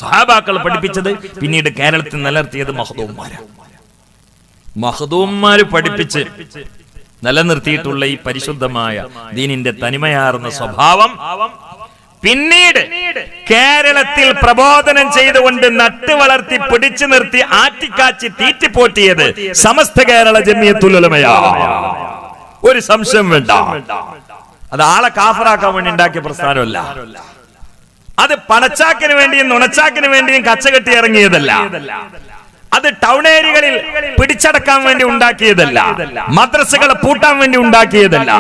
സ്വഹാബാക്കൾ പഠിപ്പിച്ചത് പിന്നീട് കേരളത്തിൽ നിലനിർത്തിയത് മഖ്ദൂംമാര് പഠിപ്പിച്ച് നിലനിർത്തിയിട്ടുള്ള ഈ പരിശുദ്ധമായ ദീനിന്റെ തനിമയാർന്ന സ്വഭാവം പിന്നീട് കേരളത്തിൽ പ്രബോധനം ചെയ്തുകൊണ്ട് നട്ടു വളർത്തി പിടിച്ചു നിർത്തി ആറ്റിക്കാച്ചി തീറ്റിപ്പോറ്റിയത് സമസ്ത കേരള ജമിയത്തുൽ ഉലമയാ. ഒരു സംശയം വേണ്ട. അത് ആളെ കാഫറാക്കാൻ വേണ്ടി ഉണ്ടാക്കിയ പ്രസ്ഥാനമല്ല. അത് പണച്ചാക്കിന് വേണ്ടിയും നുണച്ചാക്കിന് വേണ്ടിയും കച്ചകെട്ടി ഇറങ്ങിയതല്ല. അത് ടൗൺ ഏരിയകളിൽ പിടിച്ചടക്കാൻ വേണ്ടി ഉണ്ടാക്കിയതല്ല. മദ്രസകൾ പൂട്ടാൻ വേണ്ടി ഉണ്ടാക്കിയതല്ല.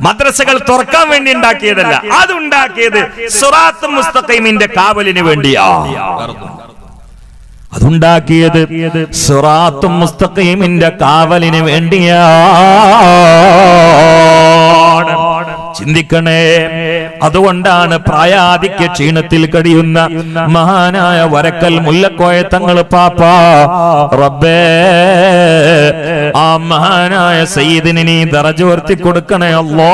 മദ്രസകൾ തുറക്കാൻ വേണ്ടി ഉണ്ടാക്കിയതല്ല. അതുണ്ടാക്കിയത് സിറാത്തുൽ മുസ്തഖീമിന്റെ കാവലിന് വേണ്ടിയാ. അതുണ്ടാക്കിയത് സിറാത്തുൽ മുസ്തഖീമിന്റെ കാവലിന് വേണ്ടിയാ. ചിന്തിക്കണേ. അതുകൊണ്ടാണ് പ്രായാധിക്യ ക്ഷീണത്തിൽ കഴിയുന്ന മഹാനായ വരക്കൽ മുല്ലക്കോയ തങ്ങൾ പാപ്പ, റബ്ബേ ആ മഹാനായ സയ്യിദിനെ നീ ദറജ ഉയർത്തി കൊടുക്കണേ അല്ലാഹ്.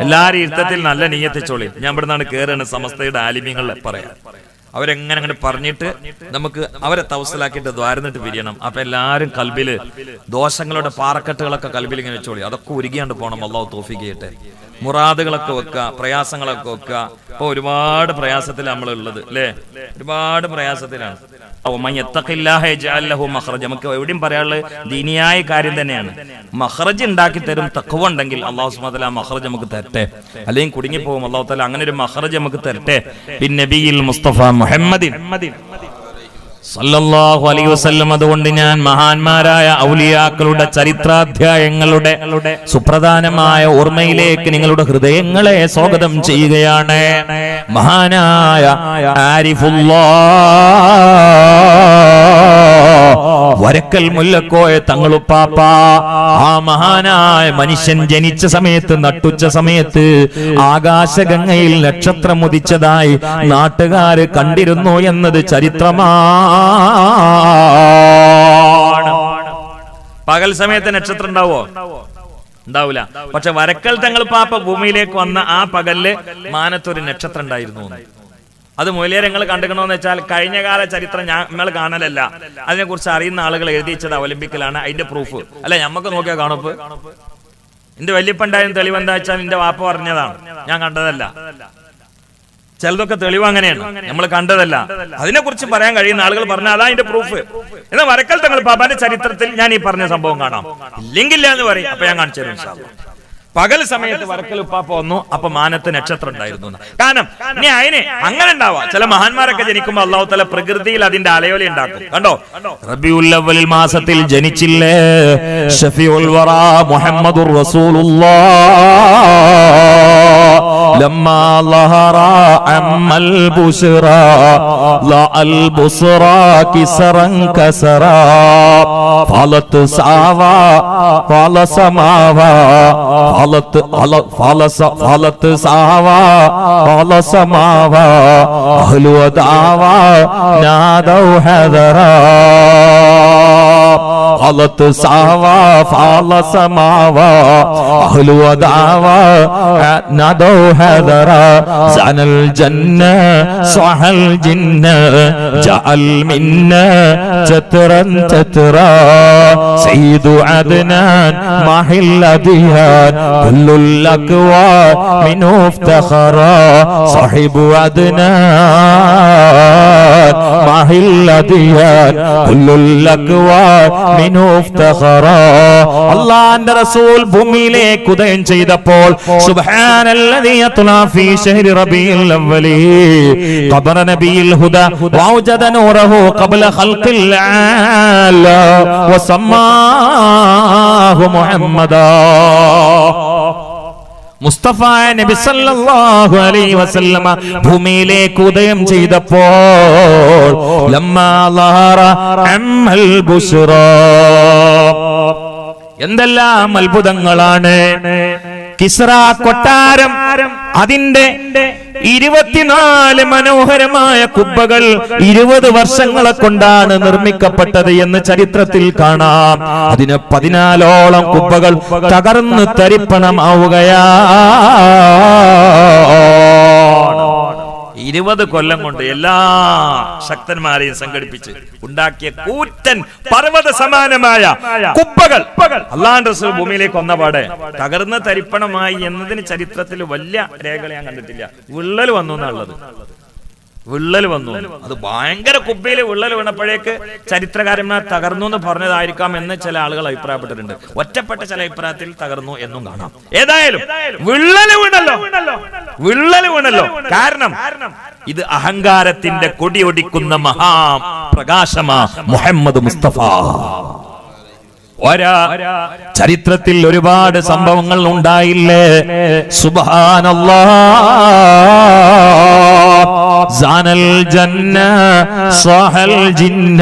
എല്ലാരും ഇരുത്തത്തിൽ നല്ല നിയ്യത്ത് ചോളി. ഞാൻ ഇവിടുന്നാണ് കേറാണ് സമസ്തയുടെ ആലിമീങ്ങളെ പറയാം. അവരെങ്ങനെ പറഞ്ഞിട്ട് നമുക്ക് അവരെ തവസ്സലാക്കിയിട്ട് ദ്വാരന്നിട്ട് പിരിയണം. അപ്പൊ എല്ലാരും കൽബില് ദോഷങ്ങളുടെ പാറക്കെട്ടുകളൊക്കെ കൽബിൽ ഇങ്ങനെ വെച്ചോളി. അതൊക്കെ ഉരുകിയാണ്ട് പോകണം. അല്ലാഹു തൗഫീഖ് ചെയ്യട്ടെ. മുറാദുകളൊക്കെ വെക്കുക, പ്രയാസങ്ങളൊക്കെ വെക്കുക. ഇപ്പൊ ഒരുപാട് പ്രയാസത്തിൽ നമ്മളുള്ളത് അല്ലേ? ഒരുപാട് പ്രയാസത്തിലാണ്. നമുക്ക് എവിടെയും പറയാനുള്ളത് ദീനിയായ കാര്യം തന്നെയാണ്. മഖ്റജ് ഉണ്ടാക്കി തരും തഖ്വ ഉണ്ടെങ്കിൽ അല്ലാഹു സുബ്ഹാനഹു വ തആല മഖ്റജ് നമുക്ക് തരട്ടെ. അല്ലെങ്കിൽ കുടുങ്ങിപ്പോകും. അല്ലാഹു തആല അങ്ങനെ ഒരു മഖ്റജ് നമുക്ക് തരട്ടെ. നബിയിൽ മുസ്തഫ മുഹമ്മദിൻ സല്ലല്ലാഹു അലൈഹി വസല്ലം. അതുകൊണ്ട് ഞാൻ മഹാന്മാരായ ഔലിയാക്കളുടെ ചരിത്രാധ്യായങ്ങളുടെ സുപ്രധാനമായ ഓർമ്മയിലേക്ക് നിങ്ങളുടെ ഹൃദയങ്ങളെ സ്വാഗതം ചെയ്യുകയാണ്. മഹാനായ ആരിഫുല്ലാഹ് വരക്കൽ മുല്ലക്കോയ തങ്ങളുപ്പാപ്പ, ആ മഹാനായ മനുഷ്യൻ ജനിച്ച സമയത്ത് നട്ടുച്ച സമയത്ത് ആകാശഗംഗയിൽ നക്ഷത്രം ഉദിച്ചതായി നാട്ടുകാര് കണ്ടിരുന്നു എന്നത് ചരിത്രമാണ്. പകൽ സമയത്ത് നക്ഷത്രം ഉണ്ടാവോ? ഉണ്ടാവില്ല. പക്ഷെ വരക്കൽ തങ്ങൾ പാപ്പ ഭൂമിയിലേക്ക് വന്ന ആ പകലില് മാനത്തൊരു നക്ഷത്രം ഉണ്ടായിരുന്നു. അത് മൊയ്ലിയാർ നിങ്ങൾ കണ്ടുകണമെന്ന് വെച്ചാൽ കഴിഞ്ഞകാല ചരിത്രം നമ്മൾ കാണലല്ല, അതിനെ കുറിച്ച് അറിയുന്ന ആളുകൾ എഴുതിച്ചത് അവലംബിക്കലാണ് അതിന്റെ പ്രൂഫ്. അല്ല ഞമ്മക്ക് നോക്കിയാൽ കാണുപ്പ്. എന്റെ വല്യപ്പണ്ടായും തെളിവെന്താ വെച്ചാൽ എന്റെ വാപ്പ പറഞ്ഞതാണ്, ഞാൻ കണ്ടതല്ല. ചിലതൊക്കെ തെളിവ് അങ്ങനെയാണ്, നമ്മൾ കണ്ടതല്ല. അതിനെ കുറിച്ച് പറയാൻ കഴിയുന്ന ആളുകൾ പറഞ്ഞാൽ അതാ അതിന്റെ പ്രൂഫ്. എന്നാൽ വരക്കൽ തങ്ങൾ പാപ്പാന്റെ ചരിത്രത്തിൽ ഞാൻ ഈ പറഞ്ഞ സംഭവം കാണാം. ഇല്ലെങ്കില്ല എന്ന് പറയും. അപ്പൊ ഞാൻ കാണിച്ചു തരും. പകൽ സമയത്ത് വരക്കൽ ഉപ്പാപ്പ വന്നു. അപ്പൊ മാനത്ത് നക്ഷത്രം ഉണ്ടായിരുന്നു. കാരണം ഇനി അതിന് അങ്ങനെ ഉണ്ടാവാം. ചില മഹാന്മാരൊക്കെ ജനിക്കുമ്പോ അല്ലാഹു തആല പ്രകൃതിയിൽ അതിന്റെ അലയോല ഉണ്ടാക്കും. കണ്ടോ, റബീഉൽ അവ്വൽ മാസത്തിൽ ജനിച്ചില്ലേ ശഫീഉൽ വറാ മുഹമ്മദുർ റസൂലുള്ളാഹ്. ലമ്മാ ലഹറ അമ്മൽ ബുശ്റാ ലഅൽ ബുസ്റാ കിസറൻ കസറാ ഫലത്ത് സാവാ ഫല സമാവാ فالت ساوا قال سماوا أهل ودعوا نادوا حذرا فالت ساوا فال سماوا أهل ودعوا نادوا حذرا زعن الجنة صح الجنة جعل منا تترا تترا سيد عدنان محل ديان كل الأكوان منه افتخرا صاحب عدنان محل ديان كل الأكوان منه افتخرا. അല്ലാഹുവിന്റെ റസൂൽ ഭൂമിയിലേക്ക് ഉദയം ചെയ്തപ്പോൾ സുബ്ഹാനല്ലദീ യത്ലാ ഫീ ശഹ്രി റബീഉൽ അവ്വലി ഖബറ നബിയിൽ ഹുദാ വൗജദ നൂറഹു ഖബ്ല ഖൽഖിൽ ആലാ വസമ്മാഹു മുഹമ്മദാ. മുസ്തഫ നബി സല്ലല്ലാഹു അലൈഹി വസല്ലമ ഭൂമിയിലേക്ക് ഉദയം ചെയ്തപ്പോൾ ലമ്മാ ലഹറ അമ്മൽ ബുശ്റാ, എന്തെല്ലാം അത്ഭുതങ്ങളാണ്. കിസ്റ കൊട്ടാരം, അതിന്റെ 24 മനോഹരമായ കുബ്ബകൾ 20 വർഷങ്ങളെ കൊണ്ടാണ് നിർമ്മിക്കപ്പെട്ടത് എന്ന് ചരിത്രത്തിൽ കാണാം. അതിന് 14ഓളം കുബ്ബകൾ തകർന്ന് തരിപ്പണമാവുകയാണ്. 20 കൊല്ലം കൊണ്ട് എല്ലാ ശക്തന്മാരെയും സംഘടിപ്പിച്ച് ഉണ്ടാക്കിയ കൂറ്റൻ പർവ്വത സമാനമായ കുബ്ബകൾ അല്ലാഹുവിന്റെ റസൂൽ ഭൂമിയിലേക്ക് വന്നപാടെ തകർന്ന തരിപ്പണമായി എന്നതിന് ചരിത്രത്തിൽ വലിയ രേഖകൾ ഞാൻ കണ്ടിട്ടില്ല. വിള്ളൽ വന്നു എന്നുള്ളത്, വിള്ളൽ വന്നു. അത് ഭയങ്കര കുബ്ബയിൽ വിള്ളൽ വീണപ്പോഴേക്ക് ചരിത്രകാരന്മാർ തകർന്നു എന്ന് പറഞ്ഞതായിരിക്കാം എന്ന് ചില ആളുകൾ അഭിപ്രായപ്പെട്ടിട്ടുണ്ട്. ഒറ്റപ്പെട്ട ചില അഭിപ്രായത്തിൽ തകർന്നു എന്നും കാണാം. ഏതായാലും വിള്ളൽ വീണല്ലോ. കാരണം ഇത് അഹങ്കാരത്തിന്റെ കൊടിയൊടിക്കുന്ന മഹാപ്രകാശമാ മുഹമ്മദ് മുസ്തഫ. ചരിത്രത്തിൽ ഒരുപാട് സംഭവങ്ങൾ ഉണ്ടായില്ലേ? സുബ്ഹാനല്ലാഹ്. സാനൽ ജന്ന സഹൽ ജിന്ന.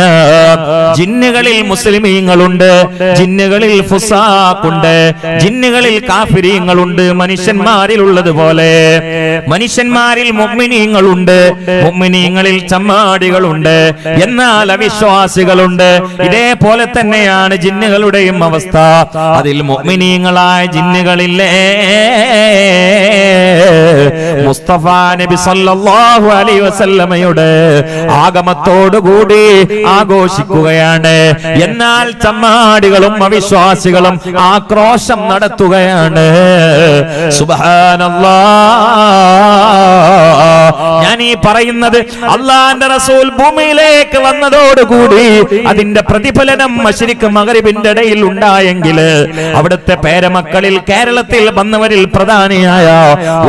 ജിന്നുകളിൽ മുസ്ലിമീങ്ങളുണ്ട്, ജിന്നുകളിൽ ഫുസാഖുണ്ട്, ജിന്നുകളിൽ കാഫിരീങ്ങളുണ്ട്. മനുഷ്യന്മാരിലുള്ളതുപോലെ മനുഷ്യന്മാരിൽ മുഅ്മിനീങ്ങളുണ്ട്, മുഅ്മിനീങ്ങളിൽ ചമ്മാടികളുണ്ട്, എന്നാൽ അവിശ്വാസികളുണ്ട്. ഇതേപോലെ തന്നെയാണ് ജിന്നുകളുടെയും അവസ്ഥ. അതിൽ മുഅ്മിനീങ്ങളായ ജിന്നുകളില്ലേ മുസ്തഫ നബി സല്ലല്ലാഹു അലൈഹി വസല്ലമയുടെ ആഗമത്തോടുകൂടി ആഘോഷിക്കുകയാണ്. എന്നാൽ ചമ്മാടികളും അവിശ്വാസികളും ആക്രോശം നടത്തുകയാണ്. സുബ്ഹാനല്ലാഹ്. ഞാൻ ഈ പറയുന്നത് അല്ലാഹുവിന്റെ റസൂൽ ഭൂമിയിലേക്ക് വന്നതോടുകൂടി അതിന്റെ പ്രതിഫലനം മശ്രിഖ് മഗ്രിബിന്റെ ഇടയിൽ ഉണ്ടായെങ്കിൽ അവിടുത്തെ പേരമക്കളിൽ കേരളത്തിൽ വന്നവരിൽ പ്രധാനിയായ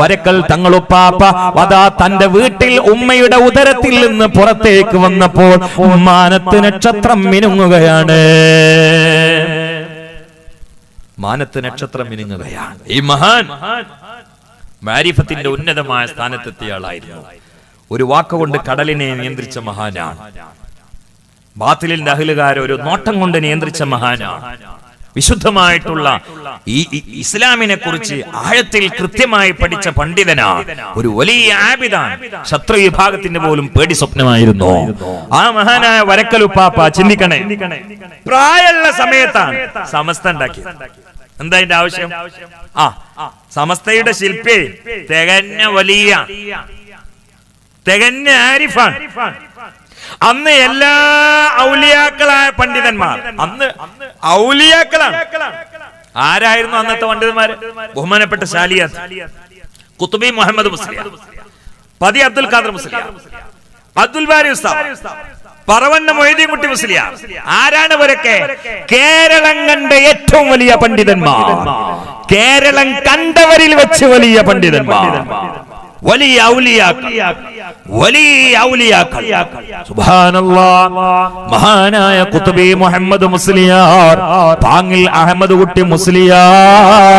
വരക്കൽ തങ്ങളുപ്പാപ്പ വദാ തന്റെ വീട്ടിൽ ഉമ്മയുടെ ഉദരത്തിൽ നിന്ന് പുറത്തേക്ക് വന്നപ്പോൾ മാനത്ത് നക്ഷത്രം മിനുങ്ങുകയാണ്. മാനത്ത് നക്ഷത്രം മിനുങ്ങുകയാണ്. ഈ മഹാൻ മാരിഫത്തിന്റെ ഉന്നതമായ സ്ഥാനത്തെത്തിയ ആളായിരുന്നു. ഒരു വാക്കുകൊണ്ട് കടലിനെ നിയന്ത്രിച്ച മഹാനാണ്. ബാത്തിലിന്റെ അഹ്ലുകാരെ ഒരു നോട്ടം കൊണ്ട് നിയന്ത്രിച്ച മഹാനാണ്. വിശുദ്ധമായിട്ടുള്ള ഈ ഇസ്ലാമിനെ കുറിച്ച് ആഴത്തിൽ കൃത്യമായി പഠിച്ച പണ്ഡിതനാണ്. ഒരു വലിയ ആബിദാൻ. ശത്രു വിഭാഗത്തിന്റെ പോലും പേടി സ്വപ്നമായിരുന്നു ആ മഹാനായ വരക്കലുപ്പാപ്പ. ചിന്തിക്കണേ, പ്രായമുള്ള സമയത്താണ് സമസ്ത ഉണ്ടാക്കി. എന്താ അതിന്റെ ആവശ്യം? സമസ്തയുടെ ശില്പി തികഞ്ഞ വലിയ തികഞ്ഞ ആരിഫാൻ. അന്ന് എല്ലാ ഔലിയാക്കളായ പണ്ഡിതന്മാർ അന്ന് ഔലിയാക്കളാണ്. ആരായിരുന്നു അന്നത്തെ പണ്ഡിതന്മാര്? ബഹുമാനപ്പെട്ട ശാലിയാത്ത് ഖുത്ബി മുഹമ്മദ് മുസ്ലിയാർ, പതി അബ്ദുൽ ഖാദർ മുസ്ലിയാർ, അബ്ദുൽ ബാരി ഉസ്താദ്, പറവണ്ണ മൊയ്തീൻ കുട്ടി മുസ്ലിയാർ. ആരാണ് ഇവരൊക്കെ? കേരളം കണ്ട ഏറ്റവും വലിയ പണ്ഡിതന്മാർ, കേരളം കണ്ടവരിൽ വെച്ച് വലിയ പണ്ഡിതന്മാർ, വലിയ ഔലിയാക്കൾ, വലിയ ഔലിയാക്കൾ. സുബ്ഹാനല്ലാഹ്. മഹാനായ ഖുത്ബി മുഹമ്മദ് മുസ്ലിയാർ, പാങ്ങിൽ അഹമ്മദ് കുട്ടി മുസ്ലിയാർ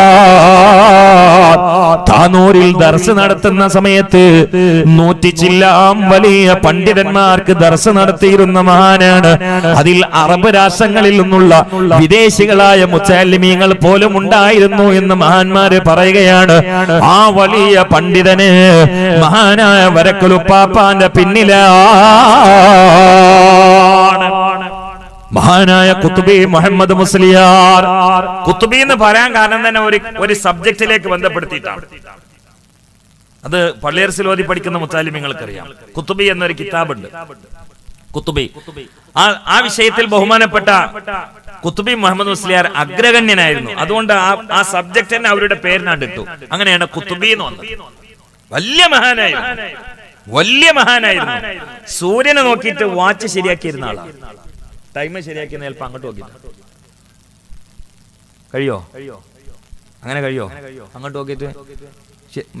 താനൂരിൽ ദർസ് നടത്തുന്ന സമയത്ത് 100 ചില്ലാം വലിയ പണ്ഡിതന്മാർക്ക് ദർസ് നടത്തിയിരുന്ന മഹാനാണ്. അതിൽ അറബ് രാഷ്ട്രങ്ങളിൽ നിന്നുള്ള വിദേശികളായ മുത്തഅല്ലിമീങ്ങൾ പോലും ഉണ്ടായിരുന്നു എന്ന് മഹാന്മാര് പറയുകയാണ്. ആ വലിയ പണ്ഡിതന് മഹാനായ വരക്കലുപ്പാപ്പാന്റെ പിന്നിലാണ് മഹാനായ ഖുത്ബി മുഹമ്മദ് മുസ്ലിയാർ. ഖുത്ബി എന്ന് പറയാൻ കാരണം തന്നെ ഒരു സബ്ജക്റ്റിലേക്ക് ബന്ധപ്പെടുത്തിയിട്ടാണ്. അത് പള്ളിയർസിൽ ഓതി പഠിക്കുന്ന മുത്തഅല്ലിമീങ്ങൾക്കറിയാം. ഖുത്ബി എന്നൊരു കിതാബുണ്ട്. ഖുത്ബി ആ വിഷയത്തിൽ ബഹുമാനപ്പെട്ട ഖുത്ബി മുഹമ്മദ് മുസ്ലിയാർ അഗ്രഗണ്യനായിരുന്നു. അതുകൊണ്ട് ആ സബ്ജക്ട് തന്നെ അവരുടെ പേരിനാണ്ട് ഇട്ടു. അങ്ങനെയാണ് ഖുത്ബി എന്ന് വന്നത്. വലിയ മഹാനായിരുന്നു. സൂര്യനെ നോക്കിയിട്ട് വാച്ച് ശരിയാക്കിയിരുന്ന ആളാണ്. ടൈം ശരിയാക്കിയ ചിലപ്പോ അങ്ങോട്ട് നോക്കിയിട്ട് കഴിയോ? അങ്ങോട്ട് നോക്കിയിട്ട്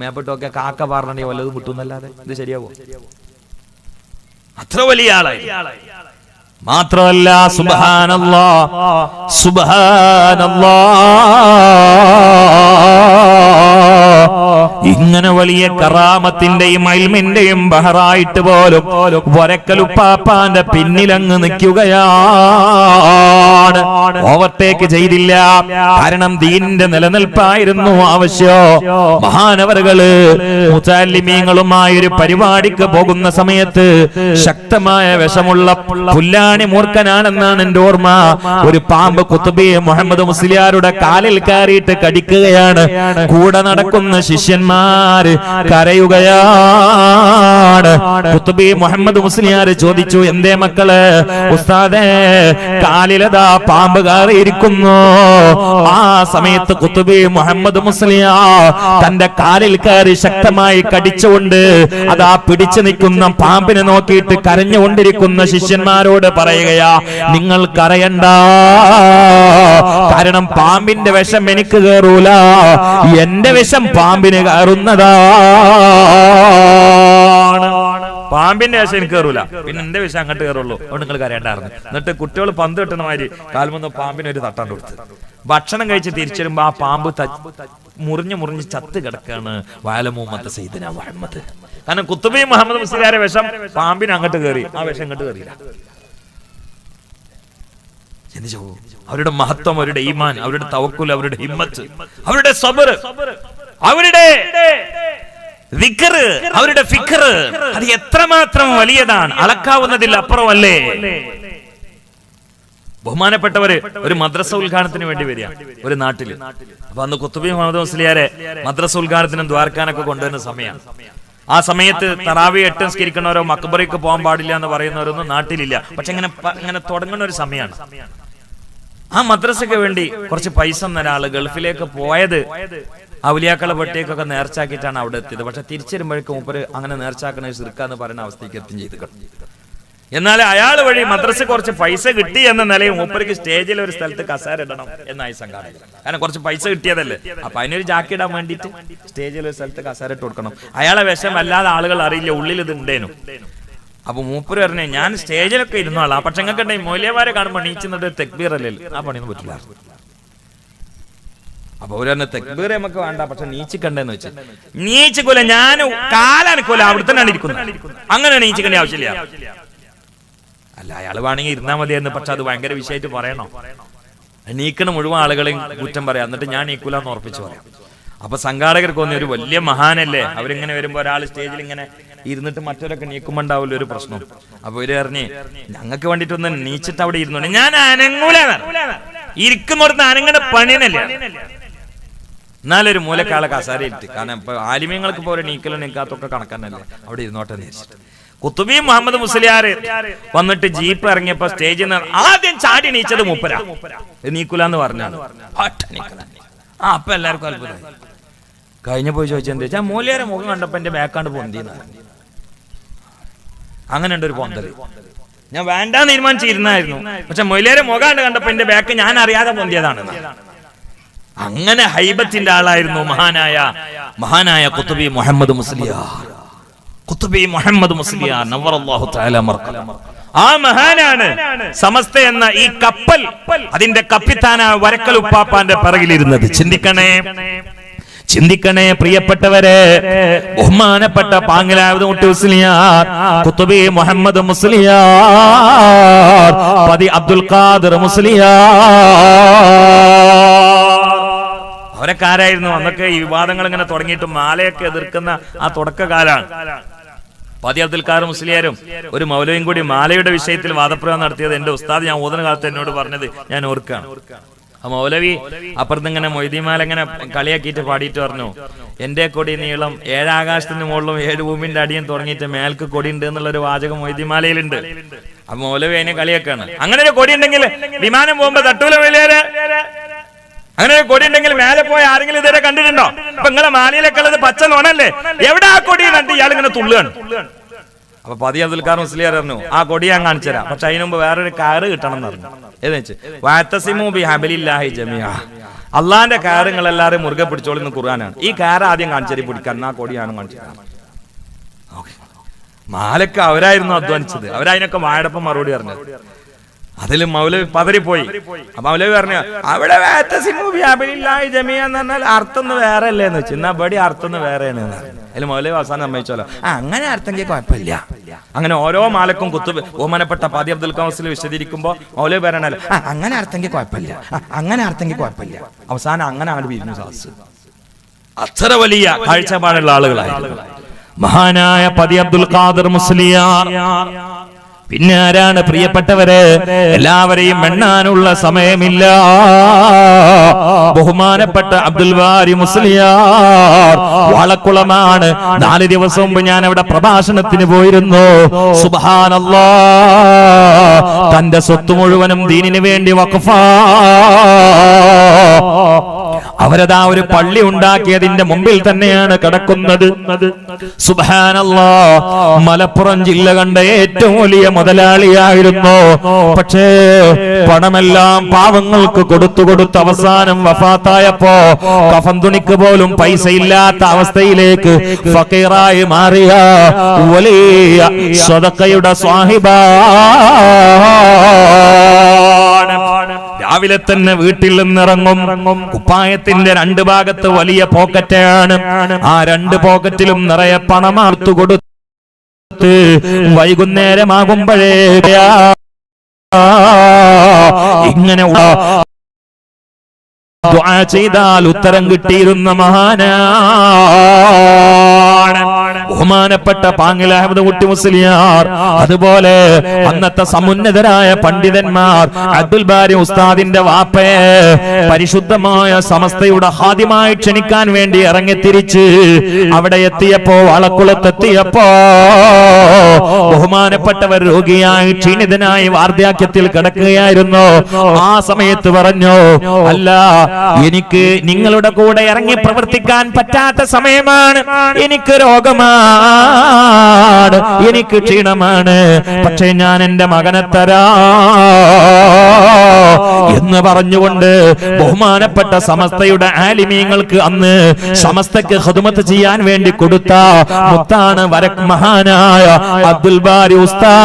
മേപ്പോട്ട് നോക്കിയാൽ കാക്ക പറഞ്ഞ വല്ലതും കിട്ടുന്നല്ലാതെ ഇത് ശരിയാവോ? അത്ര വലിയ ആളായി. മാത്രമല്ല സുബ്ഹാനല്ലാഹ്, ഇങ്ങനെ വലിയ കറാമത്തിന്റെയും ഇൽമിന്റെയും ബഹറായിട്ട് പോലും വരക്കലുപ്പാപ്പാന്റെ പിന്നിലങ്ങ് നിൽക്കുകയാണ്. ഓവർടേക്ക് ചെയ്തില്ല. കാരണം ദീനിന്റെ നിലനിൽപ്പായിരുന്നു ആവശ്യം. മഹാനവറുകള് മുത്തഅല്ലിമീങ്ങളുമായി ഒരു പരിപാടിക്ക് പോകുന്ന സമയത്ത് ശക്തമായ വിഷമുള്ള പുല്ലാണി മൂർഖനാണെന്നാണ് എന്റെ ഓർമ്മ. ഒരു പാമ്പ് ഖുത്ബി മുഹമ്മദ് മുസ്ലിയാരുടെ കാലിൽ കയറിയിട്ട് കടിക്കുകയാണ്. കൂടെ നടക്കുന്ന നടക്കുന്ന ശിഷ്യന്മാര് കരയുകയാണ്. ഖുത്ബി മുഹമ്മദ് മുസ്ലിയാർ ചോദിച്ചു, എന്തേ മക്കള്? ഉസ്താദേ, കാലിലതാ പാമ്പ് കയറിയിരിക്കുന്നു. ആ സമയത്ത് ഖുത്ബി മുഹമ്മദ് മുസ്ലിയാർ തന്റെ കാലിൽ കയറി ശക്തമായി കടിച്ചുകൊണ്ട് അതാ പിടിച്ചു നിൽക്കുന്ന പാമ്പിനെ നോക്കിയിട്ട് കരഞ്ഞുകൊണ്ടിരിക്കുന്ന ശിഷ്യന്മാരോട് പറയുകയാ, നിങ്ങൾ കരയണ്ട, കാരണം പാമ്പിന്റെ വിഷം എനിക്ക് കയറൂല, എന്റെ വിഷം പാമ്പിന് കയറുന്നതാണ്. പാമ്പിന്റെ വിഷം എനിക്ക് കയറൂല, പിന്നെ എന്റെ വിഷം അങ്ങോട്ട് കയറുള്ളൂ, അതുകൊണ്ട് നിങ്ങൾ കരയണ്ടായിരുന്നു. എന്നിട്ട് കുട്ടികൾ പന്ത് കിട്ടുന്ന മാതിരി കാൽമൊന്ന് പാമ്പിന് ഒരു തട്ടാണ്ട് കൊടുത്ത് ഭക്ഷണം കഴിച്ച് തിരിച്ചു വരുമ്പോ ആ പാമ്പ് മുറിഞ്ഞ് ചത്ത് കിടക്കാണ്. വഅലമു സയ്യിദുനാ മുഹമ്മദ്. കാരണം ഖുത്ബി മുഹമ്മദ് മുസ്ലിയാരെ വിഷം പാമ്പിന് അങ്ങോട്ട് കയറി, ആ വിഷം അങ്ങോട്ട് കയറിയില്ല. അവരുടെ മഹത്വം, അവരുടെ ഈമാൻ, അവരുടെ തവക്കുൽ, അവരുടെ ഹിമ്മത്ത്, അവരുടെ സബർ, അവരുടെ ദിക്ർ, അവരുടെ ഫിക്ർ, അത് എത്രമാത്രം വലിയതാണ്, അളക്കാവുന്നതിൽ അപ്പുറമല്ലേ. ബഹുമാനപ്പെട്ടവര് ഒരു മദ്രസ ഉദ്ഘാടനത്തിന് വേണ്ടി വരിക ഒരു നാട്ടില്. അപ്പൊ അന്ന് ഖുത്ബി മുഹമ്മദ് മുസ്ലിയാരെ മദ്രസ ഉദ്ഘാടനത്തിനും ദ്വാരക്കാനൊക്കെ കൊണ്ടുവരുന്ന സമയമാണ്. ആ സമയത്ത് തറാവി 8 നിസ്കരിക്കണവരോ മക്ബറയ്ക്ക് പോകാൻ പാടില്ല എന്ന് പറയുന്നവരൊന്നും നാട്ടിലില്ല. പക്ഷെ ഇങ്ങനെ തുടങ്ങുന്ന ഒരു സമയമാണ്. ആ മദ്രസയ്ക്ക് വേണ്ടി കുറച്ച് പൈസ ഒരാള് ഗൾഫിലേക്ക് പോയത് ഔലിയാക്കളെ പെട്ടിയൊക്കെ നേർച്ചാക്കിയിട്ടാണ് അവിടെ എത്തിയത്. പക്ഷെ തിരിച്ചു വരുമ്പോഴേക്കും മൂപ്പര് അങ്ങനെ നേർച്ചാക്കണ ശിർക്കാന്ന് പറയുന്ന അവസ്ഥയ്ക്ക് എത്തും ചെയ്ത് കിടന്നു. എന്നാൽ അയാൾ വഴി മദ്രസ കുറച്ച് പൈസ കിട്ടി എന്ന നിലയിൽ മൂപ്പർക്ക് സ്റ്റേജിൽ ഒരു സ്ഥലത്ത് കസേര ഇടണം എന്നായി സംഘാടനം. കാരണം കുറച്ച് പൈസ കിട്ടിയതല്ലേ, അപ്പൊ അതിനൊരു ജാക്കി ഇടാൻ വേണ്ടിയിട്ട് സ്റ്റേജിൽ ഒരു സ്ഥലത്ത് കസേര ഇട്ട് കൊടുക്കണം. അയാളെ വിഷം അല്ലാതെ ആളുകൾ അറിയില്ല, ഉള്ളിൽ ഇത് ഉണ്ടേനു. അപ്പൊ മൂപ്പര് പറഞ്ഞേ, ഞാൻ സ്റ്റേജിലൊക്കെ ഇരുന്നോളാം, പക്ഷെ നിങ്ങൾക്ക് മൊയ്ലിയമാരെ കാണുമ്പോൾ നീച്ചുന്നത് തെക്ബീർ അല്ലേ, ആ പണിയൊന്നും പറ്റില്ല. അപ്പൊ അവര് തന്നെ തെക്ബീർ നമുക്ക് വേണ്ട, പക്ഷെ നീച്ചിക്കണ്ടെന്ന് വെച്ചാൽ നീച്ചിക്കൂല, ഞാൻ കാലനക്കൂല, അവിടെ തന്നെയാണ് ഇരിക്കുന്നത്, അങ്ങനെ നീച്ചിക്കേണ്ട ആവശ്യമില്ല. അല്ല, അയാൾ വേണമെങ്കിൽ ഇരുന്നാൽ മതിയെന്ന്, പക്ഷെ അത് ഭയങ്കര വിഷയമായിട്ട് പറയണോ? നീക്കണ മുഴുവൻ ആളുകളെയും കുറ്റം പറയാം, എന്നിട്ട് ഞാൻ നീക്കൂലെന്ന് ഉറപ്പിച്ചു പറയാം. അപ്പൊ സംഘാടകർക്ക് ഒന്ന് ഒരു വലിയ മഹാനല്ലേ, അവരിങ്ങനെ വരുമ്പോ ഒരാൾ സ്റ്റേജിൽ ഇങ്ങനെ ഇരുന്നിട്ട് മറ്റവരൊക്കെ നീക്കുമ്പോ ഉണ്ടാവില്ല ഒരു പ്രശ്നം. അപ്പൊ ഇവര് പറഞ്ഞ്, ഞങ്ങൾക്ക് വേണ്ടിട്ടൊന്ന് നീച്ചിട്ട് അവിടെ ഇരുന്നോണ്ട്, ഞാൻ അനങ്ങൂല, ഇരിക്കുന്നോടത്ത് അനങ്ങണ പണിയനല്ലേ. എന്നാലൊരു മൂലക്കാളെ കസാര ഇട്ട്, കാരണം ഇപ്പൊ ആലിമ്യങ്ങൾക്ക് പോലെ നീക്കലും നീക്കാത്തൊക്കെ കണക്കാനല്ലേ, അവിടെ ഇരുന്നോട്ടെ വെച്ചിട്ട്. ഖുത്ബി മുഹമ്മദ് മുസ്ലിയാർ വന്നിട്ട് ജീപ്പ് ഇറങ്ങിയപ്പോ സ്റ്റേജിൽ നിന്ന് ആദ്യം ചാടി നീച്ചത് മൂപ്പരാ, നീക്കൂലെന്ന് പറഞ്ഞാണ്. അപ്പൊ എല്ലാവർക്കും അത്ഭുതമായി. കഴിഞ്ഞ പോയി ചോദിച്ചെന്താ വെച്ചാൽ മൂല്യാരെ മുഖം കണ്ടപ്പോ എന്റെ ബാക്കാണ്ട് പൊന്തിന്ന്. അങ്ങനെ ഉണ്ട് ഒരു പൊന്തല്. ഞാൻ വേണ്ടാന്ന് തീരുമാനിച്ചിരുന്നായിരുന്നു, പക്ഷെ മൊയ്ലിയാരെ മുഖാണ്ട് കണ്ടപ്പോ എന്റെ ബാക്ക് ഞാൻ അറിയാതെ പൊന്തിയതാണ്. അങ്ങനെ ഹൈബത്തിന്റെ ആളായിരുന്നു മഹാനായ ഖുത്ബി മുഹമ്മദ് മുസ്ലിയാർ. ഖുത്ബി മുഹമ്മദ് മുസ്ലിയാർ നവറല്ലാഹു തആല മർഖല. ആ മഹാനാണ് സമസ്ത എന്ന ഈ കപ്പൽ, അതിന്റെ കപ്പിത്താനായ വരക്കൽ ഉപ്പാപ്പാന്റെ പിറകിലിരുന്നത്. ചിന്തിക്കണേ പ്രിയപ്പെട്ടവരെ, ബഹുമാനപ്പെട്ട പാങ്ങിലാവത് മുസ്ലിയാർ ഖുത്ബി മുഹമ്മദ് മുസ്ലിയാർ പതി അബ്ദുൽ ഖാദിർ മുസ്ലിയാർ. അവരൊക്കെ ആരായിരുന്നു? അന്നൊക്കെ ഈ വിവാദങ്ങൾ ഇങ്ങനെ തുടങ്ങിയിട്ട് മാലയൊക്കെ എതിർക്കുന്ന ആ തുടക്കകാലാണ്. പതി അബ്ദുൽ ഖാദിർ മുസ്ലിയാരും ഒരു മൗലവിയും കൂടി മാലയുടെ വിഷയത്തിൽ വാദപ്രയോഗം നടത്തിയത് എന്റെ ഉസ്താദ് ഞാൻ ഓതുന്ന കാലത്ത് എന്നോട് പറഞ്ഞത് ഞാൻ ഓർക്കാണ്. ആ മൗലവി അപ്പുറത്തിങ്ങനെ മൊയ്തീമാല ഇങ്ങനെ കളിയാക്കിയിട്ട് പാടിയിട്ട് പറഞ്ഞു, എന്റെ കൊടി നീളം 7 ആകാശത്തിന് മുകളിലും 7 ഭൂമിന്റെ അടിയും തുടങ്ങിയിട്ട് മേൽക്ക് കൊടി ഉണ്ട് എന്നുള്ളൊരു വാചകം മൊയ്തീമാലയിലുണ്ട്. അപ്പൊ മൗലവി അതിനെ കളിയാക്കാണ്. അങ്ങനെ ഒരു കൊടി ഉണ്ടെങ്കിൽ വിമാനം പോകുമ്പോ തട്ടൂല വലിയ, അങ്ങനെ ഒരു കൊടി ഉണ്ടെങ്കിൽ മേലെ പോയി ആരെങ്കിലും ഇതുവരെ കണ്ടിട്ടുണ്ടോ? ഇപ്പൊ നിങ്ങളെ മാലയിലൊക്കെ ഉള്ളത് പച്ച നോണല്ലേ, എവിടെ ആ കൊടി കണ്ട് ഇയാൾ ഇങ്ങനെ തുള്ളുകയാണ്. അപ്പൊ പതി അബ്ദുൽ ഖാദിർ മുസ്ലിയാർ പറഞ്ഞു, ആ കൊടി ഞാൻ കാണിച്ചു തരാം, പക്ഷെ അതിന് മുമ്പ് വേറൊരു കയറ് കിട്ടണം എന്ന് പറഞ്ഞു. ഏതെന്ന് വെച്ച് വഅതസിമു ബിഹബലില്ലാഹി ജമീഅ, അള്ളാന്റെ കയറുകൾ എല്ലാവരും മുറുകെ പിടിച്ചോളുന്ന ഖുർആനാണ്. ഈ കയറ് ആദ്യം കാണിച്ചു പിടിക്കാൻ, ആ കൊടിയാണ് കാണിച്ചു തരാം. മാലക്ക് അവരായിരുന്നു അധ്വാനിച്ചത്, അവരതിനൊക്കെ വാഴപ്പം മറുപടി പറഞ്ഞത്. അതിൽ മൗലവി പതറിപ്പോയി. അപ്പൊ മൗലവി പറഞ്ഞു, അവിടെ എന്ന് പറഞ്ഞാൽ അർത്ഥം വേറെ അല്ലേന്ന് വെച്ചു, എന്നാ ബടി അർത്ഥം വേറെയാണ്. അതിൽ മൗലവി അവസാനം സമ്മതിച്ചോലോ, അങ്ങനെ അർത്ഥമെങ്കിൽ കുഴപ്പമില്ല. അങ്ങനെ ഓരോ മാലക്കും ബഹുമാനപ്പെട്ട പതി അബ്ദുൽ ഖാദിർ വിശദീകരിക്കുമ്പോ മൗലവി പറയണല്ലോ, അങ്ങനെ അർത്ഥമെങ്കിൽ കുഴപ്പമില്ല, അങ്ങനെ അർത്ഥമെങ്കിൽ കുഴപ്പമില്ല. അവസാനം അങ്ങനെ അങ്ങോട്ട് പിരിഞ്ഞു സാസ്. അത്ര വലിയ കാഴ്ചപ്പാടുള്ള ആളുകളായിരുന്നു മഹാനായ പതി അബ്ദുൽ ഖാദിർ മുസ്ലിയാർ. പിന്നെ ആരാണ് പ്രിയപ്പെട്ടവരെ? എല്ലാവരെയും എണ്ണാനുള്ള സമയമില്ല. ബഹുമാനപ്പെട്ട അബ്ദുൽ ബാരി മുസ്ലിയാർ വാളക്കുളമാണ്. 4 ദിവസം മുമ്പ് ഞാൻ അവിടെ പ്രഭാഷണത്തിന് പോയിരുന്നു. സുബ്ഹാനല്ലാഹ്, തന്റെ സ്വത്ത് മുഴുവനും ദീനിന് വേണ്ടി വഖഫാ. അവരതാ ഒരു പള്ളി ഉണ്ടാക്കിയതിന്റെ മുമ്പിൽ തന്നെയാണ് കിടക്കുന്നത്. സുബ്ഹാനല്ലാഹ്, മലപ്പുറം ജില്ല കണ്ട ഏറ്റവും വലിയ മുതലാളിയായിരുന്നു. പക്ഷേ പണമെല്ലാം പാവങ്ങൾക്ക് കൊടുത്തു അവസാനം വഫാത്തായപ്പോ കഫൻ തുണിക്ക് പോലും പൈസ ഇല്ലാത്ത അവസ്ഥയിലേക്ക് ഫഖീറായി മാറിയ വലിയ സ്വതക്കയുടെ സ്വാഹിബാണ്. രാവിലെ തന്നെ വീട്ടിൽ നിന്നിറങ്ങും. കുപ്പായത്തിന്റെ 2 ഭാഗത്ത് വലിയ പോക്കറ്റാണ്. ആ 2 പോക്കറ്റിലും നിറയെ പണമാർത്തു കൊടുത്ത് വൈകുന്നേരമാകുമ്പോഴേ ഇങ്ങനെ ദുആ ചെയ്താൽ ഉത്തരം കിട്ടിയിരുന്ന മഹാനാണ് ബഹുമാനപ്പെട്ട പാങ്ങിൽ അഹ്മദ് കുട്ടി മുസ്ലിയാർ. അതുപോലെ അന്നത്തെ സമുന്നതരായ പണ്ഡിതന്മാർ അബ്ദുൽ ബാരി ഉസ്താദിന്റെ വാപ്പയെ പരിശുദ്ധമായ സമസ്തയുടെ ഹാദിമായി ക്ഷണിക്കാൻ വേണ്ടി ഇറങ്ങിത്തിരിച്ച് അവിടെ എത്തിയപ്പോ, വളക്കുളത്തെത്തിയപ്പോ ബഹുമാനപ്പെട്ടവർ രോഗിയായി ക്ഷീണിതനായി വാർദ്ധക്യത്തിൽ കിടക്കുകയായിരുന്നു. ആ സമയത്ത് പറഞ്ഞു, അല്ല, എനിക്ക് നിങ്ങളുടെ കൂടെ ഇറങ്ങി പ്രവർത്തിക്കാൻ പറ്റാത്ത സമയമാണ്, എനിക്ക് രോഗമാണ്, എനിക്ക് ക്ഷീണമാണ്, പക്ഷേ ഞാൻ എന്റെ മകനെ തരാ എന്ന് പറഞ്ഞുകൊണ്ട് ബഹുമാനപ്പെട്ട സമസ്തയുടെ ആലിമീങ്ങൾക്ക് അന്ന് സമസ്തക്ക് ഖിദ്മത്ത് ചെയ്യാൻ വേണ്ടി കൊടുത്ത മുത്താണ് മഹാനായ അബ്ദുൽ ബാരി ഉസ്താദ്.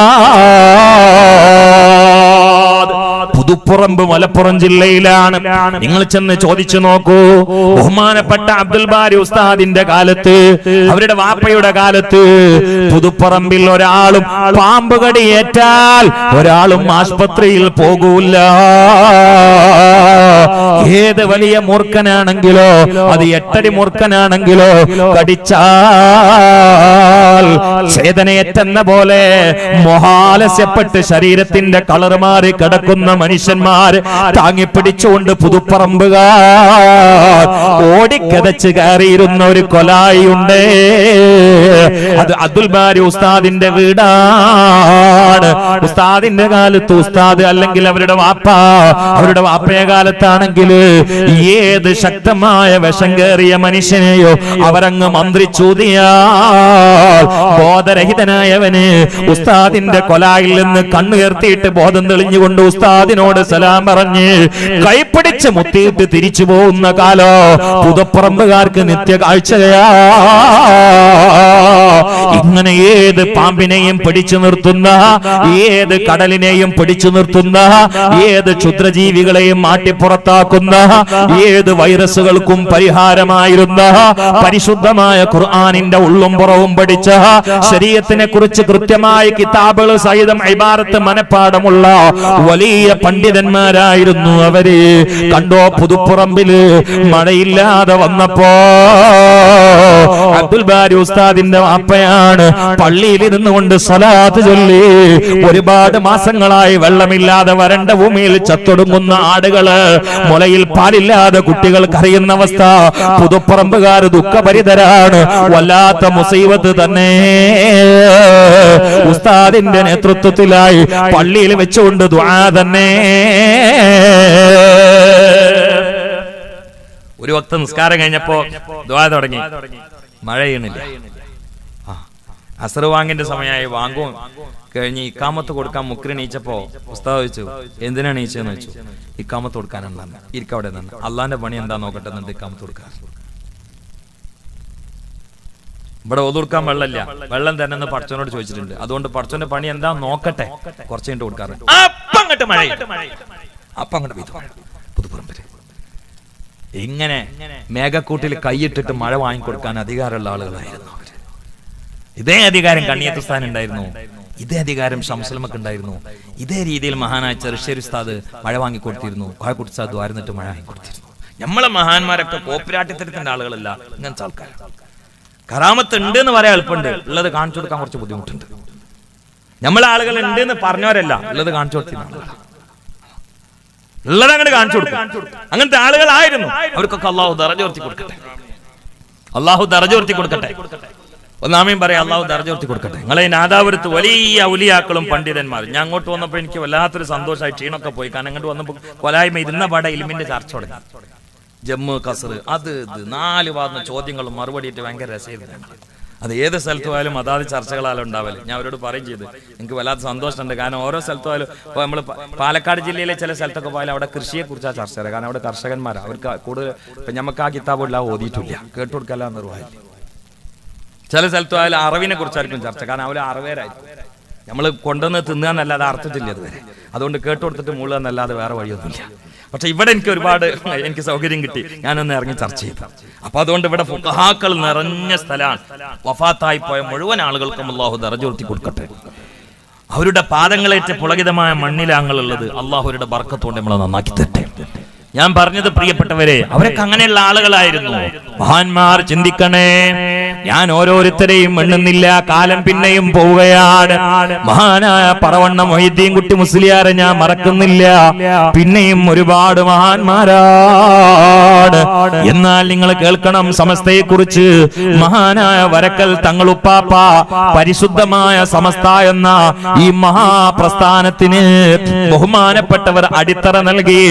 പുതുപ്പുറമ്പ് മലപ്പുറം ജില്ലയിലാണ്. നിങ്ങൾ ചെന്ന് ചോദിച്ചു നോക്കൂ. ബഹുമാനപ്പെട്ട അബ്ദുൽ ബാരി ഉസ്താദിന്റെ കാലത്ത്, അവരുടെ വാപ്പയുടെ കാലത്ത് പുതുപ്പറമ്പിൽ ഒരാളും പാമ്പ് കടിയേറ്റാൽ ഒരാളും ആശുപത്രിയിൽ പോകൂല. ഏത് വലിയ മൂർഖനാണെങ്കിലോ, അത് 8 അടി മൂർഖനാണെങ്കിലോ കടിച്ചാൽ ചേതനയേറ്റെന്ന പോലെ മൊഹാലസ്യപ്പെട്ട് ശരീരത്തിന്റെ കളർ മാറി കിടക്കുന്ന മനുഷ്യന്മാർ താങ്ങിപ്പിടിച്ചുകൊണ്ട് പുതുപ്പറമ്പുകാർ ഓടിക്കതച്ച് കയറിയിരുന്ന ഒരു കൊലായിയുണ്ട്. അത് അബ്ദുൽ ബാരി ഉസ്താദിന്റെ വീടാണ്. ഉസ്താദിന്റെ കാലത്ത് ഉസ്താദ് അല്ലെങ്കിൽ അവരുടെ വാപ്പയെ കാലത്താണെങ്കിൽ ഏത് ശക്തമായ വിഷം കയറിയ മനുഷ്യനെയോ അവരങ്ങ് മന്ത്രിച്ചൂതിയാൽ ബോധരഹിതനായവന് ഉസ്താദിന്റെ കൊലായിൽ നിന്ന് കണ്ണുയർത്തിയിട്ട് ബോധം തെളിഞ്ഞുകൊണ്ട് ഉസ്താദിനോട് സലാം പറഞ്ഞ് കൈപ്പിടിച്ച് മുത്തിയിട്ട് തിരിച്ചു പോകുന്ന കാലോ പുതുപ്പറമ്പുകാർക്ക് നിത്യ കാഴ്ചയാ. ഇങ്ങനെ ഏത് പാമ്പിനെയും പിടിച്ചു നിർത്തുന്ന, ഏത് കടലിനെയും പിടിച്ചു നിർത്തുന്ന, ഏത് ക്ഷുദ്രജീവികളെയും മാറ്റിപ്പുറത്താക്കുന്ന, ഏത് വൈറസുകൾക്കും പരിഹാരമായിരുന്ന പരിശുദ്ധമായ ഖുർആനിന്റെ ഉള്ളും പുറവും പഠിച്ച, ശരീഅത്തിനെ കുറിച്ച് കൃത്യമായ കിതാബുകൾ സഹിതം ഇബാറത്ത് മനപ്പാടമുള്ള വലിയ പണ്ഡിതന്മാരായിരുന്നു അവര്. കണ്ടോ, പുതുപ്പുറമ്പില് മഴയില്ലാതെ വന്നപ്പോ അബ്ദുൽ ബാരി ഉസ്താദിന്റെ വാപ്പയാണ് പള്ളിയിൽ ഇരുന്നു കൊണ്ട് സ്വലാത്ത് ചൊല്ലി. ഒരുപാട് മാസങ്ങളായി വെള്ളമില്ലാതെ വരണ്ട ഭൂമിയിൽ ചത്തൊടുങ്ങുന്ന ആടുകള്, മുലയിൽ പാലില്ലാതെ കുട്ടികൾ കരയുന്ന അവസ്ഥ. പുതുപ്പറമ്പുകാർ ദുഃഖഭരിതരാണ്. വല്ലാത്ത മുസീബത്ത് തന്നെ. ഉസ്താദിന്റെ നേതൃത്വത്തിലായി പള്ളിയിൽ വെച്ചുകൊണ്ട് ദുആ തന്നെ. ഒരു വക്ത് നിസ്കാരം കഴിഞ്ഞപ്പോ ദുആ തുടങ്ങി. മഴ പെയ്യണില്ല. അസർ വാങ്ങിന്റെ സമയമായി. വാങ്ങും കഴിഞ്ഞ് ഇക്കാമത്ത് കൊടുക്കാൻ മുക്രി നീച്ചപ്പോ ഉസ്താദ് ചോദിച്ചു, എന്തിനാണ് നീച്ചതെന്ന് വെച്ചു. ഇക്കാമത്ത് കൊടുക്കാനാണ്. ഇരിക്കവിടെ നിന്ന് അള്ളാന്റെ പണി എന്താ നോക്കട്ടെ എന്നിട്ട് ഇക്കാമത്ത് കൊടുക്കാൻ. ഇവിടെ ഒതുക്കാൻ വെള്ളമില്ല, വെള്ളം തന്നെ പടച്ചോനോട് ചോദിച്ചിട്ടുണ്ട്. അതുകൊണ്ട് പടച്ചോന്റെ പണി എന്താ നോക്കട്ടെ, കുറച്ച് കഴിഞ്ഞിട്ട് കൊടുക്കാറുണ്ട്. അപ്പം അങ്ങോട്ട് മഴ, അപ്പം അങ്ങോട്ട് പെയ്തു പുതുപ്പറമ്പില്. ഇങ്ങനെ മേഘക്കൂട്ടിൽ കൈയിട്ടിട്ട് മഴ വാങ്ങിക്കൊടുക്കാൻ അധികാരമുള്ള ആളുകളായിരുന്നു അവര്. ഇതേ അധികാരം കണ്ണിയത്ത് സ്ഥാനം ഉണ്ടായിരുന്നു, ഇതേ അധികാരം ഷംസുലമക്ക് ഉണ്ടായിരുന്നു. ഇതേ രീതിയിൽ മഹാനായ ചെറുശ്ശേരി ഉസ്താദ് മഴ വാങ്ങിക്കൊടുത്തിരുന്നു. ഉസ്താദ് ദ്വാരുന്നിട്ട് മഴ വാങ്ങിക്കൊടുത്തിരുന്നു. നമ്മളെ മഹാന്മാരൊക്കെ കോപ്പിരാട്ടിത്തരത്തിന്റെ ആളുകളല്ല, ഇങ്ങനത്തെ ആൾക്കാർ. കറാമത്ത് ഉണ്ട് എന്ന് പറയാൻ എളുപ്പമുണ്ട്, ഉള്ളത് കാണിച്ചു കൊടുക്കാൻ കുറച്ച് ബുദ്ധിമുട്ടുണ്ട്. നമ്മളെ ആളുകൾ ഉണ്ട് എന്ന് പറഞ്ഞവരല്ല, ഉള്ളത് കാണിച്ചു കൊടുത്തില്ല, ഉള്ളത് അങ്ങോട്ട് കാണിച്ചു കൊടുക്കും. അങ്ങനത്തെ ആളുകളായിരുന്നു. അവർക്കൊക്കെ അള്ളാഹു ദറജ ഉയർത്തി കൊടുക്കട്ടെ, അള്ളാഹു ദറജ ഉയർത്തി കൊടുക്കട്ടെ. ഒന്നാമയും പറയാം, അള്ളാഹു ദറജ ഉയർത്തി കൊടുക്കട്ടെ. നിങ്ങളെ നാദാപുരത്ത് വലിയ ഔലിയാക്കളും പണ്ഡിതന്മാരും. ഞാൻ അങ്ങോട്ട് വന്നപ്പോൾ എനിക്ക് വല്ലാത്തൊരു സന്തോഷമായി, ക്ഷീണമൊക്കെ പോയി. കാരണം അങ്ങോട്ട് വന്നപ്പോൾ കൊലായ്മ ഇരുന്ന പാടെ ഇൽമിന്റെ ചർച്ച തുടങ്ങി. ജമ്മു കസർ അത് 4 വാദന ചോദ്യങ്ങളും മറുപടിയിട്ട് ഭയങ്കര രസമായിരുന്നു. അത് ഏത് സ്ഥലത്ത് പോയാലും അതാത് ചർച്ചകളാലും ഉണ്ടാവില്ല. ഞാൻ അവരോട് പറയും ചെയ്തു, എനിക്ക് വല്ലാത്ത സന്തോഷമുണ്ട്. കാരണം ഓരോ സ്ഥലത്ത് പോയാലും ഇപ്പോൾ നമ്മൾ പാലക്കാട് ജില്ലയിലെ ചില സ്ഥലത്തൊക്കെ പോയാലും അവിടെ കൃഷിയെക്കുറിച്ചാണ് ചർച്ച ചെയ്യുക. കാരണം അവിടെ കർഷകന്മാരാണ്. അവർക്ക് കൂടുതൽ ഇപ്പം നമുക്ക് ആ കിതാബുള്ള ഓതിയിട്ടില്ല, കേട്ടുകൊടുക്കല്ല നിർവഹില്ല. ചില സ്ഥലത്ത് പോയാലും അറിവിനെ കുറിച്ചായിരിക്കും ചർച്ച. കാരണം അവർ അറിവേരായിരിക്കും. നമ്മൾ കൊണ്ടുവന്ന് തിന്നുക എന്നല്ലാതെ അർത്ഥത്തില്ല അതുവരെ. അതുകൊണ്ട് കേട്ടുകൊടുത്തിട്ട് മുഴുവൻ എന്നല്ലാതെ വേറെ വഴിയൊന്നുമില്ല. പക്ഷെ ഇവിടെ എനിക്ക് സൗകര്യം കിട്ടി, ഞാനൊന്ന് ഇറങ്ങി ചർച്ച ചെയ്തു. അപ്പൊ അതുകൊണ്ട് ഇവിടെ ഫുഖഹാക്കൾ നിറഞ്ഞ സ്ഥലമാണ്. വഫാത്തായി പോയ മുഴുവൻ ആളുകൾക്കും അള്ളാഹു ദറജ ഉയർത്തി കൊടുക്കട്ടെ. അവരുടെ പാദങ്ങളേറ്റ പുളകിതമായ മണ്ണിലാങ്ങളുള്ളത്. അള്ളാഹു അവരുടെ ബർക്കത്തോടെ നമ്മളെ നന്നാക്കി തരട്ടെ. ഞാൻ പറഞ്ഞത് പ്രിയപ്പെട്ടവരെ, അവരൊക്കെ അങ്ങനെയുള്ള ആളുകളായിരുന്നു. മഹാന്മാർ ചിന്തിക്കണേ. ഞാൻ ഓരോരുത്തരെയും എണ്ണുന്നില്ല, കാലം പിന്നെയും പോവുകയാണ്. മഹാനായ പറവണ്ണ മൊയ്തീൻ കുട്ടി മുസ്ലിയാരെ ഞാൻ മറക്കുന്നില്ല. പിന്നെയും ഒരുപാട് മഹാന്മാരാണ്. എന്നാൽ നിങ്ങൾ കേൾക്കണം സമസ്തയെ കുറിച്ച്. മഹാനായ വരക്കൽ തങ്ങളുപ്പാപ്പ പരിശുദ്ധമായ സമസ്ത എന്ന ഈ മഹാപ്രസ്ഥാനത്തിന് ബഹുമാനപ്പെട്ടവർ അടിത്തറ നൽകി.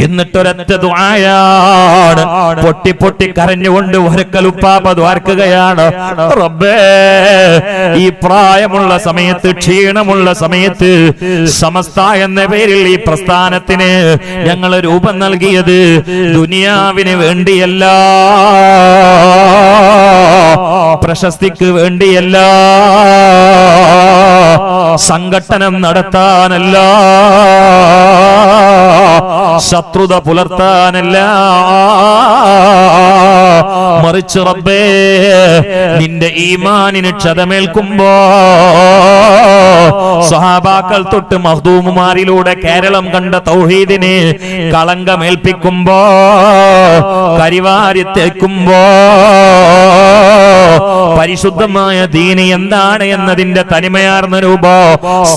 എന്നിട്ടൊരൊറ്റ ദുആയാണ്, പൊട്ടി പൊട്ടി കരഞ്ഞുകൊണ്ട് വരക്കൽ ഉപ്പാപ്പ ദ്വാർക്കുകയാണ്. റബ്ബേ, ഈ പ്രായമുള്ള സമയത്ത്, ക്ഷീണമുള്ള സമയത്ത് സമസ്ത എന്ന പേരിൽ ഈ പ്രസ്ഥാനത്തിന് ഞങ്ങൾ രൂപം നൽകിയത് ദുനിയാവിന് വേണ്ടിയല്ല, പ്രശസ്തിക്ക് വേണ്ടിയല്ല, സംഘട്ടനം നടത്താനല്ല, ശത്രുത പുലർത്താനല്ല, മറിച്ച് റബ്ബേ നിന്റെ ഈമാനിന് ക്ഷതമേൽക്കുമ്പോ സഹാബാക്കൾ തൊട്ട് മഖ്ദൂമുമാരിലൂടെ കേരളം കണ്ട തൗഹീദിനെ കളങ്കമേൽപ്പിക്കുമ്പോ, കരിവാരി തേക്കുമ്പോ പരിശുദ്ധമായ ദീന് എന്താണ് എന്നതിന്റെ തനിമയാർന്ന രൂപം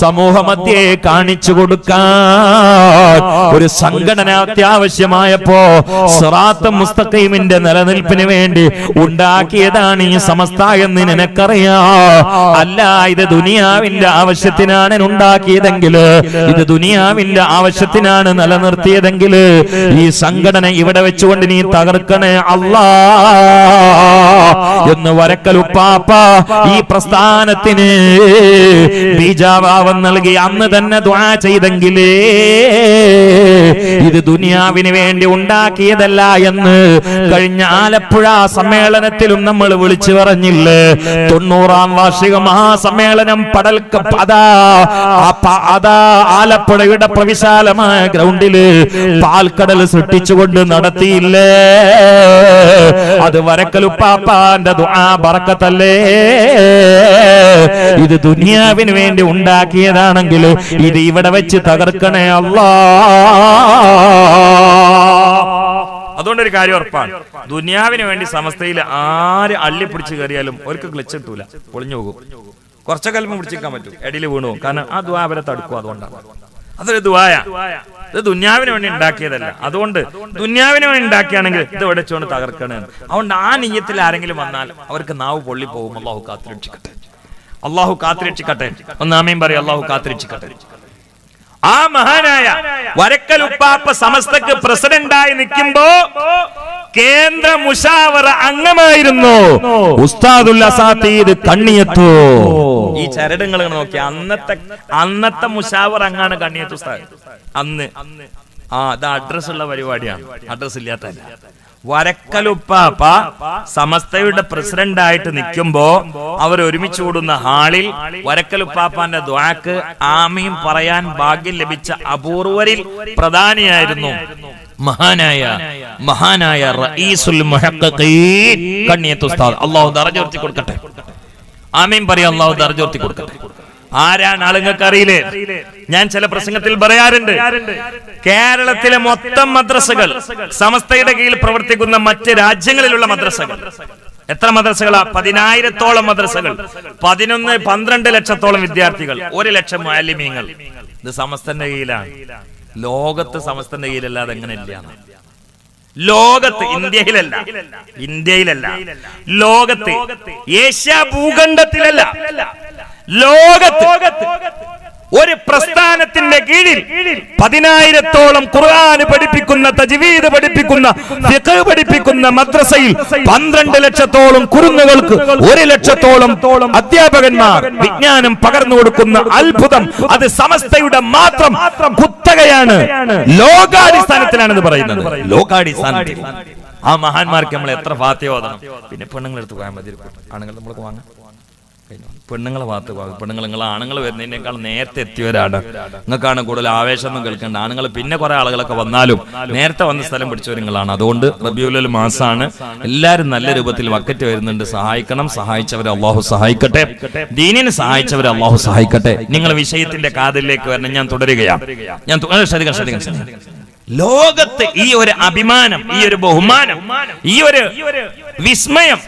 സമൂഹമധ്യേ കാണിച്ചു കൊടുക്കാൻ ഒരു സംഘടന അത്യാവശ്യമായപ്പോ സിറാത്ത് മുസ്തഖീമിന്റെ നിലനിൽപ്പിന് വേണ്ടി ഉണ്ടാക്കിയതാണ് ഈ സമസ്ത എന്ന് നിനക്കറിയാം. അല്ല, ഇത് ദുനിയാവിന്റെ ആവശ്യത്തിനാണ് ഉണ്ടാക്കിയതെങ്കിൽ, ഇത് ദുനിയാവിന്റെ ആവശ്യത്തിനാണ് നിലനിർത്തിയതെങ്കിൽ ഈ സംഘടന ഇവിടെ വെച്ചുകൊണ്ട് നീ തകർക്കണേ അല്ലാ എന്ന് വരക്കൽ ഉപ്പാപ്പ ഈ പ്രസ്ഥാനത്തിന് ബീജാഭാവം നൽകി അന്ന് തന്നെ ദുആ ചെയ്തെങ്കിലേ ഇത് ദുനിയാവിന് വേണ്ടി ഉണ്ടാക്കിയതല്ല എന്ന് കഴിഞ്ഞ ആലപ്പുഴ സമ്മേളനത്തിലും നമ്മൾ വിളിച്ചു പറഞ്ഞില്ലേ. 90ാം വാർഷിക മഹാസമ്മേളനം അതാ ആലപ്പുഴയുടെ പ്രവിശാലമായ ഗ്രൗണ്ടില് പാൽക്കടൽ സൃഷ്ടിച്ചുകൊണ്ട് നടത്തിയില്ലേ. അത് വരക്കലുപ്പാപ്പാന്റെ ദുആ ബറക്കത്തല്ലേ. ഇത് ദുനിയാവിന് വേണ്ടി ഉണ്ടാക്കിയതാണെങ്കിൽ ഇത് ഇവിടെ വെച്ച് തകർക്കണേ അല്ലാ. അതുകൊണ്ടൊരു കാര്യം ഉറപ്പാണ്, ദുനിയാവിന് വേണ്ടി സമസ്തയിൽ ആര് അള്ളിപ്പിടിച്ച് കയറിയാലും അവർക്ക് ക്ലച്ച് കിട്ടൂല, പൊളിഞ്ഞു പോകും. കുറച്ചൊക്കെ അല്പം പിടിച്ചിരിക്കാൻ പറ്റും, ഇടയിൽ വീണു പോകും. കാരണം ആ ദുആ അവരെ തടുക്കും. അതുകൊണ്ടാണ് അതൊരു ദുആയ. ഇത് ദുനിയാവിന് വേണ്ടി ഉണ്ടാക്കിയതല്ല. അതുകൊണ്ട് ദുനിയാവിന് വേണ്ടി ഉണ്ടാക്കിയാണെങ്കിൽ ഇത് ഇവിടെ വെച്ചുകൊണ്ട് തകർക്കണേ. അതുകൊണ്ട് ആ നിയ്യത്തിൽ ആരെങ്കിലും വന്നാൽ അവർക്ക് നാവ് പൊള്ളി പോകും. അള്ളാഹു കാത്തുരക്ഷിക്കട്ടെ, അള്ളാഹു കാത്തുരക്ഷിക്കട്ടെ. ഒന്നാമയും പറയും, അള്ളാഹു കാത്തുരക്ഷിക്കട്ടെ. ആ മഹാനായ വരക്കൽ ഉപ്പാപ്പ സമസ്തക്ക് പ്രസിഡന്റായി നിൽക്കുമ്പോ കേന്ദ്ര മുശാവറ അംഗമായിരുന്നു ഉസ്താദുൽ അസാതീദ് കണ്ണിയത്തു. ഈ ചരടുകൾ നോക്കി, അന്നത്തെ മുശാവറ അങ്ങാണ് കണ്ണിയത്ത് ഉസ്താദ്. അന്ന് അത് അഡ്രസ് ഉള്ള പരിപാടിയാണ്, അഡ്രസ് ഇല്ലാത്തല്ല. വരക്കലുപ്പാപ്പ സമസ്തയുടെ പ്രസിഡന്റ് ആയിട്ട് നിൽക്കുമ്പോ അവർ ഒരുമിച്ച് കൂടുന്ന ഹാളിൽ വരക്കലുപ്പാപ്പാന്റെ ദുആക്ക് ആമീൻ പറയാൻ ഭാഗ്യം ലഭിച്ച അപൂർവരിൽ പ്രധാനിയായിരുന്നു മഹാനായ റഈസുൽ മുഹഖഖീൻ കണ്ണിയത്ത് ഉസ്താദ്. അല്ലാഹു ദറജ ഉയർത്തി കൊടുക്കട്ടെ. ആമീൻ പറയാ, അല്ലാഹു ദറജ ഉയർത്തി കൊടുക്കട്ടെ. ആരാണ് ആളുകൾക്ക് അറിയില്ലേ? ഞാൻ ചില പ്രസംഗത്തിൽ പറയാറുണ്ട്, കേരളത്തിലെ മൊത്തം മദ്രസകൾ, സമസ്തയുടെ കീഴിൽ പ്രവർത്തിക്കുന്ന മറ്റ് രാജ്യങ്ങളിലുള്ള മദ്രസകൾ, എത്ര മദ്രസകളാ? 10,000-ഓളം മദ്രസകൾ, 11-12 ലക്ഷത്തോളം വിദ്യാർത്ഥികൾ, 1 ലക്ഷം മുഅല്ലിമീങ്ങൾ. ഇത് സമസ്തന്റെ കീഴിലാണ്. ലോകത്ത് സമസ്തന്റെ കീഴിലല്ലാതെ എങ്ങനെ ഇല്ല? ലോകത്ത്, ഇന്ത്യയിലല്ല, ലോകത്ത്, ഏഷ്യ ഭൂഖണ്ഡത്തിലല്ല, ലോകത്ത് ഒരു പ്രസ്ഥാനത്തിന്റെ കീഴിൽ 10,000-ഓളം ഖുർആൻ പഠിപ്പിക്കുന്ന, തജ്വീദ് പഠിപ്പിക്കുന്ന, ഫിഖ് പഠിപ്പിക്കുന്ന മദ്രസയിൽ 12 ലക്ഷത്തോളം കുരുന്നുകൾക്ക് 1 ലക്ഷത്തോളം അധ്യാപകന്മാർ വിജ്ഞാനം പകർന്നു കൊടുക്കുന്ന അത്ഭുതം, അത് സമസ്തയുടെ മാത്രം കുത്തകയാണ്. ലോകാടിസ്ഥാനത്തിലാണെന്ന് പറയുന്നത്. ലോകാടിസ്ഥാനത്തിൽ ആ മഹാന്മാർക്ക് നമ്മൾ എത്ര ഫാത്തിഹ ഓതണം. പിന്നെ പെണ്ണുങ്ങളെടുത്ത് പോയാൽ മതി, ആണുങ്ങൾ നമ്മൾക്ക് വാങ്ങാം. പെണ്ണുങ്ങളെ ഭാഗത്ത് പെണ്ണുങ്ങൾ, നിങ്ങൾ ആണുങ്ങൾ വരുന്നതിനേക്കാൾ നേരത്തെ എത്തിയവരാണ്. നിങ്ങൾക്കാണ് കൂടുതൽ ആവേശമൊന്നും കേൾക്കേണ്ട. ആണുങ്ങൾ പിന്നെ കുറെ ആളുകളൊക്കെ വന്നാലും നേരത്തെ വന്ന സ്ഥലം പിടിച്ചവർ നിങ്ങളാണ്. അതുകൊണ്ട് റബീഉൽ മാസാണ്, എല്ലാവരും നല്ല രൂപത്തിൽ വക്കറ്റ് വരുന്നുണ്ട്. സഹായിക്കണം. സഹായിച്ചവരെ അള്ളാഹു സഹായിക്കട്ടെ, ദീനിനെ സഹായിച്ചവരെ അള്ളാഹു സഹായിക്കട്ടെ. നിങ്ങൾ വിഷയത്തിന്റെ കാതിലേക്ക് വരണം. ഞാൻ തുടരുകയാണ്. ലോകത്ത് ഈ ഒരു അഭിമാനം, ഈ ഒരു ബഹുമാനം, ഈ ഒരു വിസ്മയം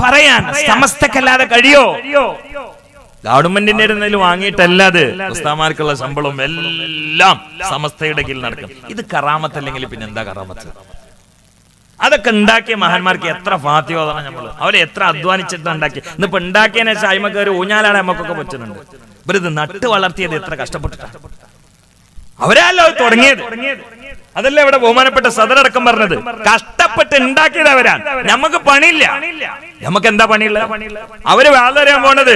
പറയാൻ സമസ്തക്കല്ലാതെ കഴിയോ? ഗവൺമെന്റിന്റെ ഇരുന്നതിൽ വാങ്ങിയിട്ടല്ലാതെ ഉസ്താമാർക്കുള്ള ശമ്പളവും എല്ലാം സമസ്തയുടെ കീഴിൽ നടക്കും. ഇത് കറാമത്തല്ലെങ്കിൽ പിന്നെ എന്താ കറാമത്ത്? അതൊക്കെ ഉണ്ടാക്കിയ മഹാന്മാർക്ക് എത്ര ഫാത്തിഹ ഓതണം നമ്മൾ. അവരെ എത്ര അധ്വാനിച്ചിട്ട് ഉണ്ടാക്കി. ഇന്നിപ്പോ ഉണ്ടാക്കിയതിനു ശേഷം അയിമക്ക് ഒരു ഊഞ്ഞാലാണ് നമുക്കൊക്കെ പറ്റുന്നുണ്ട്. ഇവരിത് നട്ട് വളർത്തിയത് എത്ര കഷ്ടപ്പെട്ടിട്ടാണ്. അവരല്ലോ തുടങ്ങിയത്. അതല്ലേ ഇവിടെ ബഹുമാനപ്പെട്ട സദറടക്കം പറഞ്ഞത്. കഷ്ടപ്പെട്ട് ഉണ്ടാക്കിയത് അവരാണ്. നമുക്ക് പണിയില്ല. നമുക്ക് എന്താ പണിയില്ല? അവര് വാളറിയാൻ പോണത്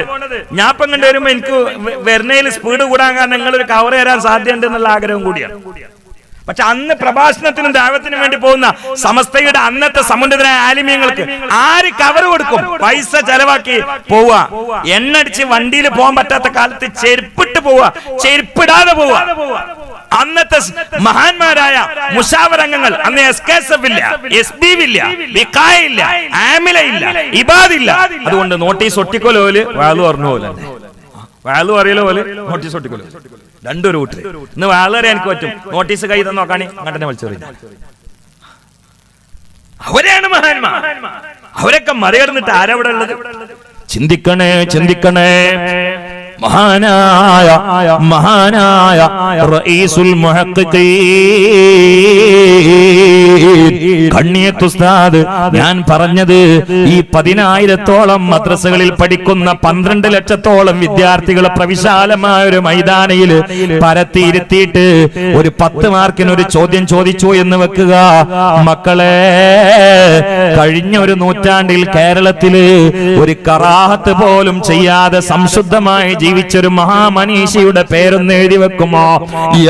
ഞാൻ ഇപ്പം കണ്ടു വരുമ്പോ എനിക്ക് വെർണയിൽ സ്പീഡ് കൂടാൻ കാരണം നിങ്ങളൊരു കവർ തരാൻ സാധ്യതയുണ്ട് എന്നുള്ള ആഗ്രഹം കൂടിയാണ്. പക്ഷെ അന്ന് പ്രഭാഷണത്തിനും ദാവത്തിനും വേണ്ടി പോകുന്ന സമസ്തയുടെ അന്നത്തെ സമുന്നതരായ ആലിമീങ്ങൾക്ക് ആര് കവർ കൊടുക്കും? പൈസ ചെലവാക്കി പോവുക. എണ്ണടിച്ച് വണ്ടിയിൽ പോകാൻ പറ്റാത്ത കാലത്ത് ചെരുപ്പിട്ട് പോവുക, ചെരുപ്പിടാതെ പോവുക. അന്നത്തെ മഹാന്മാരായ മുശാവർ അംഗങ്ങൾ അന്ന് SKSF ഇല്ല, SB ഇല്ല, വിഖായില്ല, ആമിലയില്ല, ഇബാദില്ല. അതുകൊണ്ട് നോട്ടീസ് ഒട്ടിക്കോലോല് വാളു പറഞ്ഞു പോലെ, വാളു അറിയലോ പോലെ നോട്ടീസ് ഒട്ടിക്കോലോ, രണ്ടു റൂട്ട്. ഇന്ന് വാളു അറിയാൻ എനിക്ക് പറ്റും. നോട്ടീസ് കൈ തന്നെ നോക്കാണി അങ്ങനെ വിളിച്ചറിയില്ല. അവരാണ് മഹാന്മാർ. അവരൊക്കെ മറികടന്നിട്ട് ആരവിടെ ഉള്ളത്? ചിന്തിക്കണേ, ചിന്തിക്കണേ. മഹാനായ റഈസുൽ മുഹഖഖീൻ കണ്ണിയത്ത് ഉസ്താദ് ഞാൻ പറഞ്ഞത് ഈ 10,000-ഓളം മദ്രസകളിൽ പഠിക്കുന്ന 12 ലക്ഷത്തോളം വിദ്യാർത്ഥികളെ പ്രവിശാലമായ ഒരു മൈതാനയിൽ പരത്തിയിരുത്തിയിട്ട് ഒരു 10 മാർക്കിന് ഒരു ചോദ്യം ചോദിച്ചു എന്ന് വെക്കുക. മക്കളെ, കഴിഞ്ഞ ഒരു നൂറ്റാണ്ടിൽ കേരളത്തില് ഒരു കറാഹത്ത് പോലും ചെയ്യാതെ സംശുദ്ധമായി ജീവിച്ചൊരു മഹാമനീഷിയുടെ പേരൊന്ന് എഴുതി വെക്കുമോ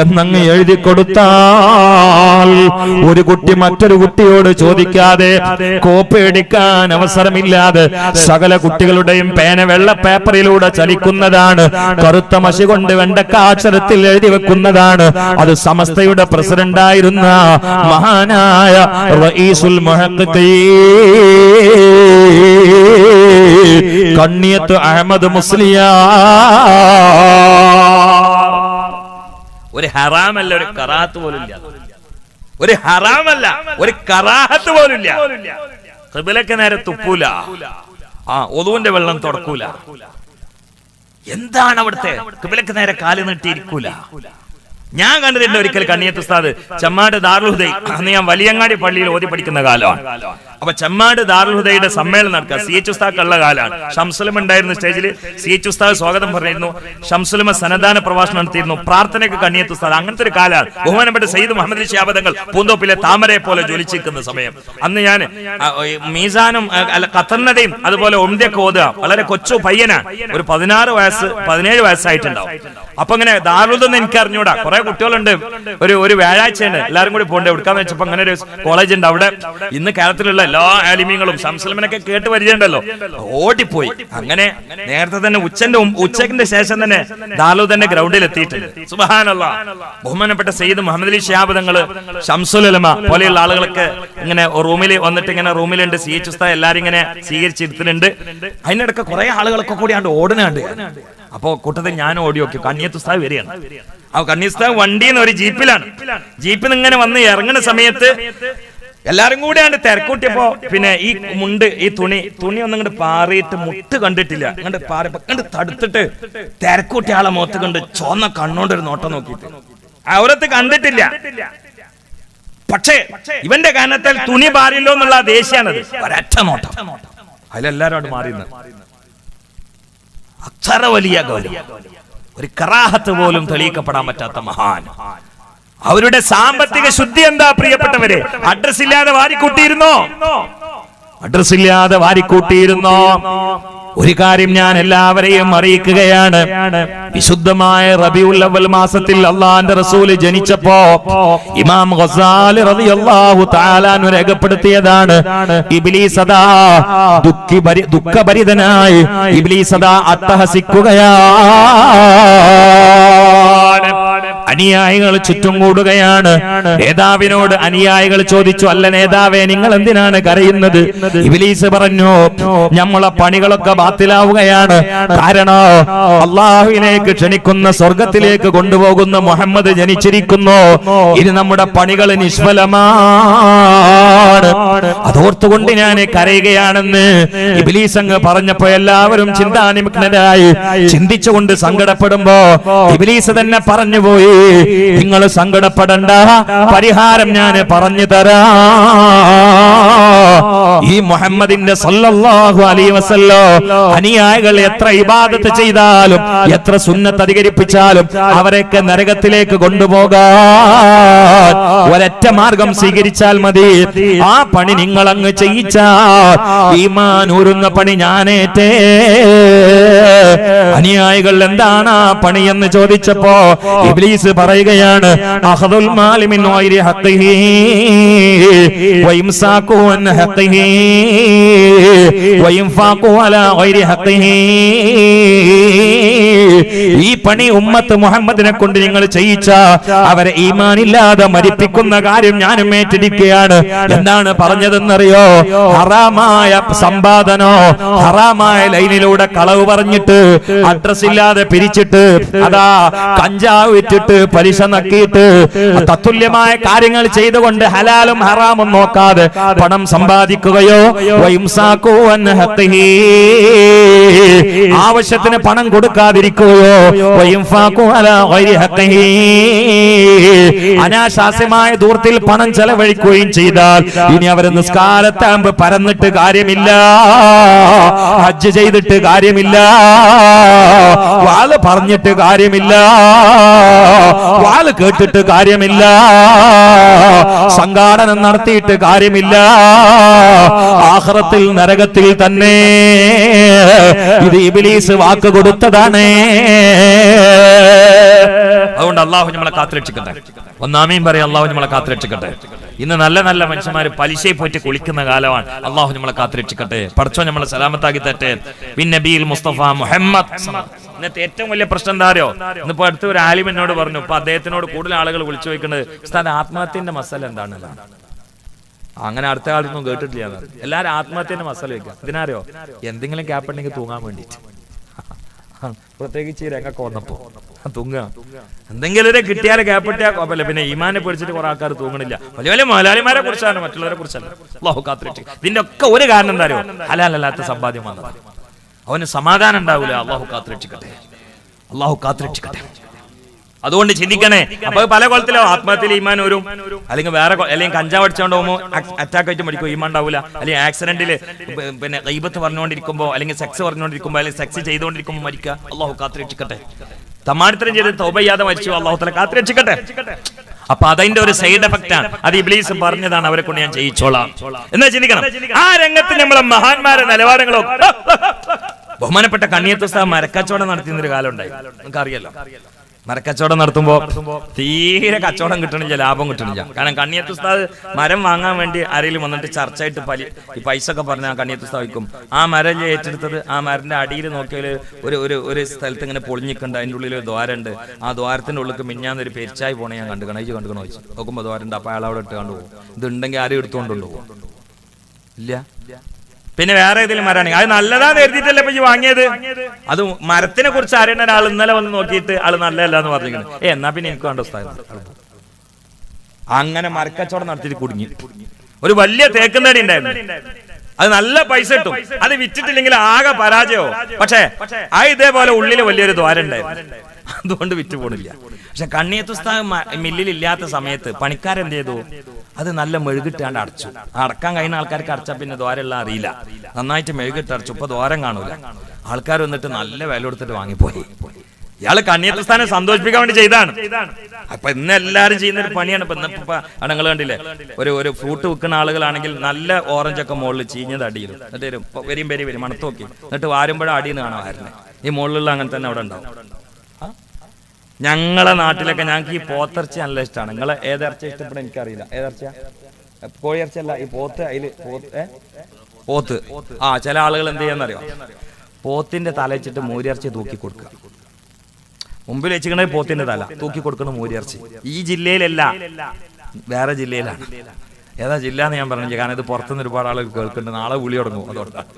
എന്നങ്ങ് എഴുതി കൊടുത്താൽ ഒരു കുട്ടി മറ്റൊരു കുട്ടിയോട് ചോദിക്കാതെ കോപ്പി എടുക്കാൻ അവസരമില്ലാതെ സകല കുട്ടികളുടെയും പേന വെള്ള പേപ്പറിലൂടെ ചലിക്കുന്നതാണ്. കറുത്ത മഷി കൊണ്ട് വെണ്ടക്കാക്ഷരത്തിൽ എഴുതി വെക്കുന്നതാണ്. അത് സമസ്തയുടെ പ്രസിഡന്റായിരുന്ന മഹാനായ റഈസുൽ മുഹഖഖീൻ കണ്ണിയത്ത് അഹമ്മദ് മുസ്ലിയാർ. ഒരു ഹറാമല്ല, ഒരു കറാഹത്ത് പോലും ഇല്ല. ഒരു ഹറാമല്ല, ഒരു കറാഹത്ത് പോലും ഇല്ല. ഖിബ്ലക്ക് നേരെ തുപ്പൂല, ഒളുവിന്റെ വെള്ളം തുടക്കൂല. എന്താണ് അവിടുത്തെ? ഖിബ്ലക്ക് നേരെ കാല് നീട്ടിയിരിക്കൂല. ഞാൻ കണ്ടിട്ടുണ്ട് ഒരിക്കൽ കണ്ണിയത്ത് ഉസ്താദ് ചെമ്മാട് ദാറുൽ ഹുദൈ, അന്ന് ഞാൻ വലിയങ്ങാടി പള്ളിയിൽ ഓതി പഠിക്കുന്ന കാലമാണ്. അപ്പൊ ചെമ്മാട് ദാറുൽ ഹുദൈയുടെ സമ്മേളനം നടക്കുക. CH ഉസ്താദ് ഉള്ള കാലാണ്. ഷംസുലമ ഉണ്ടായിരുന്ന സ്റ്റേജിൽ CH ഉസ്താദ് സ്വാഗതം പറഞ്ഞിരുന്നു. ഷംസുലമ സന്നദ്ധാന പ്രഭാഷണം നടത്തിയിരുന്നു. പ്രാർത്ഥനയ്ക്ക് കണ്ണിയത്ത് ഉസ്താദ്. അങ്ങനത്തെ ഒരു കാലാണ്. ബഹുമാനപ്പെട്ട സയ്യിദ് മുഹമ്മദ് അലി ശിഹാബ് തങ്ങൾ പൂന്തോപ്പിലെ താമരയെ പോലെ ജ്വലിച്ചിരിക്കുന്ന സമയം. അന്ന് ഞാൻ മീസാനും ഖത്തറിനടയും അതുപോലെ ഒമ്തിയൊക്കെ ഓതുക. വളരെ കൊച്ചു പയ്യനാണ്, ഒരു 16 വയസ്സ് 17 വയസ്സായിട്ടുണ്ടാവും. അപ്പൊ ഇങ്ങനെ ദാറുൽ ഹുദ എനിക്ക് അറിഞ്ഞൂടാ. കുറെ കുട്ടികളുണ്ട്. ഒരു വ്യാഴാഴ്ചയാണ് എല്ലാവരും കൂടി പോകണ്ടേ. എടുക്കാന്ന് വെച്ചപ്പോ അങ്ങനെ ഒരു കോളേജ് ഉണ്ട് അവിടെ. ഇന്ന് കേരളത്തിലുള്ള എല്ലാ ആലിമീങ്ങളും ഷംസുലമനൊക്കെ കേട്ട് പരിചയമുണ്ടല്ലോ. ഓടിപ്പോയി. അങ്ങനെ നേരത്തെ തന്നെ ഉച്ചക്കിന്റെ ശേഷം തന്നെ ദാറുൽ ഹുദന്റെ ഗ്രൗണ്ടിൽ എത്തിയിട്ടുണ്ട്. സുബ്ഹാനല്ലാഹ്. ബഹുമാനപ്പെട്ട സയ്യിദ് മുഹമ്മദ് അലി ശിഹാബ് തങ്ങള്, ഷംസുലമ പോലെയുള്ള ആളുകളൊക്കെ ഇങ്ങനെ റൂമിൽ വന്നിട്ട് ഇങ്ങനെ റൂമിലുണ്ട്. CH ഉസ്താദ് എല്ലാരും ഇങ്ങനെ സ്വീകരിച്ചിരുത്തുന്നുണ്ട്. അതിനിടയ്ക്ക് കുറെ ആളുകളൊക്കെ കൂടി ആണ്ട് ഓടുന്നുണ്ട്. അപ്പോ കൂട്ടത്തിൽ ഞാൻ ഓടി നോക്കി. കണ്ണിയത്ത് ഉസ്താദ് വരികയാണ്. ആ കണ്ണിയത്ത് ഉസ്താദ് വണ്ടിയിൽ നിന്ന് ഒരു ജീപ്പിലാണ്. ജീപ്പിൽ നിന്ന് ഇങ്ങനെ വന്ന് ഇറങ്ങുന്ന സമയത്ത് എല്ലാരും കൂടെയാണ് തിരക്കൂട്ടിയപ്പോ പിന്നെ ഈ മുണ്ട് ഈ തുണി ഒന്നും ഇങ്ങോട്ട് പാറിയിട്ട് മുട്ട് കണ്ടിട്ടില്ല. ഇങ്ങോട്ട് പാറിയപ്പോ ഇങ്ങോട്ട് തടുത്തിട്ട് തിരക്കൂട്ടിയ ആളെ മുഖത്ത് കണ്ട് ചുവന്ന കണ്ണോണ്ടൊരു നോട്ടം നോക്കിയിട്ട് അവരത്ത് കണ്ടിട്ടില്ല. പക്ഷേ ഇവന്റെ കാരണത്താൽ തുണി പാറിയല്ലോ എന്നുള്ള ദേഷ്യാണത്. ഒരൊറ്റ നോട്ടം അതിലെല്ലാരും അവിടെ മാറിയുന്ന അക്ഷര വലിയ ഒരു കറാഹത്ത് പോലും തെളിയിക്കപ്പെടാൻ പറ്റാത്ത മഹാൻ. അവരുടെ സാമ്പത്തിക ശുദ്ധി എന്താ പ്രിയപ്പെട്ടവരെ? അഡ്രസ് ഇല്ലാതെ വാരിക്കൂട്ടിയിരുന്നോ? ഒരു കാര്യം ഞാൻ എല്ലാവരെയും അറിയിക്കുകയാണ്. വിശുദ്ധമായ റബീഉൽ അവ്വൽ മാസത്തിൽ അല്ലാഹുവിന്റെ റസൂൽ ജനിച്ചപ്പോ ഇമാം ഗസാലി റളിയല്ലാഹു തആല അൻഹു രേഖപ്പെടുത്തിയതാണ്, ഇബ്ലീസ് അതാ ദുഃഖഭരിതനായി ഇബ്ലീസ് അതാ അട്ടഹസിക്കുകയാണ്. അനുയായികൾ ചുറ്റും കൂടുകയാണ്. നേതാവിനോട് അനുയായികൾ ചോദിച്ചു, അല്ല നേതാവേ, നിങ്ങൾ എന്തിനാണ് കരയുന്നത്? ഇബ്ലീസ് പറഞ്ഞു, നമ്മളെ പണികളൊക്കെ ബാത്തിലാവുകയാണ്. കാരണം അള്ളാഹുവിലേക്ക് ക്ഷണിക്കുന്ന, സ്വർഗത്തിലേക്ക് കൊണ്ടുപോകുന്ന മുഹമ്മദ് ജനിച്ചിരിക്കുന്നു. ഇനി നമ്മുടെ പണികൾ നിഷ്ഫലമാണ്. അതോർത്തുകൊണ്ട് ഞാൻ കരയുകയാണെന്ന് ഇബ്ലീസ് അങ്ങ് പറഞ്ഞപ്പോ എല്ലാവരും ചിന്താനിമഗ്നരായി ചിന്തിച്ചുകൊണ്ട് സങ്കടപ്പെടുമ്പോ ഇബ്ലീസ് തന്നെ പറഞ്ഞുപോയി, നിങ്ങൾ സങ്കടപ്പെടണ്ട, പരിഹാരം ഞാൻ പറഞ്ഞു തരാം. ഈ മുഹമ്മദിന്റെ സല്ലല്ലാഹു അലൈഹി വസല്ലം അനുയായികൾ എത്ര ഇബാദത്ത് ചെയ്താലും എത്ര സുന്നത്ത് അധികരിപ്പിച്ചാലും അവരെയൊക്കെ നരകത്തിലേക്ക് കൊണ്ടുപോകാൻ ഒരൊറ്റ മാർഗം സ്വീകരിച്ചാൽ മതി. ആ പണി നിങ്ങൾ അങ്ങ് ചെയ്യിച്ചാൽ ഈമാൻ ഊരുന്ന പണി ഞാനേറ്റേ. അനുയായികൾ എന്താണ് ആ പണി എന്ന് ചോദിച്ചപ്പോ ഇബ്ലീസ് പറയുകയാണ്, അഖദുൽ മാലി മിൻ ഗൈരി ഹഖ്ഖിഹി വഇംസാഖു അൻ ഹഖ്ഖിഹി വഇൻഫാഖു അലാ ഗൈരി ഹഖ്ഖിഹി. ഈ പണി ഉമ്മത്ത് മുഹമ്മദിനെ കൊണ്ട് നിങ്ങൾ ചെയ്യിച്ച അവരെ ഈമാനില്ലാതെ മരിപ്പിക്കുന്ന കാര്യം ഞാനും ഏറ്റെടുക്കുകയാണ്. എന്താണ് പറഞ്ഞതെന്നറിയോ? ഹറാമായ സമ്പാദനോ ഹറാമായ ലൈനിലൂടെ കളവ് പറഞ്ഞിട്ട് അഡ്രസ് ഇല്ലാതെ പിരിച്ചിട്ട് അതാ കഞ്ചാവ് വിറ്റിട്ട് പലിശ നക്കിയിട്ട് തത്തുല്യമായ കാര്യങ്ങൾ ചെയ്തുകൊണ്ട് ഹലാലും ഹറാമും നോക്കാതെ പണം സമ്പാദിക്കുകയോ ആവശ്യത്തിന് പണം കൊടുക്കാതിരിക്കുകയോ അനാശാസ്യമായ ദൂരത്തിൽ പണം ചെലവഴിക്കുകയും ചെയ്താൽ ഇനി അവർ നിസ്കാരത്താമ്പ് പരന്നിട്ട് കാര്യമില്ല, ഹജ്ജ് ചെയ്തിട്ട് കാര്യമില്ല, വാല് പറഞ്ഞിട്ട് കാര്യമില്ല, വാല് കേട്ടിട്ട് കാര്യമില്ല, സംഘാടനം നടത്തിയിട്ട് കാര്യമില്ല, ആഖിറത്തിൽ നരകത്തിൽ തന്നെ. ഇത് ഇബ്ലീസ് വാക്ക് കൊടുത്തതാണ്. അതുകൊണ്ട് അല്ലാഹു നമ്മളെ കാത്തുരക്ഷിക്കട്ടെ. ഒന്നാമീൻ പറയാം, അല്ലാഹു നമ്മളെ കാത്തുരക്ഷിക്കട്ടെ. ഇന്ന് നല്ല നല്ല മനുഷ്യന്മാര് പലിശയെ പോയിട്ട് കുളിക്കുന്ന കാലമാണ്. അല്ലാഹു നമ്മളെ കാത്തുരക്ഷിക്കട്ടെ. പടച്ചോൻ നമ്മളെ സലാമത്താക്കി തട്ടെ. പിന്നെ നബിയിൽ മുസ്തഫ മുഹമ്മദ്. ഇന്നത്തെ ഏറ്റവും വലിയ പ്രശ്നം എന്താ അറിയോ? ഇന്നിപ്പോ അടുത്ത ഒരു ആലിം എന്നോട് പറഞ്ഞു, ഇപ്പൊ അദ്ദേഹത്തിനോട് കൂടുതൽ ആളുകൾ വിളിച്ചു ചോദിക്കുന്നത്, ഉസ്താദ് ആത്മഹത്യന്റെ മസാല എന്താണ്? അങ്ങനെ അടുത്ത കാലത്തൊന്നും കേട്ടിട്ടില്ല. എല്ലാരും ആത്മഹത്യന്റെ മസാല വെക്കുക. ഇതിനാരോ എന്തെങ്കിലും ക്യാപ്പുണ്ടെങ്കിൽ തൂങ്ങാൻ വേണ്ടിട്ട്, പ്രത്യേകിച്ച് ഈ രംഗൊക്കെ വന്നപ്പോ തൂങ്ങുക. എന്തെങ്കിലും ഒരു കിട്ടിയാൽ ക്യാപ്പിട്ടിയാൽ കുഴപ്പമില്ല. പിന്നെ ഈമാനെ പൊടിച്ചിട്ട് കുറെ ആൾക്കാർ തൂങ്ങണില്ല. വലിയ വലിയ മുതലാളിമാരെ കുറിച്ചാണ്, മറ്റുള്ളവരെ കുറിച്ചല്ല. അല്ലാഹു കാത്തുരക്ഷിക്കട്ടെ. ഇതിന്റെ ഒക്കെ ഒരു കാരണം എന്താ അറിയോ? ഹലാലല്ലാത്ത സമ്പാദ്യമാണ്. അവന് സമാധാനം ഉണ്ടാവില്ല. അല്ലാഹു കാത്തുരക്ഷിക്കട്ടെ. അല്ലാഹു കാത്തുരക്ഷിക്കട്ടെ. അതുകൊണ്ട് ചിന്തിക്കണേ. അപ്പൊ പല കൊലത്തിലോ ആത്മഹത്യയിൽ ഈമാൻ വരും, അല്ലെങ്കിൽ വേറെ അല്ലെങ്കിൽ കഞ്ചാവ് അടിച്ചുകൊണ്ട് പോകുമ്പോൾ അറ്റാക്ക് ആയിട്ട് മരിക്കും, ഈമാൻ ഉണ്ടാവില്ല. അല്ലെങ്കിൽ ആക്സിഡന്റിൽ പിന്നെ ഗൈബത്ത് പറഞ്ഞുകൊണ്ടിരിക്കുമ്പോ, അല്ലെങ്കിൽ സെക്സ് പറഞ്ഞുകൊണ്ടിരിക്കുമ്പോ, അല്ലെങ്കിൽ സെക്സ് ചെയ്തുകൊണ്ടിരിക്കുമ്പോൾ മരിക്കുക. അല്ലാഹു കാത്തുരക്ഷിക്കട്ടെ. തമാടിത്തരം ചെയ്ത് തൗബ ചെയ്യാതെ മരിച്ചു, അല്ലാഹു തആല കാത്തുരക്ഷിക്കട്ടെ. അപ്പൊ അതിന്റെ ഒരു സൈഡ് എഫക്റ്റ് ആണ്. അത് ഇബ്ലീസ് പറഞ്ഞതാണ്, അവരെ കൊണ്ട് ഞാൻ ചെയ്യിച്ചോളാം എന്നാ ചിന്തിക്കണം. ആ രംഗത്ത് നമ്മളെ മഹാന്മാരെ നിലവാരങ്ങളോ ബഹുമാനപ്പെട്ട കണ്ണിയത്ത് ഉസ്താദ് മരക്കച്ചവടം നടത്തുന്ന ഒരു കാലം ഉണ്ടായി. നിങ്ങൾക്ക് അറിയാലോ, മരക്കച്ചവടം നടത്തുമ്പോ തീരെ കച്ചവടം കിട്ടണില്ല, ലാഭം കിട്ടണില്ല. കാരണം കണ്ണിയത്ത് ഉസ്താദ് മരം വാങ്ങാൻ വേണ്ടി ആരെങ്കിലും വന്നിട്ട് ചർച്ചയായിട്ട് ഈ പൈസ ഒക്കെ പറഞ്ഞാൽ കണ്ണിയത്ത് ഉസ്താദ് വയ്ക്കും. ആ മരം ഏറ്റെടുത്തത് ആ മരത്തിന്റെ അടിയിൽ നോക്കിയാൽ ഒരു സ്ഥലത്ത് ഇങ്ങനെ പൊളിഞ്ഞിട്ടുണ്ട്, അതിൻ്റെ ഉള്ളിൽ ഒരു ദ്വാരമുണ്ട്. ആ ദ്വാരത്തിന്റെ ഉള്ളിൽ മിഞ്ഞാന്നൊരു പെരിച്ചായി പോണേ ഞാൻ കണ്ടുക്കണം. ഇത് കണ്ടുക്കണോ ചോദിച്ചു നോക്കുമ്പോൾ ദ്വാരണ്ട്. അപ്പൊ അയാൾ അവിടെ ഇട്ട് കണ്ടുപോകും. ഇത് ഉണ്ടെങ്കിൽ ആരും എടുത്തുകൊണ്ടുപോകും ഇല്ല. പിന്നെ വേറെ ഏതെങ്കിലും മരമാണെങ്കിൽ അത് നല്ലതാന്ന് എഴുതിയിട്ടല്ലേ ഇപ്പൊ ഈ വാങ്ങിയത്. അത് മരത്തിനെ കുറിച്ച് അറിയുന്ന ഒരാൾ ഇന്നലെ വന്ന് നോക്കിയിട്ട് ആള് നല്ലതല്ല എന്ന് പറഞ്ഞിരിക്കുന്നത്. എന്നാ പിന്നെ എനിക്ക് വേണ്ട ഉസ്താദ്. അങ്ങനെ മരക്കച്ചവടം നടത്തിയിട്ട് കുടുങ്ങി. ഒരു വലിയ തേക്കുന്നടി ഉണ്ടായിരുന്നു. അത് നല്ല പൈസ കിട്ടും. അത് വിറ്റിട്ടില്ലെങ്കിൽ ആകെ പരാജയവും. പക്ഷേ ആ ഇതേപോലെ ഉള്ളിൽ വലിയൊരു ദ്വാരം ഉണ്ടായിരുന്നു. അതുകൊണ്ട് വിറ്റ് പോണില്ല. പക്ഷെ കണ്ണിയത്ത് ഉസ്താദ് മില്ലിൽ ഇല്ലാത്ത സമയത്ത് പണിക്കാരെന്ത് ചെയ്തു? അത് നല്ല മെഴുകിട്ടാണ്ട് അടച്ചു. അടക്കാൻ കഴിയുന്ന ആൾക്കാർക്ക് അടച്ചാൽ പിന്നെ ദ്വാരമുള്ള അറിയില്ല. നന്നായിട്ട് മെഴുകിട്ട് അടച്ചു. ഇപ്പൊ ദ്വാരം കാണൂല. ആൾക്കാർ വന്നിട്ട് നല്ല വില കൊടുത്തിട്ട് വാങ്ങിപ്പോയി. ഇയാള് കണ്ണിയത്ത് ഉസ്താദിനെ സന്തോഷിപ്പിക്കാൻ വേണ്ടി ചെയ്താണ്. അപ്പൊ ഇന്ന് എല്ലാരും ചെയ്യുന്ന ഒരു പണിയാണ്. ഇപ്പൊ ഇന്നിപ്പോ അടങ്ങൾ കണ്ടില്ലേ, ഒരു ഫ്രൂട്ട് വിൽക്കുന്ന ആളുകളാണെങ്കിൽ നല്ല ഓറഞ്ചൊക്കെ മുകളിൽ ചീഞ്ഞത് അടിയിലും, എന്നിട്ട് വരും മണത്ത് നോക്കി, എന്നിട്ട് വാരുമ്പോഴും അടിയെന്ന് കാണാൻ വരുന്നത്. ഈ മുകളിലുള്ള അങ്ങനെ തന്നെ അവിടെ ഉണ്ടാവും. ഞങ്ങളെ നാട്ടിലൊക്കെ ഞങ്ങൾക്ക് ഈ പോത്തിറച്ചി നല്ല ഇഷ്ടമാണ്. നിങ്ങളെ ഏതിറച്ചി ഇഷ്ടപ്പെടാൻ എനിക്കറിയില്ല. ഏതിറച്ചിയാ? കോഴിയിറച്ചിയല്ല, ഈ പോത്ത്. അതില് പോത്ത്. ചില ആളുകൾ എന്ത് ചെയ്യാന്നറിയോ? പോത്തിന്റെ തല വെച്ചിട്ട് മൂരിയിറച്ചി തൂക്കി കൊടുക്കുക. മുമ്പിൽ വെച്ചിക്കണ പോത്തിന്റെ തല തൂക്കി കൊടുക്കുന്ന മൂരിയിറച്ചി. ഈ ജില്ലയിലല്ല, വേറെ ജില്ലയിലാണ്. ഏതാ ജില്ല എന്ന് ഞാൻ പറഞ്ഞു, കാരണം ഇത് പുറത്തുനിന്ന് ഒരുപാട് ആളുകൾ കേൾക്കുന്നുണ്ട്. നാളെ വിളി തുടങ്ങും. അതുകൊണ്ടാണ്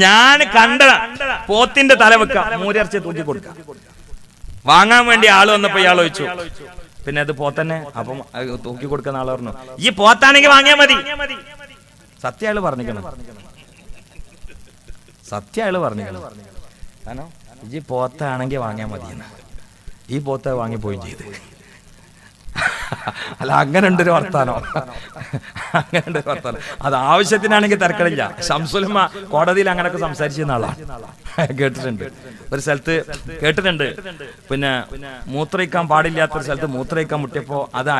ഞാൻ കണ്ട പോത്തിന്റെ തല വെക്കുക, മൂരിയിറച്ചി തൂക്കി കൊടുക്കുക. വാങ്ങാൻ വേണ്ടി ആള് വന്നപ്പോ ഇയാൾ ചോദിച്ചു, പിന്നെ അത് പോത്തന്നെ? അപ്പം തൂക്കി കൊടുക്കുന്ന ആള് പറഞ്ഞു, ഈ പോത്താണെങ്കിൽ വാങ്ങിയാ മതി. സത്യ അയാള് പറഞ്ഞിക്കണം. കാരണം ഈ പോത്താണെങ്കിൽ വാങ്ങിയാൽ മതി. ഈ പോത്ത വാങ്ങിപ്പോയും ചെയ്ത്. അല്ല, അങ്ങനെ ഉണ്ടൊരു വർത്താനോ? അത് ആവശ്യത്തിനാണെങ്കിൽ തിരക്കടില്ല. ശംസുലമ കോടതിയിൽ അങ്ങനെയൊക്കെ സംസാരിച്ചിരുന്ന ആളാണ്. കേട്ടിട്ടുണ്ട്. ഒരു സ്ഥലത്ത് കേട്ടിട്ടുണ്ട്, പിന്നെ മൂത്രയിക്കാൻ പാടില്ലാത്തൊരു സ്ഥലത്ത് മൂത്രയിക്കാൻ മുട്ടിയപ്പോ അത്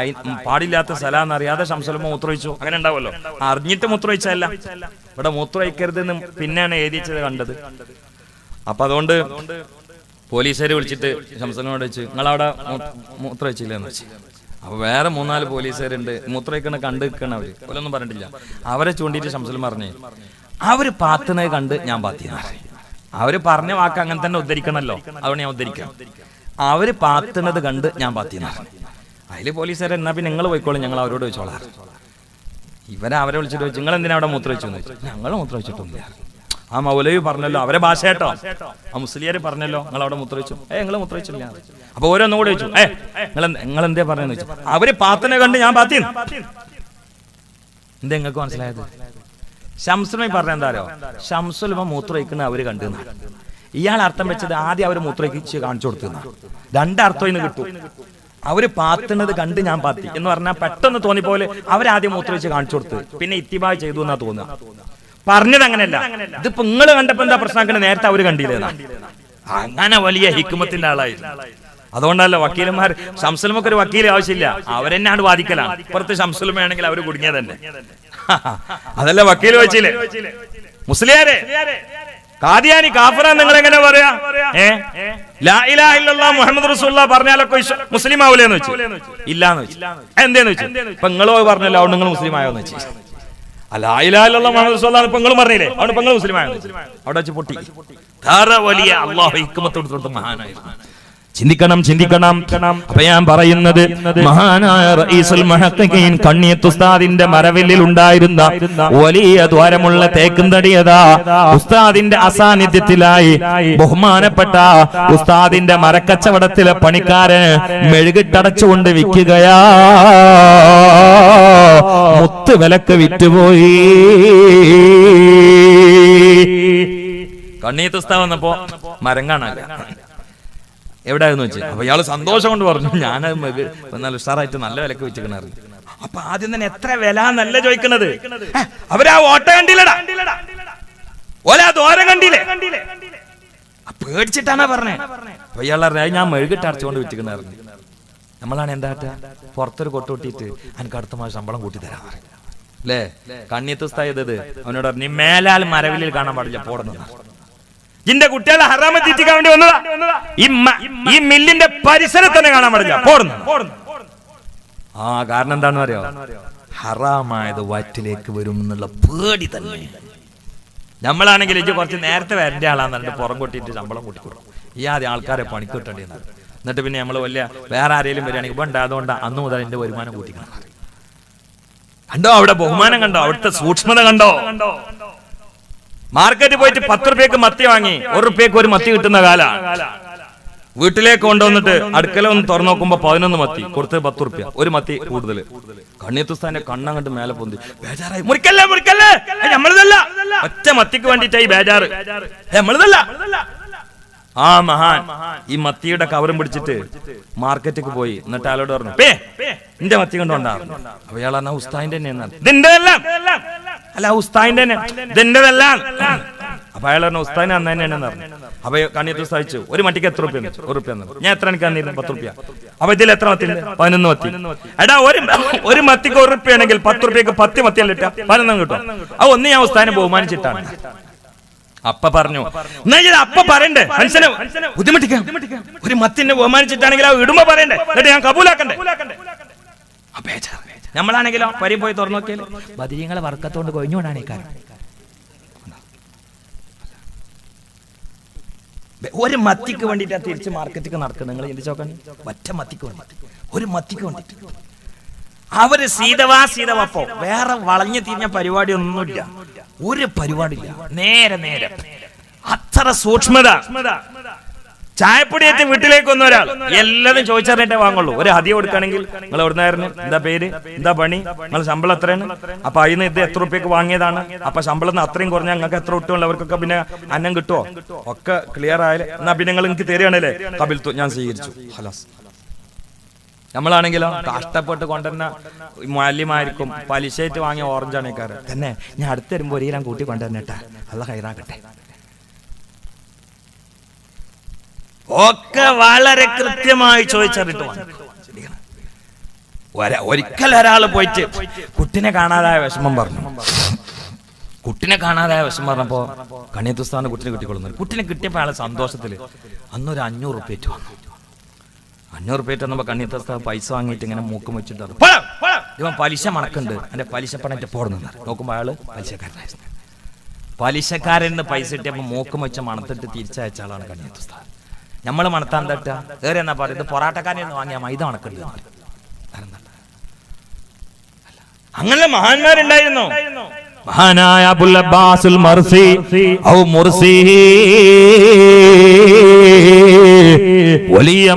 പാടില്ലാത്ത സ്ഥലം അറിയാതെ ശംസുലമ മൂത്രയിച്ചു. അങ്ങനെ ഉണ്ടാവുമല്ലോ, അറിഞ്ഞിട്ട് മൂത്രയിച്ചല്ല. ഇവിടെ മൂത്രയിക്കരുതെന്ന് പിന്നെയാണ് എഴുതിച്ചത് കണ്ടത്. അപ്പൊ അതുകൊണ്ട് പോലീസുകാർ വിളിച്ചിട്ട് ശംസുലമയോട് വെച്ച്, നിങ്ങളവിടെ മൂത്രയിച്ചില്ലെന്ന് വെച്ച്. അപ്പൊ വേറെ 3-4 പോലീസുകാരുണ്ട്, മൂത്രയിക്കണ കണ്ടു നിൽക്കണ. അവരൊന്നും പറഞ്ഞിട്ടില്ല. അവരെ ചൂണ്ടിയിട്ട് ശംസുലമ പറഞ്ഞേ, അവര് പാത്തുന്നത് കണ്ട് ഞാൻ പാത്തിയെന്ന് പറയും. അവര് പറഞ്ഞ വാക്ക് അങ്ങനെ തന്നെ ഉദ്ധരിക്കണല്ലോ, അതുകൊണ്ട് ഞാൻ ഉദ്ധരിക്കാം. അവര് പാത്തുന്നത് കണ്ട് ഞാൻ പാത്തിയെന്ന് പറഞ്ഞു. അതില് പോലീസുകാരെ, എന്നാ പിന്നെ നിങ്ങൾ പോയിക്കോളും, ഞങ്ങൾ അവരോട് ചോദിച്ചോളാം. അവരെ വിളിച്ചിട്ട് ചോദിച്ചു, നിങ്ങൾ എന്തിനാ അവിടെ മൂത്രയിച്ചു? ഞങ്ങൾ മൂത്രയിച്ചിട്ടൊന്നുമില്ല. ആ മൗലവി പറഞ്ഞല്ലോ, അവരെ ഭാഷ കേട്ടോ. ആ മുസ്ലിയാര് പറഞ്ഞല്ലോ നിങ്ങൾ അവിടെ മൂത്രയിച്ചു. നിങ്ങൾ മൂത്രയിച്ചില്ല. അപ്പൊ ഓരോന്നും കൂടെ ചോദിച്ചു, നിങ്ങൾ എന്തേ പറഞ്ഞെന്ന് വെച്ചു. അവര് പാത്തിനെ കണ്ട് ഞാൻ പാത്തി. എന്താ നിങ്ങൾക്ക് മനസ്സിലായത്? ശംസുലമ പറഞ്ഞ എന്താരോ, ശംസുലമ മൂത്രയിക്കുന്ന അവര് കണ്ടു. ഇയാൾ അർത്ഥം വെച്ചത് ആദ്യം അവര് മൂത്രയിച്ച് കാണിച്ചു കൊടുത്തു. രണ്ടർത്ഥം ഇന്ന് കിട്ടും. അവര് പാത്തുന്നത് കണ്ട് ഞാൻ പാത്തി എന്ന് പറഞ്ഞാൽ പെട്ടെന്ന് തോന്നിപ്പോലെ അവരാദ്യം മൂത്രയിച്ച് കാണിച്ചു കൊടുത്ത് പിന്നെ ഇത്തിബാ ചെയ്തു എന്നാ തോന്നുക. പറഞ്ഞത് അങ്ങനെയല്ല. ഇതിപ്പോ നിങ്ങള് കണ്ടപ്പോ എന്താ പ്രശ്നം? നേരത്തെ അവര് കണ്ടില്ലേ? അങ്ങനെ വലിയ ഹിക്മത്തിന്റെ ആളായിരുന്നു. അതുകൊണ്ടല്ലോ വക്കീലന്മാർ, ശംസുലമക്ക് ഒരു വക്കീൽ ആവശ്യമില്ല, അവരെന്നാണ് വാദിക്കലാണ്. ഇപ്പുറത്ത് ശംസുലമയാണെങ്കിൽ അവര് കുടുങ്ങിയ തന്നെ. അതല്ല വക്കീൽ വെച്ചില്ലേ? മുസ്ലിയാരെ കാദിയാനി കാഫിറ നിങ്ങൾ എങ്ങനെ പറയാ? ലാ ഇലാഹ ഇല്ലല്ലാഹ് മുഹമ്മദ് റസൂലുള്ളാഹ് പറഞ്ഞാലൊക്കെ മുസ്ലിം ആവൂലെന്ന് വെച്ചു. ഇല്ലാന്ന് വെച്ചു. എന്തേന്ന് വെച്ചു? ഇപ്പൊ നിങ്ങളോ പറഞ്ഞല്ലോ, അവിടെ നിങ്ങൾ മുസ്ലിം ആയോന്ന് വെച്ചു. ലാ ഇലാഹ ഇല്ലല്ലാഹ് മുഹമ്മദ് റസൂലുള്ളാഹ് ഇപ്പൊ നിങ്ങൾ പറഞ്ഞില്ലേ, അവിടെ നിങ്ങൾ മുസ്ലിം ആയോന്ന് വെച്ചു. അവിടെ വെച്ച് പൊട്ടി. വലിയ അള്ളാഹു ഹിക്മത്ത് കൊടുത്തിട്ട് മഹാനായിരുന്നു. ചിന്തിക്കണം. അപ്പൊ ഞാൻ പറയുന്നത്, മഹാനായ റഈസുൽ മുഹഖഖീൻ കണ്ണിയത്ത് ഉസ്താദിന്റെ മരവില്ലിൽ ഉണ്ടായിരുന്ന വലിയ ദ്വാരമുള്ള തേക്കുംതടിയതാ ഉസ്താദിന്റെ അസാന്നിധ്യത്തിലായി ബഹുമാനപ്പെട്ട ഉസ്താദിന്റെ മരക്കച്ചവടത്തിലെ പണിക്കാരന് മെഴുകിട്ടടച്ചുകൊണ്ട് വിൽക്കുകയാ. മുത്ത് വിലക്ക് വിറ്റുപോയി. കണ്ണിയത്ത് ഉസ്താദ് വന്നപ്പോ മരം കാണാനില്ല. എവിടെയായിരുന്നു വെച്ച്. അപ്പൊ ഇയാള് സന്തോഷം കൊണ്ട് പറഞ്ഞു, ഞാൻ നല്ല ഉഷാറായിട്ട് നല്ല വിലക്ക് വെച്ചിരിക്കണായിരുന്നു. അപ്പൊ ആദ്യം തന്നെ എത്ര വില എന്നല്ല ചോദിക്കുന്നത്, അവരാ ഓട്ട കണ്ടില്ലടാ, ഓല ദോരം കണ്ടില്ലേ, പേടിച്ചിട്ടാണ് പറഞ്ഞേ. അപ്പൊ ഇയാൾ പറഞ്ഞ ഞാൻ മെഴുകിട്ട് അടച്ചുകൊണ്ട് വെച്ചിരിക്കണായിരുന്നു. നമ്മളാണ് എന്താ പുറത്തൊരു കൊട്ടുകൊട്ടിയിട്ട് എനിക്ക് അടുത്ത മാസം ശമ്പളം കൂട്ടി തരാൻ അല്ലേ? കണ്ണിയത്ത് ഉസ്താദ് അവനോട് പറഞ്ഞു, മേലാൽ മരവില്ലിൽ കാണാൻ പാടില്ല, പോടുന്നു. ഇന്റെ കുട്ടികളെ ഹറാമ തീറ്റിക്കാൻ വേണ്ടി വന്നതാ. ഈ മില്ലിന്റെ പരിസരത്ത് തന്നെ കാണാൻ പാടില്ല, പോടുന്നു. കാരണം എന്താണെന്ന് അറിയോ? ഹറാമായത് വയറ്റിലേക്ക് വരും എന്നുള്ള പേടി തന്നെ. നമ്മളാണെങ്കിൽ ഇത് കുറച്ച് നേരത്തെ വരേണ്ട ആളാന്ന് പുറം കൊട്ടിയിട്ട് ശമ്പളം കൂട്ടിക്കൊടുക്കും. ഈ ആദ്യം ആൾക്കാരെ പണിക്ക് കിട്ടേണ്ടിയെന്നാണ്. എന്നിട്ട് പിന്നെ നമ്മൾ വലിയ വേറെ ആരെങ്കിലും വരികയാണെങ്കിൽ ഇപ്പൊ ഉണ്ടായതുകൊണ്ട് അന്ന് മുതൽ എന്റെ വരുമാനം കൂട്ടിക്കണം. കണ്ടോ അവിടെ ബഹുമാനം കണ്ടോ? അവിടുത്തെ സൂക്ഷ്മത കണ്ടോ? മാർക്കറ്റിൽ പോയിട്ട് 10 രൂപയ്ക്ക് മത്തി വാങ്ങി 1 രൂപയ്ക്ക് ഒരു മത്തി കിട്ടുന്ന കാല. വീട്ടിലേക്ക് കൊണ്ടുവന്നിട്ട് അടുക്കള ഒന്ന് തുറന്നു നോക്കുമ്പോ 11 മത്തി കൊടുത്ത് 10 റുപ്യ, ഒരു മത്തി കൂടുതൽ. കണ്ണിയത്തുസ്ഥാന്റെ കണ്ണങ്ങട്ട് മേലെ പൊന്തി ബേജാറായി. മുറിക്കല്ലേ മുറിക്കല്ലേ, നമ്മളിതല്ല, ഒറ്റ മത്തിക്ക് വേണ്ടിട്ടായി ബേജാറ്, നമ്മളിതല്ല. ആ മഹാൻ ഈ മത്തിയുടെ കവറും പിടിച്ചിട്ട് മാർക്കറ്റിക്ക് പോയി. എന്നിട്ട് അയാളോട് പറഞ്ഞു, എന്റെ മത്തി കൊണ്ടുണ്ടായിരുന്നു. അപ്പൊ അയാൾ പറഞ്ഞ ഉസ്താദിന്റെ തന്നെയാണ്. അല്ല ഉസ്താദിന്റെ തന്നെ, ഇതിന്റെതല്ല. അപ്പൊ അയാൾ പറഞ്ഞു ഉസ്താദിനെ അന്ന് തന്നെയാണെന്ന് പറഞ്ഞു. അപ്പൊ കണ്ണിയത്ത് ഉസ്താദിച്ചു, ഒരു മട്ടിക്ക് എത്ര റുപ്യ? 1 റുപ്യ. ഞാൻ എത്ര എനിക്ക് തന്നിരുന്നു? 10 റുപ്യ. അപ്പൊ ഇതിൽ എത്ര മത്തി? 11 മത്തി. എടാ ഒരു മത്തിക്ക് 1 റുപ്യ ആണെങ്കിൽ 10 റുപ്യക്ക് 10 മത്തിയല്ല ഇട്ട 11 കിട്ടും. അത് ഒന്ന് ഞാൻ ഉസ്താദിനെ ബഹുമാനിച്ചിട്ടാണ്. അപ്പ പറഞ്ഞു, അപ്പ പറയണ്ടേ മനുഷ്യനെ ബുദ്ധിമുട്ടിക്കാം, ഒരു മത്തിനെ ബഹുമാനിച്ചിട്ടാണെങ്കിൽ ആ ഇടുമ്പോ പറയണ്ടേ, എന്നിട്ട് ഞാൻ കബൂലാക്കണ്ടേ? നമ്മളാണെങ്കിലോ പരി പോയി തുറന്നു നോക്കിയാൽ ബദരീങ്ങളെ വർക്കത്തോണ്ട് കൊഴിഞ്ഞുകൊണ്ടാണ് ഈ കാര്യം. ഒരു മത്തിക്ക് വേണ്ടിട്ടാ തിരിച്ച് മാർക്കറ്റിക്ക് നടക്കുന്നത്. നിങ്ങൾ ചിന്തിച്ചു നോക്കാൻ, ഒറ്റ മത്തിക്ക് വേണ്ടി, ഒരു മത്തിക്ക് വേണ്ടിട്ട് അവര് സീതവാപ്പോ വേറെ വളഞ്ഞു തിരിഞ്ഞ പരിപാടി ഒന്നുമില്ല, ഒരു പരിപാടിയില്ല, നേരെ അത്ര സൂക്ഷ്മത. ചായപ്പൊടിയേറ്റ് വീട്ടിലേക്ക് വന്ന ഒരാൾ എല്ലാവരും ചോദിച്ചറിഞ്ഞിട്ടേ വാങ്ങുള്ളൂ. ഒരു ഹദിയ കൊടുക്കുകയാണെങ്കിൽ നിങ്ങൾ എവിടുന്നായിരുന്നു, എന്താ പേര്, എന്താ പണി, നിങ്ങൾ ശമ്പളം എത്രയാണ്, അപ്പൊ അതിന് ഇത് എത്ര റുപ്യക്ക് വാങ്ങിയതാണ്, അപ്പൊ ശമ്പളം അത്രയും കുറഞ്ഞാൽ നിങ്ങൾക്ക് എത്ര കിട്ടുമല്ലോ, അവർക്കൊക്കെ പിന്നെ അന്നം കിട്ടുമോ, ഒക്കെ ക്ലിയർ ആയാലേ എന്നാ പിന്നെ നിങ്ങൾ എനിക്ക് തരികയാണല്ലേ, കബിൽത്തു, ഞാൻ സ്വീകരിച്ചു, ഹലാസ്. നമ്മളാണെങ്കിലോ കഷ്ടപ്പെട്ട് കൊണ്ടുവരുന്ന മാലിമാർക്കും പലിശയായിട്ട് വാങ്ങിയ ഓറഞ്ചാണേക്കാര് തന്നെ ഞാൻ അടുത്ത് വരുമ്പോ ഒരിക്കലും കൂട്ടി കൊണ്ടുവരേട്ടാ, അല്ല ഹൈറാക്കട്ടെ. ഒക്കെ വളരെ കൃത്യമായി ചോദിച്ചറിഞ്ഞിട്ട് ഒരിക്കൽ ഒരാള് പോയിട്ട് കുട്ടിനെ കാണാതായ വിഷമം പറഞ്ഞു. കുട്ടിനെ കാണാതായ വിഷമം പറഞ്ഞപ്പോ കണ്ണിയത്തുസ്ഥാനം കുട്ടിനെ കിട്ടിക്കൊള്ളുന്നു. കുട്ടിനെ കിട്ടിയപ്പോ അയാളെ സന്തോഷത്തില് അന്നൊരു 500 റുപ്യ വന്നു. 500 റുപ്യ വന്നപ്പോ കണ്ണിയത്തുസ്ഥാനം പൈസ വാങ്ങിയിട്ട് ഇങ്ങനെ മൂക്കും വെച്ചിട്ട് ഇവൻ പലിശ മണക്കുണ്ട്, എന്റെ പലിശ പണറ്റ് പോടുന്നത് നോക്കുമ്പോ അയാള് പലിശക്കാരനായിരുന്നു. പലിശക്കാരന് പൈസ കിട്ടിയപ്പോ മൂക്കും വെച്ച മണത്തിട്ട് തിരിച്ചയച്ച ആളാണ് കണ്ണിയത്തുസ്ഥാനം. നമ്മള് മണത്താൻ തട്ട വേറെ എന്നാ പറയുന്നത്, പൊറാട്ടക്കാരൻ വാങ്ങിയ മൈദ മണക്കുണ്ട്. അങ്ങനെ മഹാന്മാരുണ്ടായിരുന്നു. മഹാനായ അബുൽ അബ്ബാസുൽ മർസി ഔ മുർസി വലിയ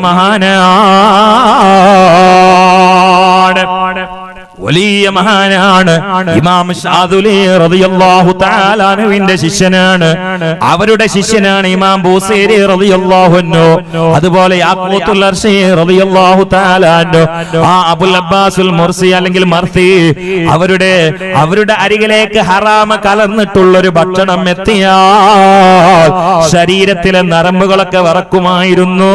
വലിയ മഹാനാണ്. ഇമാം ശാദുലി റളിയല്ലാഹു തആല അൻഹുവിന്റെ ശിഷ്യനാണ്. അവരുടെ ശിഷ്യനാണ് ഇമാം ബൂസൈരി റളിയല്ലാഹു അൻഹു. അതുപോലെ യാഖൂത്തുൽ അർശി റളിയല്ലാഹു തആല അൻഹു. ആ അബുൽ അബ്ബാസുൽ മുർസി അല്ലെങ്കിൽ മർസി അവരുടെ അരികിലേക്ക് ഹറാമ് കലർന്നിട്ടുള്ള ഒരു ഭക്ഷണം എത്തിയാൽ ശരീരത്തിലെ നരമ്പുകളൊക്കെ വിറക്കുമായിരുന്നു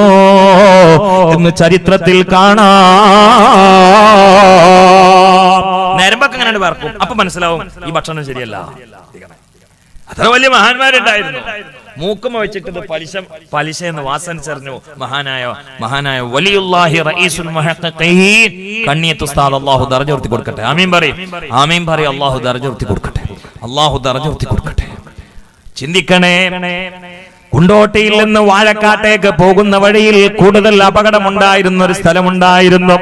എന്ന് ചരിത്രത്തിൽ കാണാം. നരമ്പൊക്കെ അങ്ങനെ വർക്കും, അപ്പൊ മനസ്സിലാവും ഈ ഭക്ഷണം ശരിയല്ല. അത്ര വലിയ മഹാന്മാരുണ്ടായിരുന്നു. മൂക്കുമ വെച്ചിട്ട് പലിശ എന്ന് വാസനിച്ചറിഞ്ഞു മഹാനായ വലിയുല്ലാഹി റഈസുൽ മുഹഖഖീൻ കണ്ണിയത്ത് ഉസ്താദ് അല്ലാഹു ദർജ ഉയർത്തി കൊടുക്കട്ടെ. ആമീൻ പറയും, ആമീൻ പറയും. അല്ലാഹു ദർജ ഉയർത്തി കൊടുക്കട്ടെ, അല്ലാഹു ദർജ ഉയർത്തി കൊടുക്കട്ടെ. ചിന്തിക്കണേ, കുണ്ടോട്ടിയിൽ നിന്ന് വാഴക്കാട്ടേക്ക് പോകുന്ന വഴിയിൽ കൂടുതൽ അപകടമുണ്ടായിരുന്ന ഒരു സ്ഥലമുണ്ടായിരുന്നു.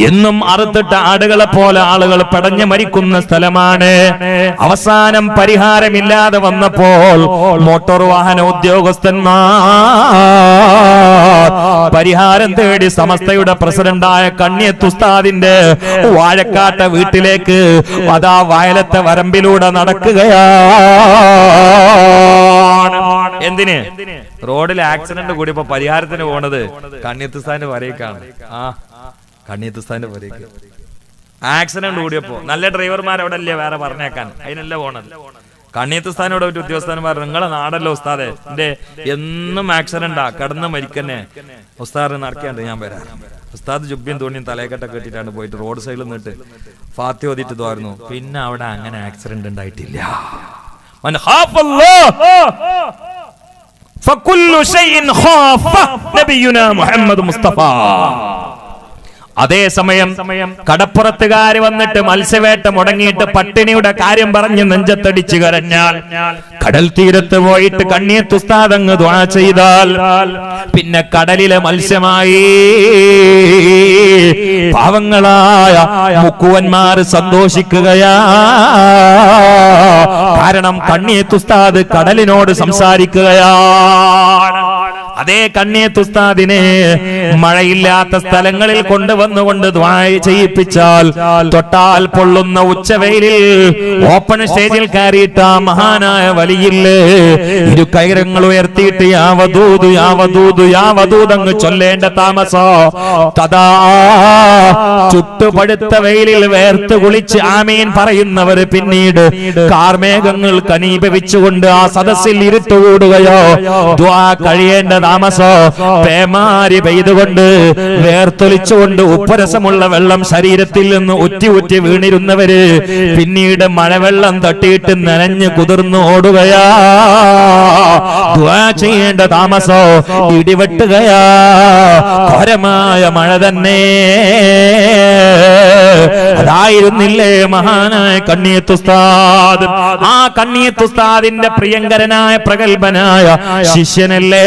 എന്നും അറുത്തിട്ട ആടുകളെ പോലെ ആളുകൾ പടഞ്ഞു മരിക്കുന്ന സ്ഥലമാണ്. അവസാനം പരിഹാരമില്ലാതെ വന്നപ്പോൾ മോട്ടോർ വാഹന ഉദ്യോഗസ്ഥന്മാർ പരിഹാരം തേടി സമസ്തയുടെ പ്രസിഡന്റായ കണ്ണിയത്ത് ഉസ്താദിന്റെ വാഴക്കാട്ട വീട്ടിലേക്ക് അതാ വയലത്തെ വരമ്പിലൂടെ നടക്കുകയാണ്. എന്തിന്? റോഡിൽ ആക്സിഡന്റ് കൂടിയപ്പോ പരിഹാരത്തിന് പോണത് കണ്ണിയത്ത് ഉസ്താദിന്റെ വരേക്കാണ്. കണ്ണിയത്ത് ഉസ്താദിന്റെ വരേക്ക് ആക്സിഡന്റ് കൂടിയപ്പോ നല്ല ഡ്രൈവർമാർ അവിടെ അല്ലേ വേറെ പറഞ്ഞേക്കാൻ, അതിനല്ല പോണത്. കണ്ണിയത്ത് ഉസ്താദിനോട് ഒരു ഉദ്യോഗസ്ഥന്മാർ, നിങ്ങളെ നാടല്ലോ ഉസ്താദെ, എന്റെ എന്നും ആക്സിഡന്റാ, കിടന്ന് മരിക്കന്നെ, ഉസ്താദ് നടക്കാണ്ട് ഞാൻ വരാം. ഉസ്താദ് ജുബ്ബിയും തോണിയും തലയെക്കെട്ടൊക്കെ കെട്ടിട്ടാണ് പോയിട്ട് റോഡ് സൈഡിൽ നിന്നിട്ട് ഫാത്തി ഓതിട്ട് തോരുന്നു. പിന്നെ അവിടെ അങ്ങനെ ആക്സിഡന്റ് ഉണ്ടായിട്ടില്ല. അതേസമയം കടപ്പുറത്തുകാര് വന്നിട്ട് മത്സ്യവേട്ട മുടങ്ങിയിട്ട് പട്ടിണിയുടെ കാര്യം പറഞ്ഞ് നെഞ്ചത്തടിച്ചു കരഞ്ഞാൽ, കടൽ തീരത്ത് പോയിട്ട് കണ്ണിയത്ത് ഉസ്താദ് അങ്ങ് ദുആ ചെയ്താൽ പിന്നെ കടലിലെ മത്സ്യമായി പാവങ്ങളായ മുക്കുവന്മാർ സന്തോഷിക്കുകയാ. കാരണം കണ്ണിയത്ത് ഉസ്താദ് കടലിനോട് സംസാരിക്കുകയാണ്. അതേ കണ്ണിയത്ത് ഉസ്താദിനെ മഴയില്ലാത്ത സ്ഥലങ്ങളിൽ കൊണ്ടുവന്നുകൊണ്ട് ദുആ ചെയ്യിപ്പിച്ചാൽ തൊട്ടാൽ പൊള്ളുന്ന ഉച്ചവെയിലിൽ ഓപ്പൺ സ്റ്റേജിൽ കയറിയിട്ട മഹാനായ വലിയില്ലേ ഇരു കൈരങ്ങൾ ഉയർത്തിയിട്ട് യാ വദൂദ് യാ വദൂദ് യാ വദൂദ് അങ്ങ് ചൊല്ലേണ്ട താമസോ തദാ ചുട്ടുപഴുത്ത വെയിലിൽ വേർത്ത് കുളിച്ച് ആമീൻ പറയുന്നവർ പിന്നീട് കാർമേഘങ്ങൾ കനീഭവിച്ചുകൊണ്ട് ആ സദസ്സിൽ ഇരുട്ടുകൂടുകയോ ദുആ കഴിയേണ്ട താമസോ പേമാരി പെയ്തുകൊണ്ട് വേർത്തൊലിച്ചുകൊണ്ട് ഉപ്പരസമുള്ള വെള്ളം ശരീരത്തിൽ നിന്ന് ഉറ്റി ഉറ്റി വീണിരുന്നവര് പിന്നീട് മഴവെള്ളം തട്ടിയിട്ട് നനഞ്ഞ് കുതിർന്നു ഓടുകയാ ദുആ ചെയ്യേണ്ട താമസോ ഇടിവെട്ടുകയാ ഘോരമായ മഴ തന്നെ അതായിരുന്നില്ലേ മഹാനായ കണ്ണിയത്ത് ഉസ്താദ് ആ കണ്ണിയത്ത് ഉസ്താദിന്റെ പ്രിയങ്കരനായ പ്രഗൽഭനായ ശിഷ്യനല്ലേ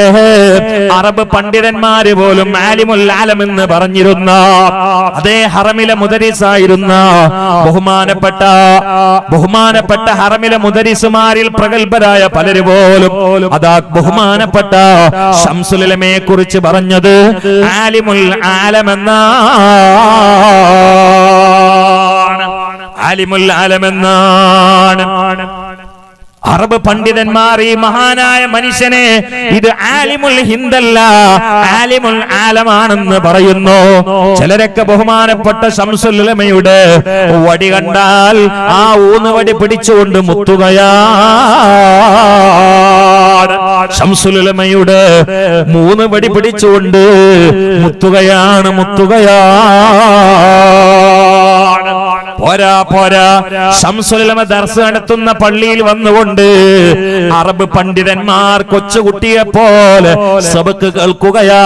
അറബ് പണ്ഡിതന്മാര് പോലും ആലിമുൽ ആലം എന്ന് പറഞ്ഞിരുന്ന അതേ ഹറമിലെ മുദരിസായിരുന്ന ബഹുമാനപ്പെട്ട ഹറമിലെ മുദരിസുമാരിൽ പ്രഗൽഭരായ പലര് പോലും അതാ ബഹുമാനപ്പെട്ട ശംസുൽ ഉലമയെ കുറിച്ച് പറഞ്ഞത് ആലിമുൽ ആലം ആലിമുൽ ആലം എന്നാണ്. അറബ് പണ്ഡിതന്മാർ ഈ മഹാനായ മനുഷ്യനെ ഇത് ആലിമുൽ ഹിന്ദല്ല ആലിമുൽ ആലമാണെന്ന് പറയുന്നു. ചിലരൊക്കെ ബഹുമാനപ്പെട്ട ശംസുൽ ഉലമയുടെ വടി കണ്ടാൽ ആ ഊന്നുവടി പിടിച്ചുകൊണ്ട് മുത്തുകയാണ്. ശംസുൽ ഉലമയുടെ 3 വടി പിടിച്ചുകൊണ്ട് മുത്തുകയാണ്. പോരാ ശംസുൽ ഉലമ ദർസ് നടത്തുന്ന പള്ളിയിൽ വന്നുകൊണ്ട് അറബ് പണ്ഡിതന്മാർ കൊച്ചുകുട്ടിയെ പോലെ സബക്ക് കേൾക്കുകയാ.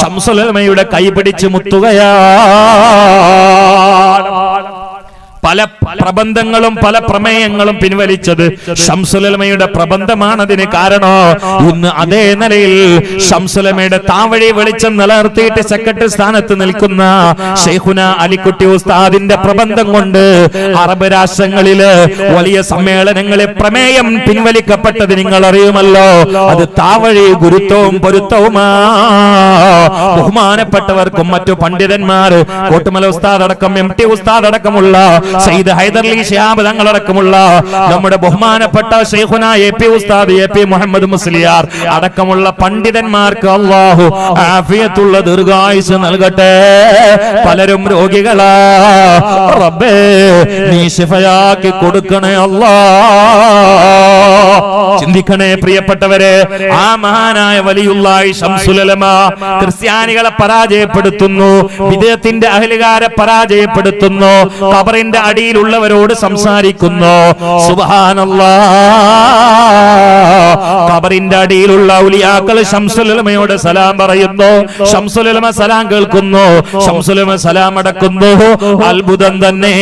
ശംസുൽ ഉലമയുടെ കൈ പിടിച്ച് മുത്തുകയാ. പല പ്രബന്ധങ്ങളും പല പ്രമേയങ്ങളും പിൻവലിച്ചത് ശംസുൽ ഉലമയുടെ പ്രബന്ധമാണതിന് കാരണം. ഇന്ന് അതേ നിലയിൽ ശംസുൽ ഉലമയുടെ താവഴി വെളിച്ചം നിലനിർത്തിയിട്ട് സെക്രട്ടറി സ്ഥാനത്ത് നിൽക്കുന്ന ശൈഖുന അലിക്കുട്ടി ഉസ്താദിന്റെ പ്രബന്ധം കൊണ്ട് അറബ് രാഷ്ട്രങ്ങളില് വലിയ സമ്മേളനങ്ങളിൽ പ്രമേയം പിൻവലിക്കപ്പെട്ടത് നിങ്ങൾ അറിയുമല്ലോ. അത് താവഴി ഗുരുത്വവും പൊരുത്തവുമാ. ബഹുമാനപ്പെട്ടവർക്കും മറ്റു പണ്ഡിതന്മാർ കോട്ടുമല ഉസ്താദ് അടക്കം MT ഉസ്താദ് അടക്കമുള്ള സയ്യിദ് ഹൈദർലി ശിഹാബ് തങ്ങളടക്കമുള്ള നമ്മുടെ ബഹുമാനപ്പെട്ട ശൈഖുന AP ഉസ്താദ് AP മുഹമ്മദ് മുസ്ലിയാർ അടക്കമുള്ള പണ്ഡിതന്മാർക്ക് അല്ലാഹു ആഫിയത്തുള്ള ദീർഘായുസ് നൽകട്ടെ. പലരും രോഗികളാ, റബ്ബേ നീ ശിഫയാക്കി കൊടുക്കണേ അല്ലാഹ്. ചിന്തിക്കണേ പ്രിയപ്പെട്ടവരെ, ആ മഹാനായ വലിയുള്ളാഹി ശംസുൽ ഉലമ ക്രിസ്ത്യാനികളെ പരാജയപ്പെടുത്തുന്നു, വിദേഹത്തിന്റെ അഹ്ലുകാരെ പരാജയപ്പെടുത്തുന്നു, ഖബറിന്റെ അടിയിലുള്ളവരോട് സംസാരിക്കുന്നു. സുബ്ഹാനല്ലാഹ്. ഖബറിന്റെ അടിയിലുള്ള ഔലിയാക്കൾ ശംസുൽ ഉലമയോട് സലാം പറയുന്നു. ശംസുൽ ഉലമ സലാം കേൾക്കുന്നു, ശംസുൽ ഉലമ സലാം അടക്കുന്നു. അത്ഭുതം തന്നെ.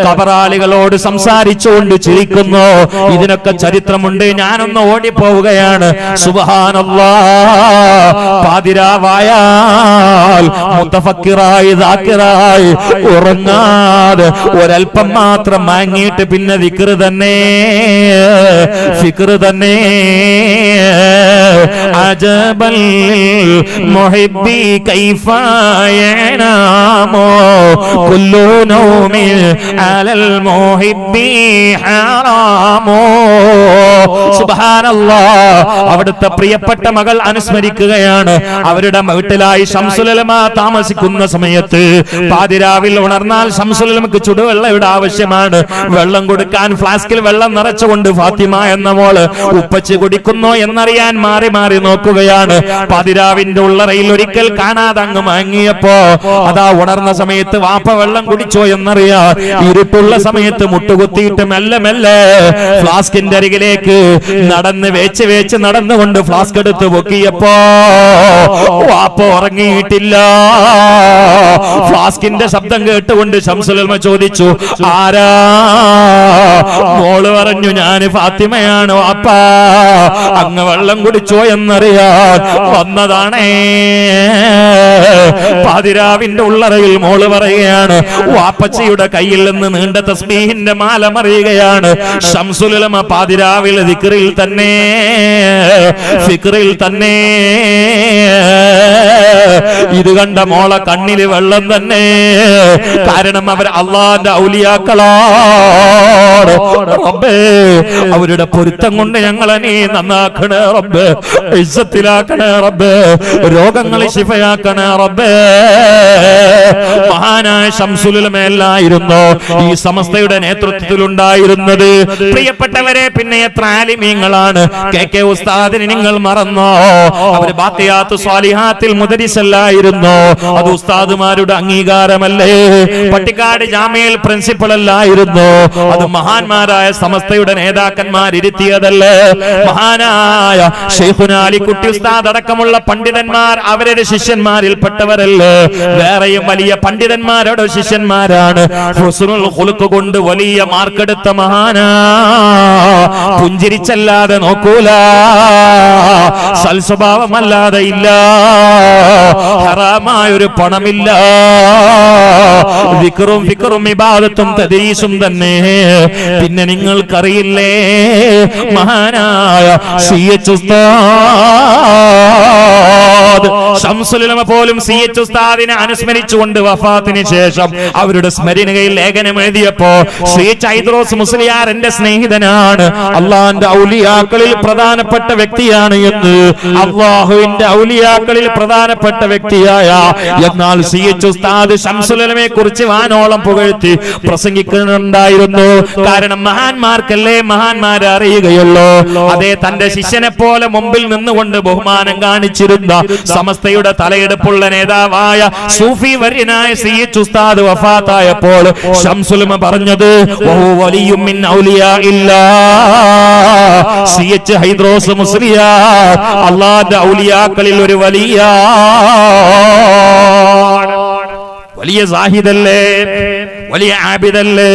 ഖബറാളികളോട് സംസാരിച്ചുകൊണ്ട് ചിരിക്കുന്നു. ഇതിനൊക്കെ ചരിത്രമുണ്ട്. ഞാനൊന്ന് ഓടിപ്പോവുകയാണ്. സുബ്ഹാനല്ലാഹ്. പാതിരാവായാൽ മുതഫക്കിറായി ദാക്കിറായി ഉറങ്ങാതെ ഒരൽപ്പം മാത്രം വാങ്ങിയിട്ട് പിന്നെ ദിക്ർ തന്നെ, ഫിക്ർ തന്നെ. അജബൽ മുഹിബ്ബി കൈഫ യനാമു കുല്ലു നൗമി അലൽ മുഹിബ്ബി ഹറാമു. സുബ്ഹാനല്ലാഹ്. അവിടുത്തെ പ്രിയപ്പെട്ട മകൾ അനുസ്മരിക്കുകയാണ്. അവരുടെ വീട്ടിലായി ശംസുൽ ഉലമ താമസിക്കുന്ന സമയത്ത് പാതിരാവിൽ ഉണർന്നാൽ ശംസുൽ ഉലമക്ക് ചുടുവെള്ളയുടെ ആവശ്യമാണ്. വെള്ളം കൊടുക്കാൻ ഫ്ലാസ്കിൽ വെള്ളം നിറച്ചുകൊണ്ട് ഫാത്തിമ എന്ന മോള് ഉപ്പച്ച് കുടിക്കുന്നോ എന്നറിയാൻ മാറി മാറി നോക്കുകയാണ്. പാതിരാവിന്റെ ഉള്ളറയിൽ ഒരിക്കൽ കാണാതെ അങ്ങ് മയങ്ങിയപ്പോ അതാ ഉണർന്ന സമയത്ത് വാപ്പ വെള്ളം കുടിച്ചോ എന്നറിയാ. ഇരുട്ടുള്ള സമയത്ത് മുട്ടുകുത്തിയിട്ട് മെല്ലെ മെല്ലെ ഫ്ലാസ്കിന്റെ അരികിലേക്ക് നടന്ന് വേച്ച് നടന്നുകൊണ്ട് ഫ്ലാസ്ക് എടുത്ത് പൊക്കിയപ്പോ വാപ്പ ഉറങ്ങിയിട്ടില്ല. ഫ്ലാസ്കിന്റെ ശബ്ദം കേട്ടുകൊണ്ട് ശംസുൽ ശംസുലുൽമ ചോദിച്ചു, ആരാ? മോള് പറഞ്ഞു, ഞാൻ ഫാത്തിമയാണ് വാപ്പാ. അങ്ങ് വെള്ളം കുടിച്ചോ എന്നറിയാൻ വന്നതാണേ. പാതിരാവിന്റെ ഉള്ളറയിൽ മോള് പറയുകയാണ്, വാപ്പച്ചിയുടെ കയ്യിൽ നിന്ന് നീണ്ട തസ്ബീഹിന്റെ മാല മറിയുകയാണ്. ശംസുലുൽമ പാതിരാവിൽ ദിക്റിൽ തന്നെ, ഫിക്റിൽ തന്നെ. ഇത് കണ്ട മോളെ കണ്ണില് വെള്ളം തന്നെ. കാരണം അവർ അള്ളാന്റെ ഔലിയാക്കളാണ്. റബ്ബേ, അവരുടെ പൊരുത്തം കൊണ്ട് ഞങ്ങളെ നീ നന്നാക്കണേ റബ്ബേ, ഇസ്സത്തിലാക്കണേ റബ്ബേ, രോഗങ്ങളെ ശിഫയാക്കണേ റബ്ബേ. മഹാനായ ശംസുലുൽമയല്ലായിരുന്നു ഈ സമസ്തയുടെ നേതൃത്വത്തിലുണ്ടായിരുന്നത്. പ്രിയപ്പെട്ടവരെ, പിന്നെ എത്ര ആലിമീങ്ങളാണ്. കെ ഉസ്താദിനെ നിങ്ങൾ മറന്നോ? അവര് ബാഖിയാത്തു സ്വാലിഹാത്തിൽ മുദരിസല്ലായിരുന്നു. അത് ഉസ്താദുമാരുടെ അംഗീകാരമല്ലേ? പട്ടിക്കാട് ജാമിയയിൽ പ്രിൻസിപ്പൽ അല്ലായിരുന്നു. അത് മഹാന്മാരായ സമസ്തയുടെ നേതാക്കന്മാർ ഇരുത്തിയതല്ലേ? മഹാനായ ശൈഖുനാ അലിക്കുട്ടി ഉസ്താദ് അടക്കമുള്ള പണ്ഡിതന്മാർ അവരുടെ ശിഷ്യന്മാരിൽപ്പെട്ടവരല്ലേ? വേറെയും വലിയ പണ്ഡിതന്മാരുടെ ശിഷ്യന്മാരാണ്. ഹുസ്നുൽ ഖുലുഖ് കൊണ്ട് വലിയ മാർക്കെടുത്ത മഹാനാ. പുഞ്ചിരിച്ചല്ലാതെ നോക്കൂല, സൽസ്വഭാവമല്ലാതെ ഇല്ല, ഹറാമായൊരു പണമില്ല. ദിക്റും ഫിക്റും ഇബാദത്തും തദ്രീസും തന്നെ. പിന്നെ നിങ്ങൾക്കറിയില്ലേ, മഹാനായ സി.എച്ച്. ഉസ്താദ് ശംസുലുൽമ പോലും സി.എച്ച്. ഉസ്താദിനെ അനുസ്മരിച്ചുകൊണ്ട് വഫാത്തിന് ശേഷം അവരുടെ സ്മരണയിൽ ലേഖനം എഴുതിയപ്പോ, സി.എച്ച്. ഹൈദ്രോസ് മുസ്ലിയാർ എന്റെ സ്നേഹിതനാണ്, അള്ളാന്റെ ഔലിയാക്കളിൽ പ്രധാനപ്പെട്ട വ്യക്തിയാണ് എന്ന്, അള്ളാഹുവിന്റെ ഔലിയാക്കളിൽ പ്രധാനപ്പെട്ട വ്യക്തിയായ എന്നാൽ സി.എച്ച്. ഉസ്താദ് ശംസുലുൽമയെ കുറിച്ച് വാനോളം പുകഴ്ത്തി പ്രസംഗിക്കുന്നുണ്ടായിരുന്നു. കാരണം മഹാന്മാർക്കല്ലേ മഹാന്മാരെ അറിയുകയുള്ളൂ. അതേ, തന്റെ ശിഷ്യനെ പോലെ മുമ്പിൽ നിന്നുകൊണ്ട് ബഹുമാനം കാണിച്ചിരുന്ന സമസ്തയുടെ തലയെടുപ്പുള്ള നേതാവായ സൂഫി വര്യനായ സി.എച്ച്. ഉസ്താദ് വഫാത്തായപ്പോൾ ശംസുലുൽമ പറഞ്ഞത്, വലിയും മിൻ ഔലിയാ ഇല്ലാ സി.എച്ച്. ഹൈദ്രോസ് മുസ്ലിയാർ അള്ളാന്റെ ഔലിയാക്കളിൽ ഒരു വലിയ സാഹിദല്ലേ, വലിയ ആബിദല്ലേ.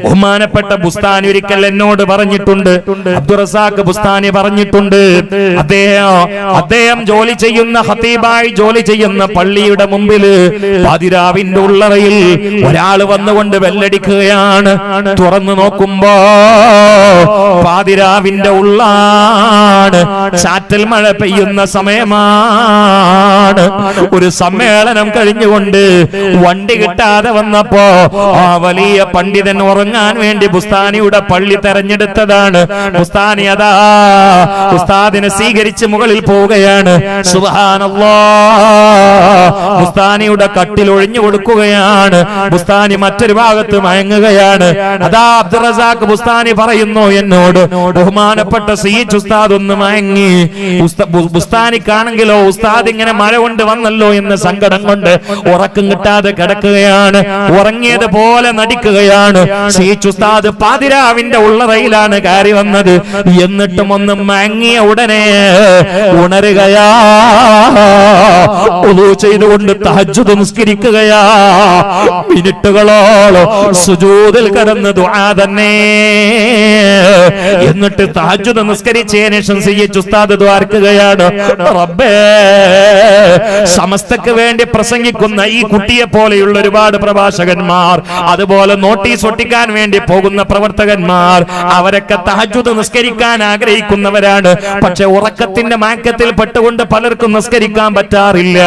ബഹുമാനപ്പെട്ട ബുസ്താനി ഒരിക്കൽ എന്നോട് പറഞ്ഞിട്ടുണ്ട്, അബ്ദുറസാഖ് ബുസ്താനി പറഞ്ഞിട്ടുണ്ട്, അദ്ദേഹം ജോലി ചെയ്യുന്ന ഖതീബായി ജോലി ചെയ്യുന്ന പള്ളിയുടെ മുമ്പിൽ പാതിരാവിന്റെ ഉള്ളറയിൽ ഒരാൾ വന്നുകൊണ്ട് ബെല്ലടിക്കുകയാണ്. തുറന്നു നോക്കുമ്പോ പാതിരാവിന്റെ ഉള്ളാണ്, ചാറ്റൽ മഴ പെയ്യുന്ന സമയമാണ്. ഒരു സമ്മേളനം കഴിഞ്ഞുകൊണ്ട് വണ്ടി കിട്ടാതെ വന്നപ്പോ ആ വലിയ പണ്ഡിതൻ ഉറങ്ങാൻ വേണ്ടി ബുസ്താനിയുടെ പള്ളി തെരഞ്ഞെടുത്തതാണ്. ബുസ്താനി അതാ ഉസ്താദിനെ സ്വീകരിച്ച് മുകളിൽ പോവുകയാണ്. സുബ്ഹാനല്ലാഹ്, ബുസ്താനിയുടെ കട്ടിൽ ഒഴിഞ്ഞു കൊടുക്കുകയാണ്. ബുസ്താനി മറ്റൊരു ഭാഗത്ത് മയങ്ങുകയാണ്. അതാ അബ്ദുറസാഖ് ബുസ്താനി പറയുന്നു എന്നോട്, ബഹുമാനപ്പെട്ട സി.എച്ച്. ഉസ്താദ് ഒന്ന് മയങ്ങി. ബുസ്താനിക്കാണെങ്കിലോ ഉസ്താദ് ഇങ്ങനെ മഴ കൊണ്ട് വന്നല്ലോ എന്ന് സങ്കടം കൊണ്ട് ഉറക്കം കിട്ടാതെ കിടക്കുകയാണ്. ഉറങ്ങിയതുപോലെ നടിക്കുകയാണ്. സി.എച്ച്. ഉസ്താദ് പാതിരാവിന്റെ ഉള്ളറയിലാണ് കയറി വന്നത്. എന്നിട്ടും ഒന്ന് മയങ്ങിയ ഉടനെ ഉണരുകയാ, വുളൂ ചെയ്തുകൊണ്ട് തഹജ്ജുദ് നിസ്കരിക്കുകയാ. മിനിറ്റുകളോളം സുജൂദിൽ കിടന്ന് ദുആ തന്നെ. എന്നിട്ട് തഹജ്ജുദ് നിസ്കരിച്ചതിന് ശേഷം സി.എച്ച്. ഉസ്താദ് ദുആർക്കുകയാണ്, റബ്ബേ, സമസ്തക്ക് വേണ്ടി പ്രസംഗിക്കുന്ന ഈ കുട്ടിയെ പോലെയുള്ള ഒരുപാട് പ്രഭാഷകന്മാർ, അതുപോലെ നോട്ടീസ് ഒട്ടിക്കാൻ വേണ്ടി പോകുന്ന പ്രവർത്തകന്മാർ, അവരൊക്കെ തഹജ്ജുദ് നിസ്കരിക്കാൻ ആഗ്രഹിക്കുന്നവരാണ്. പക്ഷെ ഉറക്കത്തിന്റെ മാക്കത്തിൽ പെട്ടുകൊണ്ട് പലർക്കും നിസ്കരിക്കാൻ പറ്റാറില്ല.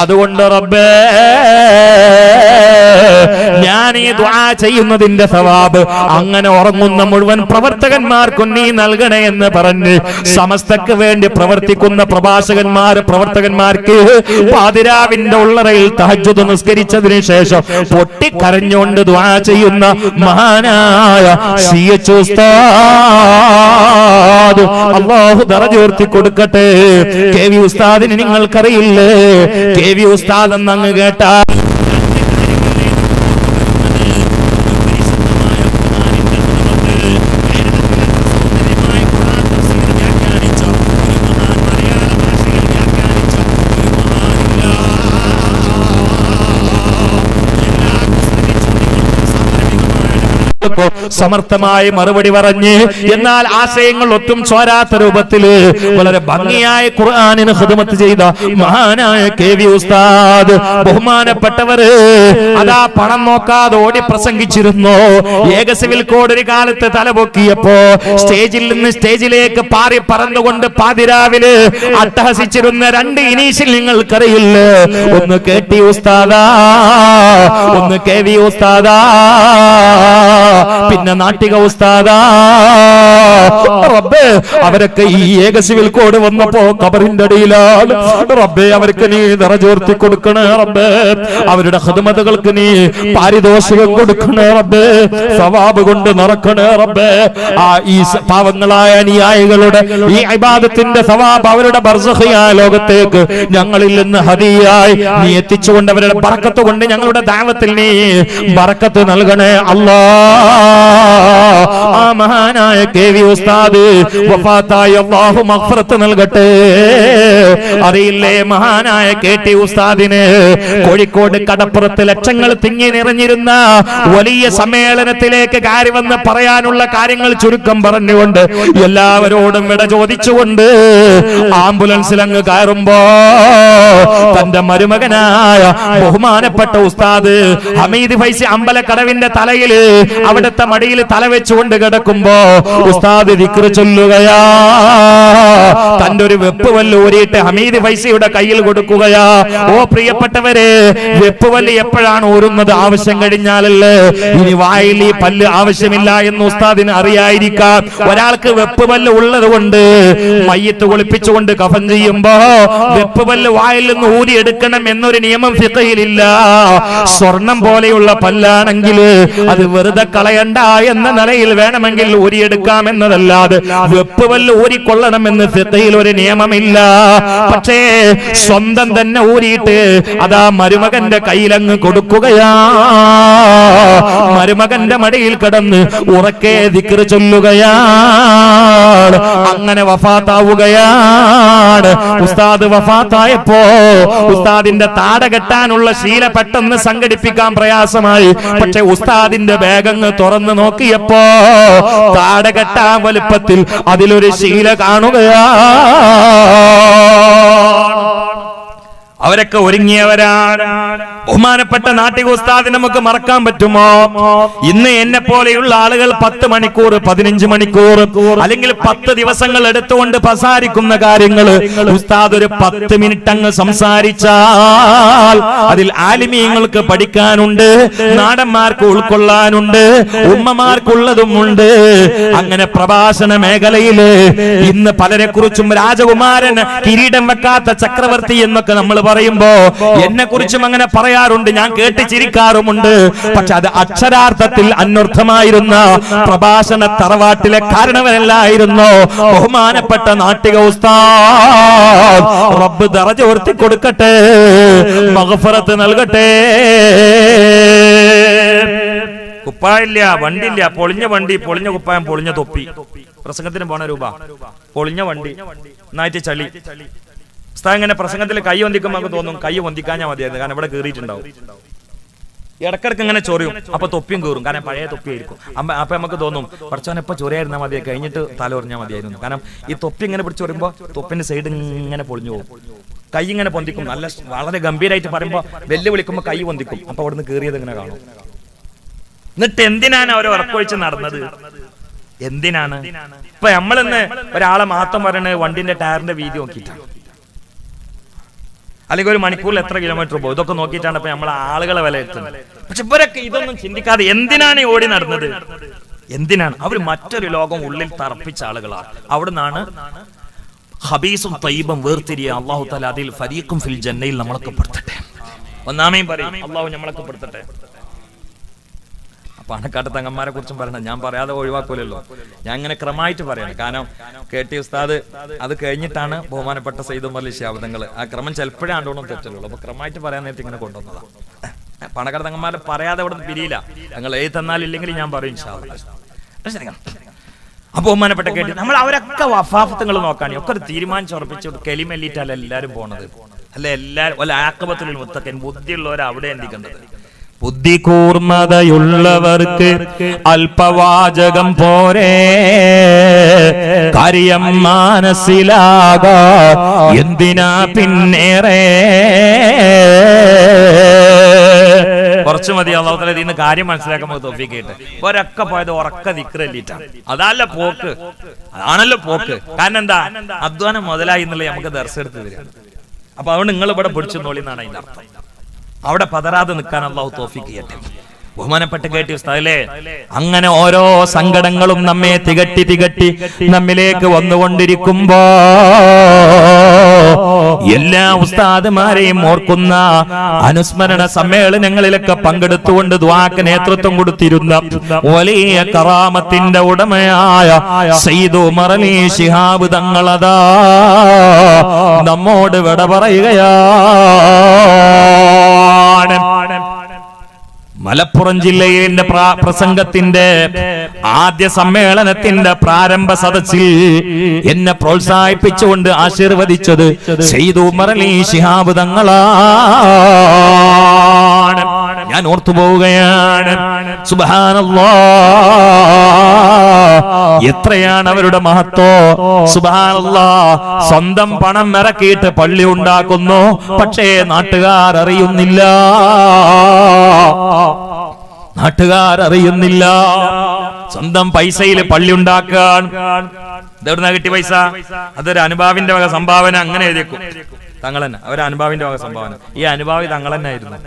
അതുകൊണ്ട് റബ്ബേ, ഞാൻ ഈ ദുആ ചെയ്യുന്നതിന്റെ സവാബ് അങ്ങനെ ഉറങ്ങുന്ന മുഴുവൻ പ്രവർത്തകന്മാർക്കും നീ നൽകണേ എന്ന് പറഞ്ഞ് സമസ്തക്ക് വേണ്ടി പ്രവർത്തിക്കുന്ന പ്രവർത്തകന്മാർക്ക് പാതിരാവിന്റെ ഉള്ളറയിൽ തഹജ്ജുദ് നിസ്കരിച്ചതിന് ശേഷം പൊട്ടിക്കരഞ്ഞുകൊണ്ട് ദുആ ചെയ്യുന്ന മഹാനായ സി.എച്ച്. ഉസ്താദ് അല്ലാഹു ദറജ ഉയർത്തി കൊടുക്കട്ടെ. കെ.വി. ഉസ്താദിനെ നിങ്ങൾക്കറിയില്ലേ? കെ.വി. ഉസ്താദ് എന്നങ്ങ് കേട്ടാൽ കൊടുത്തപ്പോ സമർത്ഥമായി മറുപടി പറഞ്ഞ്, എന്നാൽ ആശയങ്ങൾ ഒട്ടും ചോരാത്ത രൂപത്തില് വളരെ ഭംഗിയായ ഖുർആനിന് ഖിദ്മത്ത് ചെയ്ത മഹാനായ കെ.വി. ഉസ്താദ്, ബഹുമാനപ്പെട്ടവര് അതാ പണം നോക്കാതെ ഓടി പ്രസംഗിച്ചിരുന്നു. ഏക സിവിൽ കോഡ് ഒരു കാലത്ത് തലപൊക്കിയപ്പോ സ്റ്റേജിൽ നിന്ന് സ്റ്റേജിലേക്ക് പാറി പറന്നുകൊണ്ട് പാതിരാവില് അട്ടഹസിച്ചിരുന്ന രണ്ട് ഇനീഷ്യൽ നിങ്ങൾക്കറിയില്ല. ഒന്ന് കെ.ടി. ഉസ്താദാ, ഒന്ന് കെ.വി. ഉസ്താദാ, പിന്നെ നാട്ടിക ഉസ്താദാ. റബ്ബേ, അവരൊക്കെ ഈ ഏക സിവിൽ കോഡ് വന്നപ്പോ ഖബറിന്റെ അടിയിലാണ്. റബ്ബേ, അവർക്ക് നീ ദറജോർത്തി കൊടുക്കണേ റബ്ബേ. അവരുടെ ഖിദ്മത്തുകൾക്ക് നീ പാരിതോഷികം കൊടുക്കണേ റബ്ബേ. സവാബ് കൊണ്ട് നിറക്കണേ റബ്ബേ. ഈ പാവങ്ങളായ അനുയായികളുടെ ഈ ഇബാദത്തിന്റെ സവാബ് അവരുടെ ബർസഖിയായ ലോകത്തേക്ക് ഞങ്ങളിൽ നിന്ന് ഹദിയായി നീ എത്തിച്ചുകൊണ്ട് അവരുടെ ബറക്കത്ത് കൊണ്ട് ഞങ്ങളുടെ ദഅവത്തിൽ നീ ബറക്കത്ത് നൽകണേ അല്ലാ. ആ മഹാനായ കെ.വി. ഉസ്താദ് വഫാത്തായി, അല്ലാഹു മഗ്ഫിറത്ത് നൽകട്ടെ. അറിയില്ലേ, മഹാനായ കെ.ടി. ഉസ്താദിന് കോഴിക്കോട് കടപ്പുറത്ത് ലക്ഷങ്ങൾ തിങ്ങി നിറഞ്ഞിരുന്ന വലിയ സമ്മേളനത്തിലേക്ക് കയറി വന്ന് പറയാനുള്ള കാര്യങ്ങൾ ചുരുക്കം പറഞ്ഞുകൊണ്ട് എല്ലാവരോടും വിട ചോദിച്ചുകൊണ്ട് ആംബുലൻസിൽ അങ്ങ് കയറുമ്പോ തന്റെ മരുമകനായ ബഹുമാനപ്പെട്ട ഉസ്താദ് ഹമീദ് ഫൈസി അമ്പലക്കടവിന്റെ തലയില് അവിടുത്തെ മടിയിൽ തല വെച്ചുകൊണ്ട് കിടക്കുമ്പോ ഉസ്താദ് ദിക്ർ ചൊല്ലുകയാ. തന്റെ ഒരു വെപ്പ് വല്ല് ഊരിയിട്ട് ഹമീദ് ഫൈസിയുടെ കയ്യിൽ കൊടുക്കുകയാ. ഓ പ്രിയപ്പെട്ടവരെ, വെപ്പ് വല്ല് എപ്പോഴാണ് ഊരുന്നത്? ആവശ്യം കഴിഞ്ഞാലല്ലേ. ഇനി വായിൽ ഈ പല്ല് ആവശ്യമില്ല എന്ന് ഉസ്താദിന് അറിയായിരിക്കാം. ഒരാൾക്ക് വെപ്പ് പല്ല് ഉള്ളത് കൊണ്ട് മയ്യത്ത് കുളിപ്പിച്ചുകൊണ്ട് കഫൻ ചെയ്യുമ്പോ വെപ്പ് പല്ല് വായിൽ നിന്ന് ഊരിയെടുക്കണം എന്നൊരു നിയമം ഫിഖഹിലില്ല. സ്വർണം പോലെയുള്ള പല്ലാണെങ്കിൽ അത് വെറുതെ കളയണ്ട എന്ന നിലയിൽ വേണമെങ്കിൽ ഊരിയെടുക്കാം എന്നതല്ലാതെ വെപ്പ് പല്ല് ഊരിക്കൊള്ളണമെന്ന് ഫിഖഹിൽ ഒരു നിയമമില്ല. പക്ഷേ സ്വന്തം തന്നെ ഊരിയിട്ട് അതാ മരുമകന്റെ കയ്യിലങ്ങ് കൊടുക്കുകയാ. മരുമകന്റെ മടിയിൽ കിടന്ന് ഉറക്കെ ദിക്ർ ചൊല്ലുകയാണ്. അങ്ങനെ വഫാത്താവുകയാണ്. ഉസ്താദ് വഫാത്തായപ്പോ ഉസ്താദിന്റെ താട കെട്ടാനുള്ള ശീല പെട്ടെന്ന് സംഘടിപ്പിക്കാൻ പ്രയാസമായി. പക്ഷെ ഉസ്താദിന്റെ ബാഗങ്ങ് തുറന്നു നോക്കിയപ്പോ താട കെട്ടാൻ വലുപ്പത്തിൽ അതിലൊരു ശീല കാണുകയാണ്. അവരൊക്കെ ഒരുങ്ങിയവരാണ്. ബഹുമാനപ്പെട്ട നാട്ടിക ഉസ്താദിനെ നമുക്ക് മറക്കാൻ പറ്റുമോ? ഇന്ന് എന്നെ പോലെയുള്ള ആളുകൾ 10 മണിക്കൂർ 15 മണിക്കൂർ അല്ലെങ്കിൽ 10 ദിവസങ്ങൾ എടുത്തുകൊണ്ട് പ്രസാരിക്കുന്ന കാര്യങ്ങൾ ഉസ്താദ് ഒരു 10 മിനിറ്റ് അങ്ങ് സംസാരിച്ചാൽ അതിൽ ആലിമീങ്ങൾക്ക് പഠിക്കാനുണ്ട്, നാടന്മാർക്ക് ഉൾക്കൊള്ളാനുണ്ട്, ഉമ്മമാർക്കുള്ളതുമുണ്ട്. അങ്ങനെ പ്രഭാഷണ മേഖലയില് ഇന്ന് പലരെ കുറിച്ചും രാജകുമാരൻ, കിരീടം വെക്കാത്ത ചക്രവർത്തി എന്നൊക്കെ നമ്മൾ പറയുമ്പോ എന്നെ കുറിച്ചും അങ്ങനെ പറയാറുണ്ട്, ഞാൻ കേട്ട് ചിരിക്കാറുമുണ്ട്. പക്ഷെ അത് അക്ഷരാർത്ഥത്തിൽ അന്വർത്ഥമായിരുന്ന പ്രഭാഷണ തറവാട്ടിലെ കാരണവരല്ലായിരുന്നു ബഹുമാനപ്പെട്ട നാട്ടിക ഉസ്താദ്. റബ്ബ് ദറജ ഉയർത്തി കൊടുക്കട്ടെ, മഗ്ഫിറത്ത് നൽകട്ടെ. കുപ്പായില്ല, വണ്ടിയില്ല, പൊളിഞ്ഞ വണ്ടി, പൊളിഞ്ഞ കുപ്പായം, പൊളിഞ്ഞ തൊപ്പി. പ്രസംഗത്തിന് പോണ രൂപ, പൊളിഞ്ഞ വണ്ടി, നായിട്ട് ചളി. ഇങ്ങനെ പ്രസംഗത്തിൽ കൈ വന്തിക്കുമ്പോൾ നമുക്ക് തോന്നും കൈ വന്തിക്കാഞ്ഞാൽ മതിയായിരുന്നു, കാരണം ഇവിടെ കയറിയിട്ടുണ്ടാവും. ഇടക്കിടക്ക് ഇങ്ങനെ ചൊറിയും, അപ്പൊ തൊപ്പിയും കയറും, കാരണം പഴയ തൊപ്പിയായിരിക്കും. അപ്പൊ നമുക്ക് തോന്നും പഠിച്ചവൻ എപ്പോ ചൊറിയായിരുന്നാൽ മതിയായി, കഴിഞ്ഞിട്ട് തല ഒറിഞ്ഞാൽ മതിയായിരുന്നു. കാരണം ഈ തൊപ്പി ഇങ്ങനെ പിടിച്ച് ചൊറിയുമ്പോ തൊപ്പിന്റെ സൈഡ് ഇങ്ങനെ പൊളിഞ്ഞു പോകും. കൈ ഇങ്ങനെ പൊന്തിക്കും, നല്ല വളരെ ഗംഭീരമായിട്ട് പറയുമ്പോ വെല്ലു വിളിക്കുമ്പോ കൈ പൊന്തിക്കും. അപ്പൊ അവിടുന്ന് കയറിയത് ഇങ്ങനെ കാണും. എന്നിട്ട് എന്തിനാണ് അവർ ഉറക്കൊഴിച്ച് നടന്നത്? എന്തിനാണ്? ഇപ്പൊ നമ്മളിന്ന് ഒരാളെ മാത്രം പറയണത് വണ്ടിന്റെ ടയറിന്റെ വീതി നോക്കിയിട്ടാണ്, അല്ലെങ്കിൽ ഒരു മണിക്കൂറിൽ എത്ര കിലോമീറ്റർ പോകും, ഇതൊക്കെ നോക്കിയിട്ടാണ് ഇപ്പൊ നമ്മളെ ആളുകളെ വിലയിരുത്തുന്നത്. പക്ഷെ ഇവരൊക്കെ ഇതൊന്നും ചിന്തിക്കാതെ എന്തിനാണ് ഈ ഓടി നടന്നത്? എന്തിനാണ്? അവർ മറ്റൊരു ലോകം ഉള്ളിൽ തറപ്പിച്ച ആളുകളാണ്. അവിടുന്നാണ് ഹബീസും തയ്യിബും വേർതിരിയ അല്ലാഹു തആല അതിൽ ഫരീഖും ഫിൽ ജന്നയിൽ നമ്മളൊക്കെ പെടുത്തട്ടെ. ഒന്നാമേയും പറയും അല്ലാഹു നമ്മളൊക്കെ പെടുത്തട്ടെ. പാണക്കാട്ട് തങ്ങന്മാരെ കുറിച്ചും പറയണം, ഞാൻ പറയാതെ ഒഴിവാക്കൂലല്ലോ. ഞാൻ ഇങ്ങനെ ക്രമമായിട്ട് പറയണം, കാരണം കെ.ടി. ഉസ്താദ് അത് കഴിഞ്ഞിട്ടാണ് ബഹുമാനപ്പെട്ട സയ്യിദ് ഉമർ അലി ശിഹാബ് തങ്ങൾ. ആ ക്രമം ചിലപ്പോഴേ ആണ്ടോണം തെറ്റുള്ളൂ. അപ്പൊ ക്രമമായിട്ട് പറയാൻ നേരത്തെ ഇങ്ങനെ കൊണ്ടുവന്നതാണ്. പാണക്കാട്ട് തങ്ങന്മാരെ പറയാതെ അവിടെ പിരിയില്ല. ഞങ്ങൾ എഴുതി തന്നാലില്ലെങ്കിൽ ഞാൻ പറയും ഇൻഷാ അല്ലാഹ്. അപ്പൊ ബഹുമാനപ്പെട്ട കെ.ടി. നമ്മൾ അവരൊക്കെ വഫാഫത്തുകൾ നോക്കാണ്, ഒക്കെ ഒരു തീരുമാനിച്ചുറപ്പിച്ച് കെലിമെല്ലിട്ടല്ല എല്ലാവരും പോണത്. അല്ല എല്ലാവരും ആഖിബത്തുൽ മുത്തഖീൻ, ബുദ്ധിയുള്ളവരെ അവിടെ എന്തിക്കേണ്ടത്. ബുദ്ധി കൂർമ്മതയുള്ളവർക്ക് അല്പവാചകം പോരെ, കാര്യം മനസ്സിലാകാ എന്തിനാ പിന്നേറെ. കുറച്ചു മതി. അല്ലാഹു തആല ഇതിന്ന് കാര്യം മനസ്സിലാക്കാൻ തൗഫീഖ് ചെയ്യട്ടെ. ഒരൊക്കെ പോയത് ഉറക്ക ദിക്റല്ലിട്ടാണ്. അതല്ല പോക്ക്, അതാണല്ലോ പോക്ക്. കാരണം എന്താ? അധ്വാനം മുതലായി എന്നുള്ളത് നമുക്ക് ദർശെടുത്ത് തരിക. അപ്പൊ അതുകൊണ്ട് നിങ്ങൾ ഇവിടെ പിടിച്ചെന്നോളി എന്നാണ് അതിന്റെ അർത്ഥം. അവിടെ പതറാതെ നിൽക്കാൻ അല്ലാഹു തൗഫീഖ് ചെയ്യട്ടെ. ബഹുമാനപ്പെട്ട കേട്ടി ഉസ്താദേ, അങ്ങനെ ഓരോ സങ്കടങ്ങളും നമ്മെ തികട്ടി നമ്മിലേക്ക് വന്നുകൊണ്ടിരിക്കുമ്പോ എല്ലാ ഉസ്താദുമാരെയും ഓർക്കുന്ന അനുസ്മരണ സമ്മേളനങ്ങളിലൊക്കെ പങ്കെടുത്തുകൊണ്ട് ദുആക്ക് നേതൃത്വം കൊടുത്തിരുന്ന വലിയ കറാമത്തിന്റെ ഉടമയായ സയ്യിദ് ഉമർ അലി ശിഹാബ് തങ്ങളതാ നമ്മോട് വിട പറയുകയാണ്. മലപ്പുറം ജില്ലയിലെ പ്രസംഗത്തിന്റെ ആദ്യ സമ്മേളനത്തിന്റെ പ്രാരംഭ സദസ്സിൽ എന്നെ പ്രോത്സാഹിപ്പിച്ചുകൊണ്ട് ആശീർവദിച്ചത് സയ്യിദ് ഉമർ അലി ശിഹാബ് തങ്ങളാണ്. ഞാൻ ഓർത്തുപോവുകയാണ്. സുബ്ഹാനല്ലാഹ്, എത്രയാണ് അവരുടെ മഹത്വം. സുബ്ഹാനല്ലാഹ്, സ്വന്തം പണം ഇറക്കിയിട്ട് പള്ളി ഉണ്ടാക്കുന്നു, പക്ഷേ നാട്ടുകാർ അറിയുന്നില്ല. സ്വന്തം പൈസയിൽ പള്ളി ഉണ്ടാക്കാൻ. ഇതെവിടുന്നാ കിട്ടിയ പൈസ? അതൊരു അനുഭാവിന്റെ വക സംഭാവന. അങ്ങനെ എഴുതിയേക്കും തങ്ങൾ തന്നെ, അവരെ അനുഭാവിന്റെ വക സംഭാവന. ഈ അനുഭാവി തങ്ങൾ തന്നെ ആയിരുന്നു.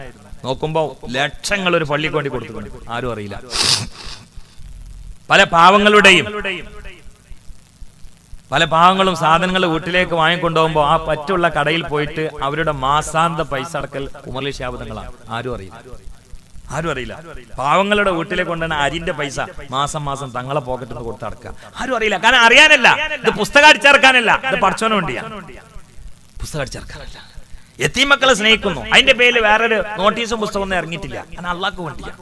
നോക്കുമ്പോ ലക്ഷങ്ങൾ ഒരു പള്ളിക്ക് വേണ്ടി കൊടുത്തുകൊണ്ട് ആരും അറിയില്ല. പല പാവങ്ങളും സാധനങ്ങൾ വീട്ടിലേക്ക് വാങ്ങിക്കൊണ്ടുപോകുമ്പോ ആ പറ്റുള്ള കടയിൽ പോയിട്ട് അവരുടെ മാസാന്ത പൈസ അടക്കൽ ഉമർ അലി ശിഹാബ് തങ്ങളാണ്. ആരും അറിയില്ല. പാവങ്ങളുടെ വീട്ടിലേക്ക് കൊണ്ടുവന്ന അരിന്റെ പൈസ മാസം തങ്ങളെ പോക്കറ്റിൽ നിന്ന് കൊടുത്തടക്കുക. ആരും അറിയില്ല. കാരണം അറിയാനല്ല, ഇത് പുസ്തകം അടിച്ചിറക്കാനല്ല, ഇത് പഠിച്ചോന് വേണ്ടിയാ. പുസ്തകം അടിച്ചിറക്കാനല്ല. യതീം മക്കളെ സ്നേഹിക്കുന്നു, അതിന്റെ പേരിൽ വേറൊരു നോട്ടീസും പുസ്തകമൊന്നും ഇറങ്ങിയിട്ടില്ല. കാരണം അള്ളാഹ്ക്ക് വേണ്ടിയാ.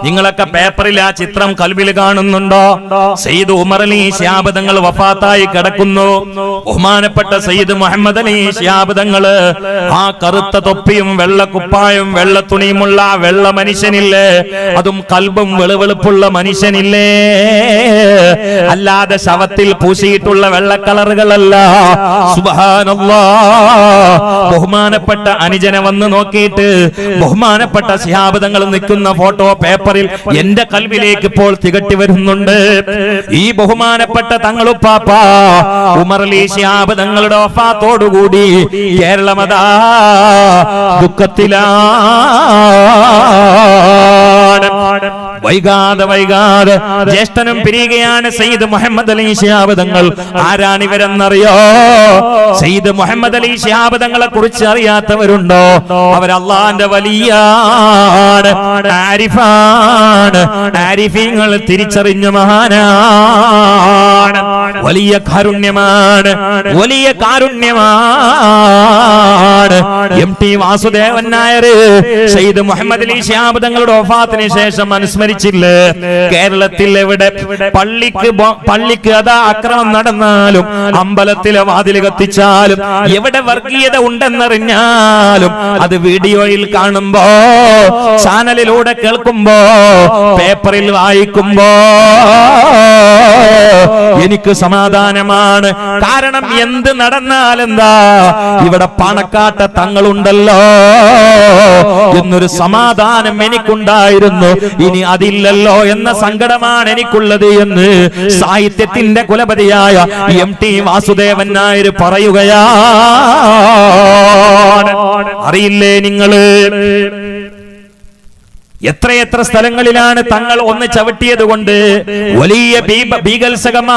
നിങ്ങളൊക്കെ പേപ്പറിൽ ആ ചിത്രം കൽബിൽ കാണുന്നുണ്ടോ? സയ്യിദ് ഉമർ അലി ശിഹാബ് തങ്ങൾ വഫാത്തായി കിടക്കുന്നു. ബഹുമാനപ്പെട്ട സയ്യിദ് മുഹമ്മദ് അലി ശിഹാബ് തങ്ങൾ ആ കറുത്ത തൊപ്പിയും വെള്ള കുപ്പായും വെള്ള തുണിയുമുള്ള വെള്ള മനുഷ്യനില്ലേ, അതും കൽബും വെളുവെളുപ്പുള്ള മനുഷ്യനില്ലേ, അല്ലാതെ ശവത്തിൽ പൂശിയിട്ടുള്ള വെള്ള കളറുകളല്ല. സുബ്ഹാനല്ലാഹ്, ബഹുമാനപ്പെട്ട അനുജനെ വന്ന് നോക്കിയിട്ട് ബഹുമാനപ്പെട്ട ശിഹാബ് തങ്ങൾ നിൽക്കുന്ന ഫോട്ടോ പേപ്പറിൽ എന്റെ കൽബിലേക്ക് ഇപ്പോൾ തികട്ടി വരുന്നുണ്ട്. ഈ ബഹുമാനപ്പെട്ട തങ്ങളുപ്പാപ്പ ഉമർ അലി ശിഹാബ് തങ്ങളുടെ വഫാത്തോടുകൂടി കേരളമതാ ദുഃഖത്തിലാണ്. വൈകാതെ ജ്യേഷ്ഠനും പിരിയുകയാണ് സയ്യിദ് മുഹമ്മദ് അലി ശിഹാബ് തങ്ങൾ. ആരാണിവരെന്നറിയോ? സയ്യിദ് മുഹമ്മദ് അലി ശിഹാബ് തങ്ങളെ കുറിച്ച് അറിയാത്തവരുണ്ടോ? അവർ അള്ളാന്റെ വലിയാണ്, ആരിഫാണ്. ആരിഫീങ്ങൾ തിരിച്ചറിഞ്ഞ മഹാനാണ്. വലിയ കാരുണ്യമാണ്. എം ടി വാസുദേവൻ നായർ സയ്യിദ് മുഹമ്മദ് അലി ശിഹാബ് തങ്ങളുടെ വഫാത്തിന് ശേഷം അനുസ്മരിച്ചില്ലേ? കേരളത്തിൽ എവിടെ പള്ളിക്ക് അതാ അക്രമം നടന്നാലും, അമ്പലത്തിലെ വാതിൽ കത്തിച്ചാലും, എവിടെ വർഗീയത ഉണ്ടെന്നറിഞ്ഞാലും, അത് വീഡിയോയിൽ കാണുമ്പോ, ചാനലിലൂടെ കേൾക്കുമ്പോ, പേപ്പറിൽ വായിക്കുമ്പോ എനിക്ക് സമാധാനമാണ്. കാരണം എന്ത് നടന്നാലെന്താ, ഇവിടെ പണക്കാട്ട തങ്ങളുണ്ടല്ലോ എന്നൊരു സമാധാനം എനിക്കുണ്ടായിരുന്നു. ഇനി അതില്ലല്ലോ എന്ന സങ്കടമാണ് എനിക്കുള്ളത് എന്ന് സാഹിത്യത്തിന്റെ കുലപതിയായ എം ടി വാസുദേവൻ നായർ പറയുകയാണ്. അറിയില്ലേ നിങ്ങള്? എത്രയെത്ര സ്ഥലങ്ങളിലാണ് തങ്ങൾ ഒന്ന് ചവിട്ടിയത് കൊണ്ട് വലിയ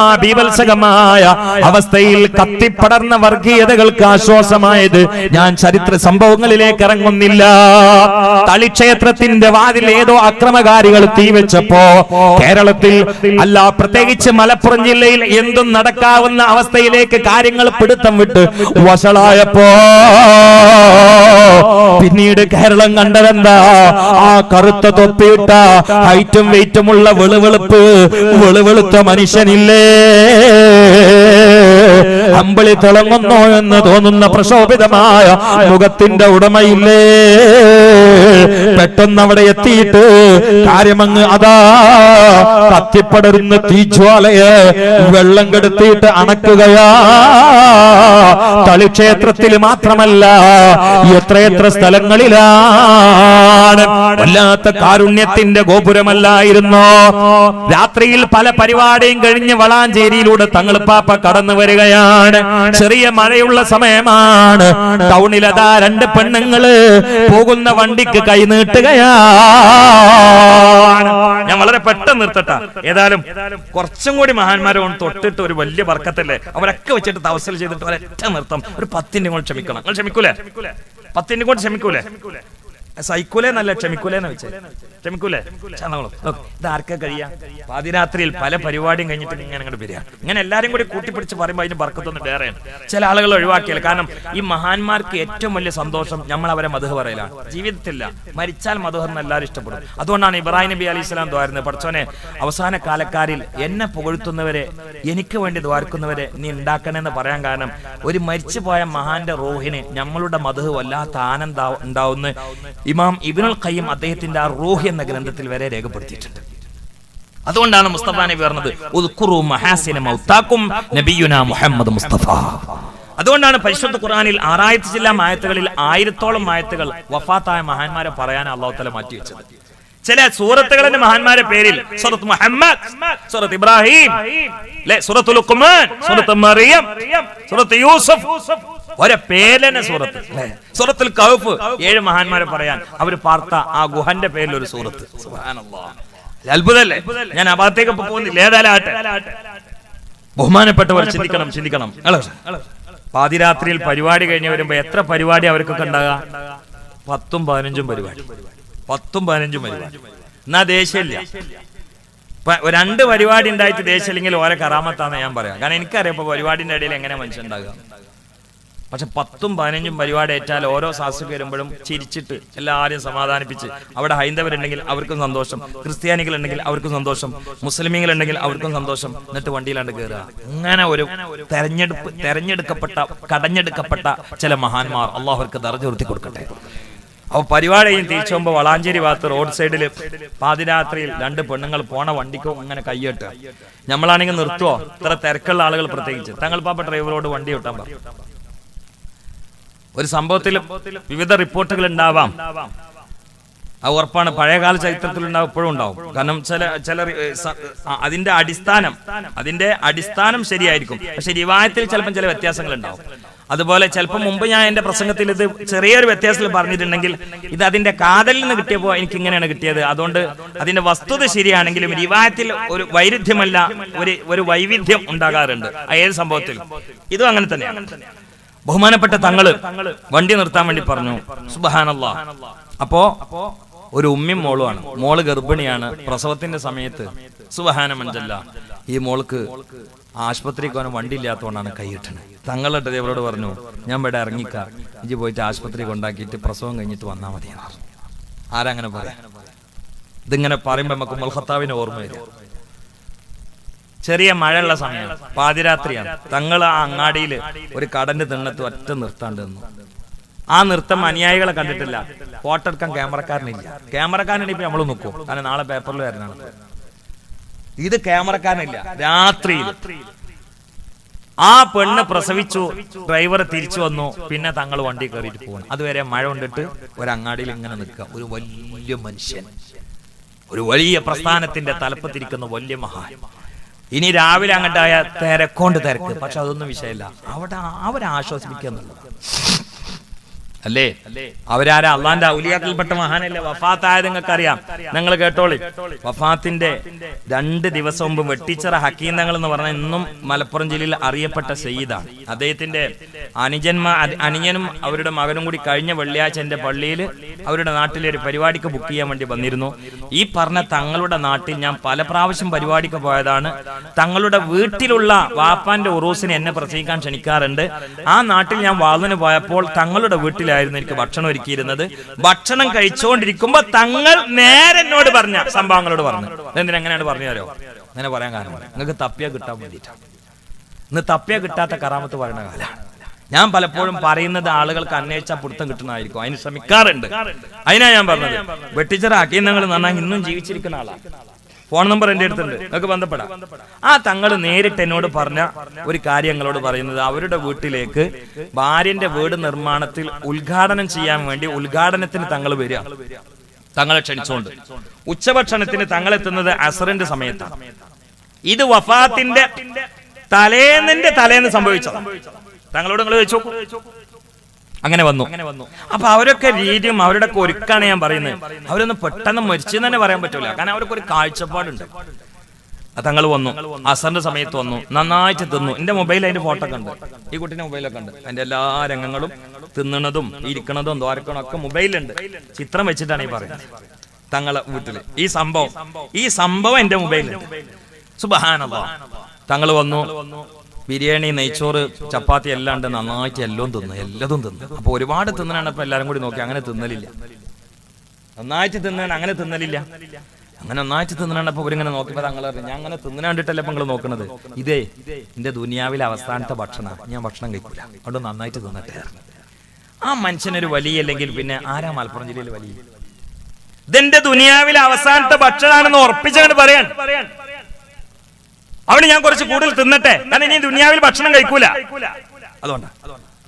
ബീഭത്സകമായ അവസ്ഥയിൽ കത്തിപ്പടർന്ന വർഗീയതകൾക്ക് ആശ്വാസമായത്. ഞാൻ ചരിത്ര സംഭവങ്ങളിലേക്ക് ഇറങ്ങുന്നില്ല. തളിക്ഷേത്രത്തിന്റെ വാതിൽ ഏതോ അക്രമകാരികൾ തീവെച്ചപ്പോ കേരളത്തിൽ അല്ല, പ്രത്യേകിച്ച് മലപ്പുറം ജില്ലയിൽ എന്തും നടക്കാവുന്ന അവസ്ഥയിലേക്ക് കാര്യങ്ങൾ പിടുത്തം വിട്ട് വഷളായപ്പോ പിന്നീട് കേരളം കണ്ടതെന്താ? ആ കറുത്ത കറുത്ത തൊപ്പിയിട്ട ഹൈറ്റും വെയിറ്റുമുള്ള വെളുവെളുത്ത മനുഷ്യനില്ലേ, അമ്പിളി തിളങ്ങുന്നോ എന്ന് തോന്നുന്ന പ്രശോഭിതമായ മുഖത്തിന്റെ ഉടമയില്ലേ, പെട്ടെന്ന് അവിടെ എത്തിയിട്ട് കാര്യമങ്ങ് അതാ കത്തിപ്പടരുന്ന തീജ്വാലയെ വെള്ളം കെടുത്തിയിട്ട് അണക്കുകയാ. തളിക്ഷേത്രത്തിൽ മാത്രമല്ല എത്രയെത്ര സ്ഥലങ്ങളിലാണ്. വല്ലാത്ത കാരുണ്യത്തിന്റെ ഗോപുരമല്ലായിരുന്നോ? രാത്രിയിൽ പല പരിപാടിയും കഴിഞ്ഞ് വളാഞ്ചേരിയിലൂടെ തങ്ങൾപ്പാപ്പ കടന്നു വരികയാണ്. ചെറിയ മഴയുള്ള സമയമാണ്. ടൗണിലതാ രണ്ട് പെണ്ണുങ്ങള് പോകുന്ന വണ്ടിക്ക് കൈ നീട്ടുകയാണ്. ഞാൻ വളരെ പെട്ടെന്ന് നിർത്തട്ടെ. ഏതായാലും കുറച്ചും കൂടി മഹാന്മാരെ കൊണ്ട് തൊട്ടിട്ട് ഒരു വലിയ വർക്കത്തല്ലേ, അവരൊക്കെ വെച്ചിട്ട് തവസൽ ചെയ്തിട്ട് ഒരൊറ്റ നൃത്തം ഒരു 10 മിനിറ്റ് കൊണ്ട് ക്ഷമിക്കണം. നിങ്ങൾ ക്ഷമിക്കൂലേ? 10 മിനിറ്റ് കൊണ്ട് ക്ഷമിക്കൂലേ? സൈക്കൂലേ നല്ല ക്ഷമിക്കൂലേന്ന് വെച്ചേ, ക്ഷമിക്കൂലേ? ഇത് ആർക്കാ കഴിയാ? പാതിരാത്രിയിൽ പല പരിപാടിയും കഴിഞ്ഞിട്ട് ഇങ്ങനെ അങ്ങോട്ട് വരിക. ഇങ്ങനെ എല്ലാരും കൂടി കൂട്ടിപ്പിടിച്ച് പറയുമ്പോൾ അതിന് ബർക്കത്തൊന്നും വേറെയാണ്. ചില ആളുകൾ ഒഴിവാക്കിയാൽ. കാരണം ഈ മഹാന്മാർക്ക് ഏറ്റവും വലിയ സന്തോഷം നമ്മൾ അവരെ മദ്ഹ് പറയലാണ്. ജീവിതത്തില്ല, മരിച്ചാൽ മദ്ഹ് എന്ന് എല്ലാവരും ഇഷ്ടപ്പെടും. അതുകൊണ്ടാണ് ഇബ്രാഹിം നബി അലൈഹി സ്വലാം ദ്വാരുന്നത്, പഠിച്ചോനെ അവസാന കാലക്കാരിൽ എന്നെ പുകഴ്ത്തുന്നവരെ, എനിക്ക് വേണ്ടി ദ്വാർക്കുന്നവരെ നീ ഉണ്ടാക്കണമെന്ന് പറയാൻ കാരണം ഒരു മരിച്ചുപോയ മഹാന്റെ റൂഹിന് നമ്മളുടെ മദ്ഹ് വല്ലാത്ത ആനന്ദം ഉണ്ടാവുന്ന ഇമാം ഇബ്നുൽ ഖയ്യിം അദ്ദേഹത്തിന്റെ ആ റൂഹ് എന്ന ഗ്രന്ഥത്തിൽ വരെ രേഖപ്പെടുത്തിയിട്ടുണ്ട്. അതുകൊണ്ടാണ് മുസ്തഫ നബി പറഞ്ഞത് ഉദ്കുറു മഹാസിന മൗതാക്കും നബിയുനാ മുഹമ്മദ് മുസ്തഫ. അതുകൊണ്ടാണ് പരിശുദ്ധ ഖുർആനിൽ 6000 ചില്ലാൻ ആയത്തുകളിൽ 1000-ഓളം ആയത്തുകൾ വഫാത്തായ മഹാന്മാരെ പറയാൻ അല്ലാഹു തആല മാറ്റി വെച്ചത്. ചില സൂറത്തുകളിന്റെ മഹാന്മാരെ പേരിൽ സൂറത്ത് മുഹമ്മദ്, സൂറത്ത് ഇബ്രാഹിം, സൂറത്ത് ലുഖ്മാൻ, സൂറത്ത് മറിയം, സൂറത്ത് യൂസുഫ്, ഒരേ പേരിലെ സൂറത്ത്. സൂറത്തുൽ കഹ്ഫ് 7 മഹാന്മാരെ പറയാൻ അവർ പാർത്ത ആ ഗുഹന്റെ പേരിൽ ഒരു സൂറത്ത്. സുബ്ഹാനല്ലാഹ്, അത്ഭുതല്ലേ? ഞാൻ ആ ഭാഗത്തേക്ക് പോകുന്നില്ല. ഏതായാലും ബഹുമാനപ്പെട്ടവർ ചിന്തിക്കണം. പാതിരാത്രിയിൽ പരിപാടി കഴിഞ്ഞ് വരുമ്പോ എത്ര പരിപാടി അവർക്കൊക്കെ ഉണ്ടാകുക? 10ഉം 15ഉം പരിപാടി. 10ഉം 15ഉം പരിപാടി. എന്നാ ദേഷ്യമില്ല. 2 പരിപാടി ഉണ്ടായിട്ട് ദേഷ്യമില്ലെങ്കിൽ ഓരോ കറാമത്താന്ന് ഞാൻ പറയാം. കാരണം എനിക്കറിയാം ഇപ്പൊ പരിപാടിന്റെ ഇടയിൽ എങ്ങനെ മനുഷ്യൻ ഉണ്ടാകുക. പക്ഷെ 10ഉം 15ഉം പരിപാടി ഏറ്റാൽ ഓരോ സാഹസിക വരുമ്പോഴും ചിരിച്ചിട്ട് എല്ലാവരെയും സമാധാനിപ്പിച്ച്, അവിടെ ഹൈന്ദവരുണ്ടെങ്കിൽ അവർക്കും സന്തോഷം, ക്രിസ്ത്യാനികളുണ്ടെങ്കിൽ അവർക്കും സന്തോഷം, മുസ്ലിമീങ്ങളുണ്ടെങ്കിൽ അവർക്കും സന്തോഷം, എന്നിട്ട് വണ്ടിയിലാണ്ട് കയറുക. അങ്ങനെ ഒരു കടഞ്ഞെടുക്കപ്പെട്ട ചില മഹാന്മാർ അള്ളാഹു അവർക്ക് ദർജ ഉയർത്തി കൊടുക്കട്ടെ. അപ്പൊ പരിപാടിയും തിരിച്ചു പോകുമ്പോ വളാഞ്ചേരി ഭാഗത്ത് റോഡ് സൈഡിൽ പാതിരാത്രിയിൽ 2 പെണ്ണുങ്ങൾ പോണ വണ്ടിക്കോ അങ്ങനെ കയ്യെട്ടുക. നമ്മളാണെങ്കിൽ നിർത്തുവോ? ഇത്ര തിരക്കുള്ള ആളുകൾ പ്രത്യേകിച്ച് തങ്ങൾ പാപ്പ ഡ്രൈവറോട് വണ്ടി ഓട്ടാൻ പറയും. ഒരു സംഭവത്തിൽ വിവിധ റിപ്പോർട്ടുകൾ ഉണ്ടാവാം, അത് ഉറപ്പാണ്. പഴയകാല ചരിത്രത്തിൽ ഉണ്ടാവും, ഇപ്പോഴും ഉണ്ടാവും. കാരണം ചില അതിന്റെ അടിസ്ഥാനം ശരിയായിരിക്കും, പക്ഷെ റിവായത്തിൽ ചിലപ്പോൾ ചില വ്യത്യാസങ്ങൾ ഉണ്ടാവും. അതുപോലെ ചിലപ്പോൾ മുമ്പ് ഞാൻ എന്റെ പ്രസംഗത്തിൽ ഇത് ചെറിയൊരു വ്യത്യാസത്തിൽ പറഞ്ഞിട്ടുണ്ടെങ്കിൽ ഇത് അതിന്റെ കാതലിൽ നിന്ന് കിട്ടിയപ്പോൾ എനിക്ക് ഇങ്ങനെയാണ് കിട്ടിയത്. അതുകൊണ്ട് അതിന്റെ വസ്തുത ശരിയാണെങ്കിലും റിവായത്തിൽ ഒരു വൈരുദ്ധ്യമല്ല, ഒരു വൈവിധ്യം ഉണ്ടാകാറുണ്ട് ഏത് സംഭവത്തിൽ. ഇതും അങ്ങനെ തന്നെയാണ്. ബഹുമാനപ്പെട്ട തങ്ങള് വണ്ടി നിർത്താൻ വേണ്ടി പറഞ്ഞു. സുബ്ഹാനല്ലാഹ്. അപ്പോ ഒരു ഉമ്മയും മോളുമാണ്. മോള് ഗർഭിണിയാണ്. പ്രസവത്തിന്റെ സമയത്ത് സുബ്ഹാനമൻജല്ല ഈ മോൾക്ക് ആശുപത്രിക്ക് പോകാൻ വണ്ടി ഇല്ലാത്തതുകൊണ്ടാണ് കൈയിട്ടത്. തങ്ങളുടെ ഡ്രൈവറോട് പറഞ്ഞു, ഞാൻ ഇവിടെ ഇറങ്ങിക്കാം, ഇജ്ജ് പോയിട്ട് ആശുപത്രി കൊണ്ടാക്കിയിട്ട് പ്രസവം കഴിഞ്ഞിട്ട് വന്നാൽ മതിയെന്ന് പറഞ്ഞു. ആരാ അങ്ങനെ പറയാം? ഇതിങ്ങനെ പറയുമ്പോ നമുക്ക് ഉമർ ഖത്താബിനെ ഓർമ്മ വരും. ചെറിയ മഴയുള്ള സമയം, പാതിരാത്രിയാണ്. തങ്ങൾ ആ അങ്ങാടിയില് ഒരു കടന്റെ തിണ്ണത്ത് ഒറ്റ നിർത്താണ്ട് നിന്നു. ആ നൃത്തം അനുയായികളെ കണ്ടിട്ടില്ല. ഫോട്ടോ എടുക്കാൻ ക്യാമറക്കാരനില്ല. ക്യാമറക്കാരനെ ഇപ്പൊ നമ്മൾ നോക്കും, കാരണം നാളെ പേപ്പറിൽ വരുന്നതാണ്. ഇത് ക്യാമറക്കാരനില്ല. രാത്രിയിൽ ആ പെണ്ണ് പ്രസവിച്ചു, ഡ്രൈവർ തിരിച്ചു വന്നു, പിന്നെ തങ്ങൾ വണ്ടി കയറിയിട്ട് പോകണം. അതുവരെ മഴ കൊണ്ടിട്ട് ഒരു അങ്ങാടിയിൽ ഇങ്ങനെ നിൽക്കുക. ഒരു വലിയ മനുഷ്യൻ, ഒരു വലിയ പ്രസ്ഥാനത്തിന്റെ തലപ്പത്തിരിക്കുന്ന വലിയ മഹാൻ. ഇനി രാവിലെ അങ്ങോട്ടായ തിരക്ക്, പക്ഷെ അതൊന്നും വിഷയമില്ല. അവിടെ അവരെ ആശ്വസിപ്പിക്കുക എന്നുള്ളത് അല്ലേ? അവരാരാ? അള്ളാന്റെ ഔലിയാക്കൽപ്പെട്ട മഹാനല്ലേ? വഫാത്തായത് നിങ്ങൾക്ക് അറിയാം. നിങ്ങൾ കേട്ടോളി. വഫാത്തിന്റെ 2 ദിവസം മുമ്പ് വെട്ടിച്ചിറ ഹക്കീം തങ്ങൾ എന്ന് പറഞ്ഞ ഇന്നും മലപ്പുറം ജില്ലയിൽ അറിയപ്പെട്ട സയ്യിദാണ്. അദ്ദേഹത്തിന്റെ അനുജനും അവരുടെ മകനും കൂടി കഴിഞ്ഞ വെള്ളിയാഴ്ച എന്റെ പള്ളിയിൽ അവരുടെ നാട്ടിലെ ഒരു പരിപാടിക്ക് ബുക്ക് ചെയ്യാൻ വേണ്ടി വന്നിരുന്നു. ഈ പറഞ്ഞ തങ്ങളുടെ നാട്ടിൽ ഞാൻ പല പ്രാവശ്യം പരിപാടിക്ക് പോയതാണ്. തങ്ങളുടെ വീട്ടിലുള്ള വാപ്പാന്റെ ഉറൂസിന് എന്നെ പ്രസംഗിക്കാൻ ക്ഷണിക്കാറുണ്ട്. ആ നാട്ടിൽ ഞാൻ വാളിന് പോയപ്പോൾ തങ്ങളുടെ വീട്ടിൽ വീട്ടിലായിരുന്നു എനിക്ക് ഭക്ഷണം ഒരുക്കിയിരുന്നത്. ഭക്ഷണം കഴിച്ചുകൊണ്ടിരിക്കുമ്പോ തങ്ങൾ നേരെ എന്നോട് പറഞ്ഞ സംഭവങ്ങളോട് പറഞ്ഞു. എന്തിനാ എങ്ങനെയാണ് പറഞ്ഞു തരോ? അങ്ങനെ പറയാൻ കാരണം നിങ്ങൾക്ക് തപ്പിയാ കിട്ടാൻ വേണ്ടിയിട്ടാണ്. ഇന്ന് തപ്പിയാ കിട്ടാത്ത കറാമത്ത് പറയുന്ന കാലമാണ്. ഞാൻ പലപ്പോഴും പറയുന്നത് ആളുകൾക്ക് അന്വേഷിച്ചാൽ പിടുത്തം കിട്ടുന്നതായിരിക്കും, അതിന് ശ്രമിക്കാറുണ്ട്. അതിനാ ഞാൻ പറഞ്ഞത്. വെട്ടിച്ചറാക്കി നിങ്ങൾ നന്നായി ഇന്നും ജീവിച്ചിരിക്കുന്ന ആളാണ്. ഫോൺ നമ്പർ എന്റെ അടുത്തുണ്ട്, നിങ്ങൾക്ക് ബന്ധപ്പെടാം. ആ തങ്ങൾ നേരിട്ട് എന്നോട് പറഞ്ഞ ഒരു കാര്യങ്ങളോട് പറയുന്നത്, അവരുടെ വീട്ടിലേക്ക് ഭാര്യന്റെ വീട് നിർമ്മാണത്തിൽ ഉദ്ഘാടനം ചെയ്യാൻ വേണ്ടി ഉദ്ഘാടനത്തിന് തങ്ങൾ വരിക, തങ്ങളെ ക്ഷണിച്ചുകൊണ്ട്. ഉച്ചഭക്ഷണത്തിന് തങ്ങളെത്തുന്നത് അസറിന്റെ സമയത്താണ്. ഇത് വഫാത്തിന്റെ തലേന്ന് സംഭവിച്ചത്. തങ്ങളോട് നിങ്ങൾ ചോദിച്ചു. അങ്ങനെ വന്നു. അപ്പൊ അവരൊക്കെ രീതിയും അവരുടെ ഒരുക്കാണ് ഞാൻ പറയുന്നത്. അവരൊന്നും പെട്ടെന്ന് മരിച്ചു തന്നെ പറയാൻ പറ്റൂല, കാരണം അവർക്ക് ഒരു കാഴ്ചപ്പാടുണ്ട്. തങ്ങൾ വന്നു, അസറിന്റെ സമയത്ത് വന്നു, നന്നായിട്ട് തിന്നു. എന്റെ മൊബൈലിൽ അതിന്റെ ഫോട്ടോ ഒക്കെ ഉണ്ട്, ഈ കുട്ടിന്റെ മൊബൈലൊക്കെ ഉണ്ട്. അതിന്റെ എല്ലാ രംഗങ്ങളും തിന്നണതും ഇരിക്കണതും ദ്വാരക്കണതും ഒക്കെ മൊബൈലുണ്ട്. ചിത്രം വെച്ചിട്ടാണ് ഈ പറയുന്നത്. തങ്ങളെ വീട്ടില് ഈ സംഭവം എന്റെ മൊബൈലുണ്ട്. സുബ്ഹാനല്ലാഹ്. തങ്ങൾ വന്നു, ബിരിയാണി, നെയ്ച്ചോറ്, ചപ്പാത്തി എല്ലാം ഉണ്ട്. നന്നായിട്ട് എല്ലാം എല്ലാതും തിന്നു. അപ്പൊ ഒരുപാട് തിന്നണ എല്ലാരും കൂടി നോക്കി. അങ്ങനെ തിന്നലില്ല, നന്നായിട്ട് തിന്നാൻ അങ്ങനെ തിന്നലില്ല. അങ്ങനെ നന്നായിട്ട് തിന്നണപ്പോ ഇവരിങ്ങനെ നോക്കിയപ്പോ തങ്ങൾ പറഞ്ഞു, ഞാൻ അങ്ങനെ തിന്നണ്ടിട്ടല്ലേ ഇപ്പൊ നിങ്ങൾ നോക്കണത്, ഇതേ എന്റെ ദുനിയാവിലെ അവസാനത്തെ ഭക്ഷണം, ഞാൻ ഭക്ഷണം കഴിക്കൂല, അതുകൊണ്ട് നന്നായിട്ട് തിന്നട്ടെ. ആ മനുഷ്യനൊരു വലിയ അല്ലെങ്കിൽ പിന്നെ ആരാ മലപ്പുറം ജില്ലയിൽ വലിയ? ഇതെന്റെ ദുനിയാവിലെ അവസാനത്തെ ഭക്ഷണമാണെന്ന് ഉറപ്പിച്ചാണ് പറയാൻ. അവിടെ ഞാൻ കുറച്ച് കൂടുതൽ തിന്നട്ടെ, കാരണം ഇനി ദുനിയാവിൽ ഭക്ഷണം കഴിക്കൂല. അതുകൊണ്ടാ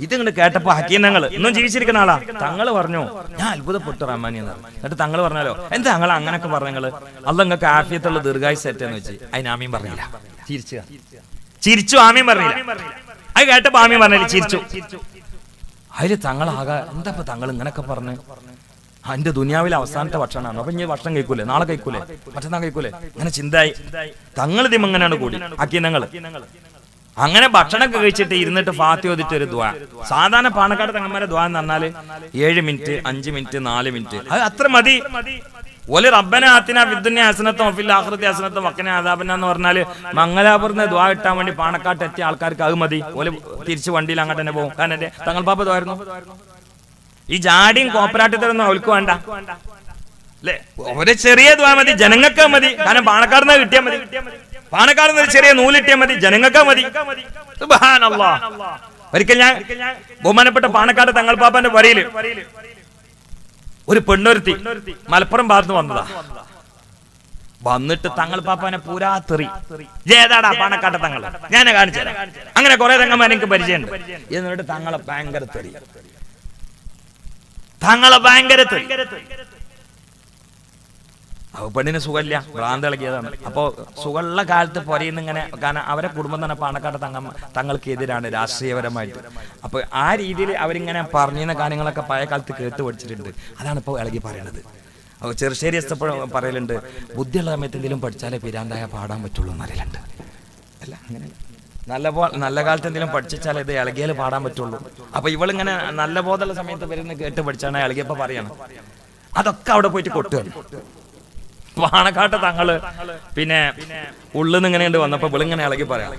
ഇത് ഇങ്ങോട്ട് കേട്ടപ്പോ ഹക്കീനങ്ങൾ ഇന്നും ജീവിച്ചിരിക്കുന്ന ആളാ. തങ്ങൾ പറഞ്ഞു, ഞാൻ അത്ഭുതപ്പെട്ടു റഹ്മാനി എന്ന്. എന്നിട്ട് തങ്ങൾ പറഞ്ഞാലോ, എന്താ തങ്ങൾ അങ്ങനൊക്കെ പറഞ്ഞങ്ങള്, അല്ല നിങ്ങൾക്ക് ആഫിയത്തുള്ള ദീർഘായുസ് സെറ്റെന്ന് വെച്ച്. അതിന് ആമീൻ പറഞ്ഞില്ല, ചിരിച്ചു. ആമീൻ പറഞ്ഞില്ല. അത് കേട്ടപ്പോ ആമീൻ പറഞ്ഞില്ല, ചിരിച്ചു. അതില് തങ്ങളാകെ എന്താ ഇപ്പൊ തങ്ങൾ ഇങ്ങനൊക്കെ പറഞ്ഞ്, എന്റെ ദുനിയാവിലെ അവസാനത്തെ ഭക്ഷണമാണ്, അപ്പൊ ഇനി ഭക്ഷണം കഴിക്കൂലേ, നാളെ കഴിക്കൂലേ, മറ്റന്നാൾ കഴിക്കൂലേ, അങ്ങനെ ചിന്തായി. തങ്ങൾ ഇതിമങ്ങനെയാണ് കൂടി അക്കീനങ്ങള്. അങ്ങനെ ഭക്ഷണമൊക്കെ കഴിച്ചിട്ട് ഇരുന്നിട്ട് ഫാത്തി ഓതിട്ട് ഒരു ദ്വാ. സാധാരണ പാണക്കാട് തങ്ങന്മാരെ ദ്വാ എന്ന് പറഞ്ഞാല് 7 മിനിറ്റ്, 5 മിനിറ്റ്, 4 മിനിറ്റ്, അത് അത്ര മതി. ഓല് റബ്ബന ആതിനാ ഫിദ്ദുനിയ ഹസനത്തും വഫിൽ ആഖിറതി ഹസനത്തും വഖിനാ അദാബന്നാർ എന്ന് പറഞ്ഞാല് മംഗലാപുരത്ത് ദ്വാ ഇട്ടാൻ വേണ്ടി പാണക്കാട്ട് എത്തിയ ആൾക്കാർക്ക് അത് മതി. ഓല് തിരിച്ച് വണ്ടിയിൽ അങ്ങോട്ട് തന്നെ പോകും. കാരണം എന്റെ തങ്ങൾ പാപ്പ ദ്വായിരുന്നു. ഈ ജാടിയും കോപ്പറാട്ടത്തിലൊന്നും അവൾക്ക് വേണ്ട അല്ലെ, ഒരു ചെറിയ ദ്വാ മതി, ജനങ്ങൾക്ക് മതി. കാരണം പാണക്കാട് നിന്ന് കിട്ടിയാൽ മതി, പാണക്കാട് നിന്ന് ചെറിയ നൂലിട്ടിയാൽ മതി, ജനങ്ങൾക്ക് മതി. സുബ്ഹാനല്ലാഹ്. ഒരിക്കൽ ഞാൻ ബഹുമാനപ്പെട്ട പാണക്കാട് തങ്ങൾ പാപ്പാന്റെ വരയില് ഒരു പെണ്ണൊരുത്തി മലപ്പുറം ഭാഗത്ത് വന്നതാ. വന്നിട്ട് തങ്ങൾ പാപ്പാനെ പൂരാ തെറി. ഏതാടാ പാണക്കാട്ടെ തങ്ങൾ, ഞാൻ കാണിച്ചു തരാം. അങ്ങനെ കുറെ തങ്ങന്മാരെ എനിക്ക് പരിചയമുണ്ട്. എന്നിട്ട് തങ്ങളെ ഭയങ്കര തെറി, പെണ്ണിന് സുഖമില്ല, ഭ്രാന്ത് ഇളകിയതാണ്. അപ്പൊ സുഖമുള്ള കാലത്ത് പൊരയുന്ന ഇങ്ങനെ, കാരണം അവരെ കുടുംബം തന്നെ പാണക്കാട്ടെ തങ്ങൾക്ക് എതിരാണ് രാഷ്ട്രീയപരമായിട്ട്. അപ്പൊ ആ രീതിയിൽ അവരിങ്ങനെ പറഞ്ഞിരുന്ന കാര്യങ്ങളൊക്കെ പഴയ കാലത്ത് കേട്ട് പഠിച്ചിട്ടുണ്ട്. അതാണ് ഇപ്പൊ ഇളകി പറയണത്. ചെറുശ്ശേരി എപ്പോഴും പറയലുണ്ട്, ബുദ്ധിയുള്ള സമയത്ത് എന്തെങ്കിലും പഠിച്ചാലേ പിരാന്തായ പാടാൻ പറ്റുള്ളൂ എന്നറിയലുണ്ട്. അല്ല, അങ്ങനെ നല്ല കാലത്ത് എന്തെങ്കിലും പഠിച്ചാലേ ഇത് ഇളകിയാൽ പാടാൻ പറ്റുള്ളൂ. അപ്പൊ ഇവളിങ്ങനെ നല്ല ബോധമുള്ള സമയത്ത് വരുന്ന കേട്ട് പഠിച്ചാണ് ഇളകിയപ്പോ പറയണം. അതൊക്കെ അവിടെ പോയിട്ട് കൊട്ടുകയാണ്. പാണക്കാട്ട് തങ്ങള് പിന്നെ ഉള്ളിന്ന് ഇങ്ങനെ ഉണ്ട് വന്നപ്പോ ഇവളിങ്ങനെ ഇളകി പറയാം.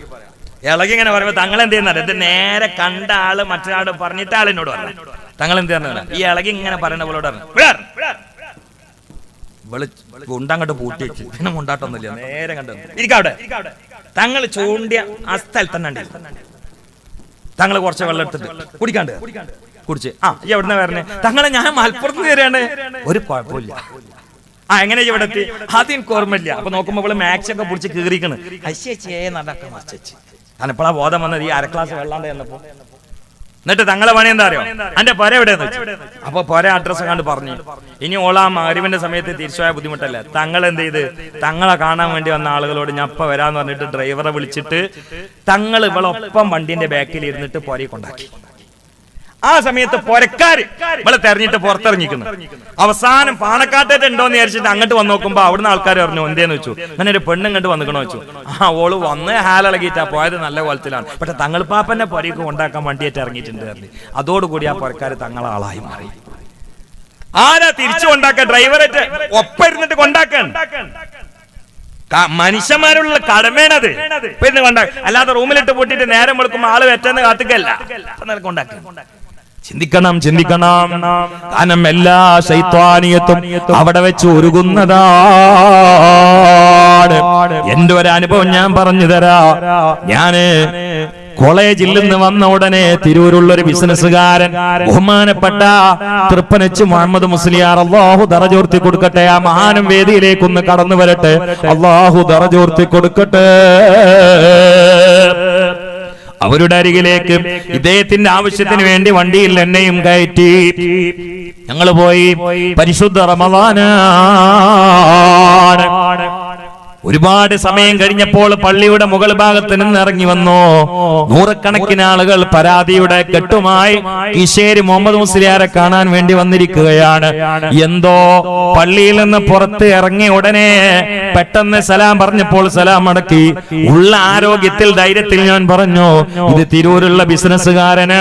ഇളകി ഇങ്ങനെ പറയുമ്പോ തങ്ങൾ എന്ത് ചെയ്യുന്ന, ഇത് നേരെ കണ്ട ആള് മറ്റൊരാള് പറഞ്ഞിട്ട് ആളിനോട് പറഞ്ഞു. തങ്ങൾ എന്ത് പറഞ്ഞ ഈ ഇളകി ഇങ്ങനെ പറയണ പോലോട് പറഞ്ഞു, ഉണ്ടങ്ങോട്ട് പൂട്ടി വെച്ച് പിന്നെ മുണ്ടാട്ടൊന്നുമില്ല, നേരെ കണ്ടു ഇരിക്കവിടെ. തങ്ങൾ ചൂണ്ടിയ ആ സ്ഥലത്ത് തന്നെ തങ്ങൾ കുറച്ച് വെള്ളം എടുത്തിട്ട് കുടിക്കാണ്ട് കുടിച്ച്, എവിടുന്ന വരണേ? തങ്ങളെ ഞാൻ മലപ്പുറത്ത് കയറിയാണ്. ഒരു കുഴപ്പമില്ല. എങ്ങനെ ഇവിടെ എത്തി? അതെനിക്ക് ഓർമ്മയില്ല. അപ്പൊ നോക്കുമ്പോ അവള് മാക്സ് ഒക്കെ പിടിച്ച് കീറിക്കണ്. അശ്ശേ നടക്കാൻ മറിച്ചു. കാരണം ഇപ്പോഴാ ബോധം വന്നത് ഈ 1/2 ഗ്ലാസ് വെള്ളാണ്ട് ചെന്നപ്പോ. എന്നിട്ട് തങ്ങളെ പണി എന്താ അറിയോ? എന്റെ പൊര എവിടെയെന്ന് വെച്ചു. അപ്പൊ പൊര അഡ്രസ് കണ്ട് പറഞ്ഞു. ഇനി ഓളാ മഗ്‌രിബിന്റെ സമയത്ത് തിരിച്ചു പോയ ബുദ്ധിമുട്ടല്ല. തങ്ങൾ എന്ത് ചെയ്ത്, തങ്ങളെ കാണാൻ വേണ്ടി വന്ന ആളുകളോട് ഞാൻ ഇപ്പൊ വരാന്ന് പറഞ്ഞിട്ട് ഡ്രൈവറെ വിളിച്ചിട്ട് തങ്ങൾ ഇവളൊപ്പം വണ്ടിന്റെ ബാക്കിൽ ഇരുന്നിട്ട് പൊരയെ കൊണ്ടാക്കി. ആ സമയത്ത് പൊരക്കാര് ഇവളെ തെരഞ്ഞിട്ട് പുറത്തിറങ്ങിക്കുന്നു. അവസാനം പാണക്കാട്ടേറ്റ് ഉണ്ടോന്ന് വിചാരിച്ചിട്ട് അങ്ങോട്ട് വന്ന് നോക്കുമ്പോ അവിടുന്ന് ആൾക്കാർ പറഞ്ഞു എന്തേന്ന് വെച്ചു. അങ്ങനെ ഒരു പെണ്ണിങ്ങോട്ട് വന്നിക്കണോ വെച്ചു. ഓള് വന്ന് ഹാലിളകിയിട്ടാ പോയത്, നല്ല കോലത്തിലാണ്. പക്ഷെ തങ്ങൾ പാപ്പന്റെ പൊരയ്ക്ക് കൊണ്ടാക്കാൻ വണ്ടിയായിട്ട് ഇറങ്ങിയിട്ടുണ്ട് പറഞ്ഞു. അതോടുകൂടി ആ പൊരക്കാര് തങ്ങളെ ആളായി മാറി. ആരാ തിരിച്ചു കൊണ്ടാക്കാൻ? ഡ്രൈവറേറ്റ് ഒപ്പം ഇരുന്നിട്ട് കൊണ്ടാക്കാൻ. മനുഷ്യന്മാരുള്ള കടമേണത്. പിന്നെ കൊണ്ടാക്കും, അല്ലാതെ റൂമിലിട്ട് പൂട്ടിട്ട് നേരം വെളുക്കുമ്പോ ആള് വെറ്റെന്ന് കാത്തുക്കല്ല കൊണ്ടാക്കാൻ. ചിന്തിക്കണം, ചിന്തിക്കണം. കാരണം എല്ലാ ശൈത്വാനിയത്തും അവിടെ വെച്ച് ഒരുങ്ങുന്നതാണ്. എന്റെ ഒരു അനുഭവം ഞാൻ പറഞ്ഞു തരാ. ഞാന് കോളേജിൽ നിന്ന് വന്ന ഉടനെ തിരൂരുള്ള ഒരു ബിസിനസ്സുകാരൻ, ബഹുമാനപ്പെട്ട തൃപ്പനച്ച് മുഹമ്മദ് മുസ്ലിയാർ, അള്ളാഹു ദറജോർത്തി കൊടുക്കട്ടെ, ആ മഹാനും വേദിയിലേക്കൊന്ന് കടന്നു വരട്ടെ, അള്ളാഹു ദറജോർത്തി കൊടുക്കട്ടെ. അവരുടെ അരികിലേക്ക് ഇദ്ദേഹത്തിന്റെ ആവശ്യത്തിന് വേണ്ടി വണ്ടിയിൽ എന്നെയും കയറ്റി ഞങ്ങൾ പോയി. പരിശുദ്ധ റമളാനാണ്. ഒരുപാട് സമയം കഴിഞ്ഞപ്പോൾ പള്ളിയുടെ മുകൾ ഭാഗത്ത് നിന്ന് ഇറങ്ങി വന്നു നൂറുകണക്കിന് ആളുകൾ പരാതിയുടെ കെട്ടുമായി ഈശ്വരി മുഹമ്മദ് മുസ്ലിയാരെ കാണാൻ വേണ്ടി വന്നിരിക്കുകയാണ്. എന്തോ പള്ളിയിൽ നിന്ന് പുറത്ത് ഇറങ്ങി ഉടനെ പെട്ടെന്ന് സലാം പറഞ്ഞപ്പോൾ സലാം മടക്കി. ഉള്ള ആരോഗ്യത്തിൽ ധൈര്യത്തിൽ ഞാൻ പറഞ്ഞു, ഇത് തിരൂരുള്ള ബിസിനസ്സുകാരനാണ്,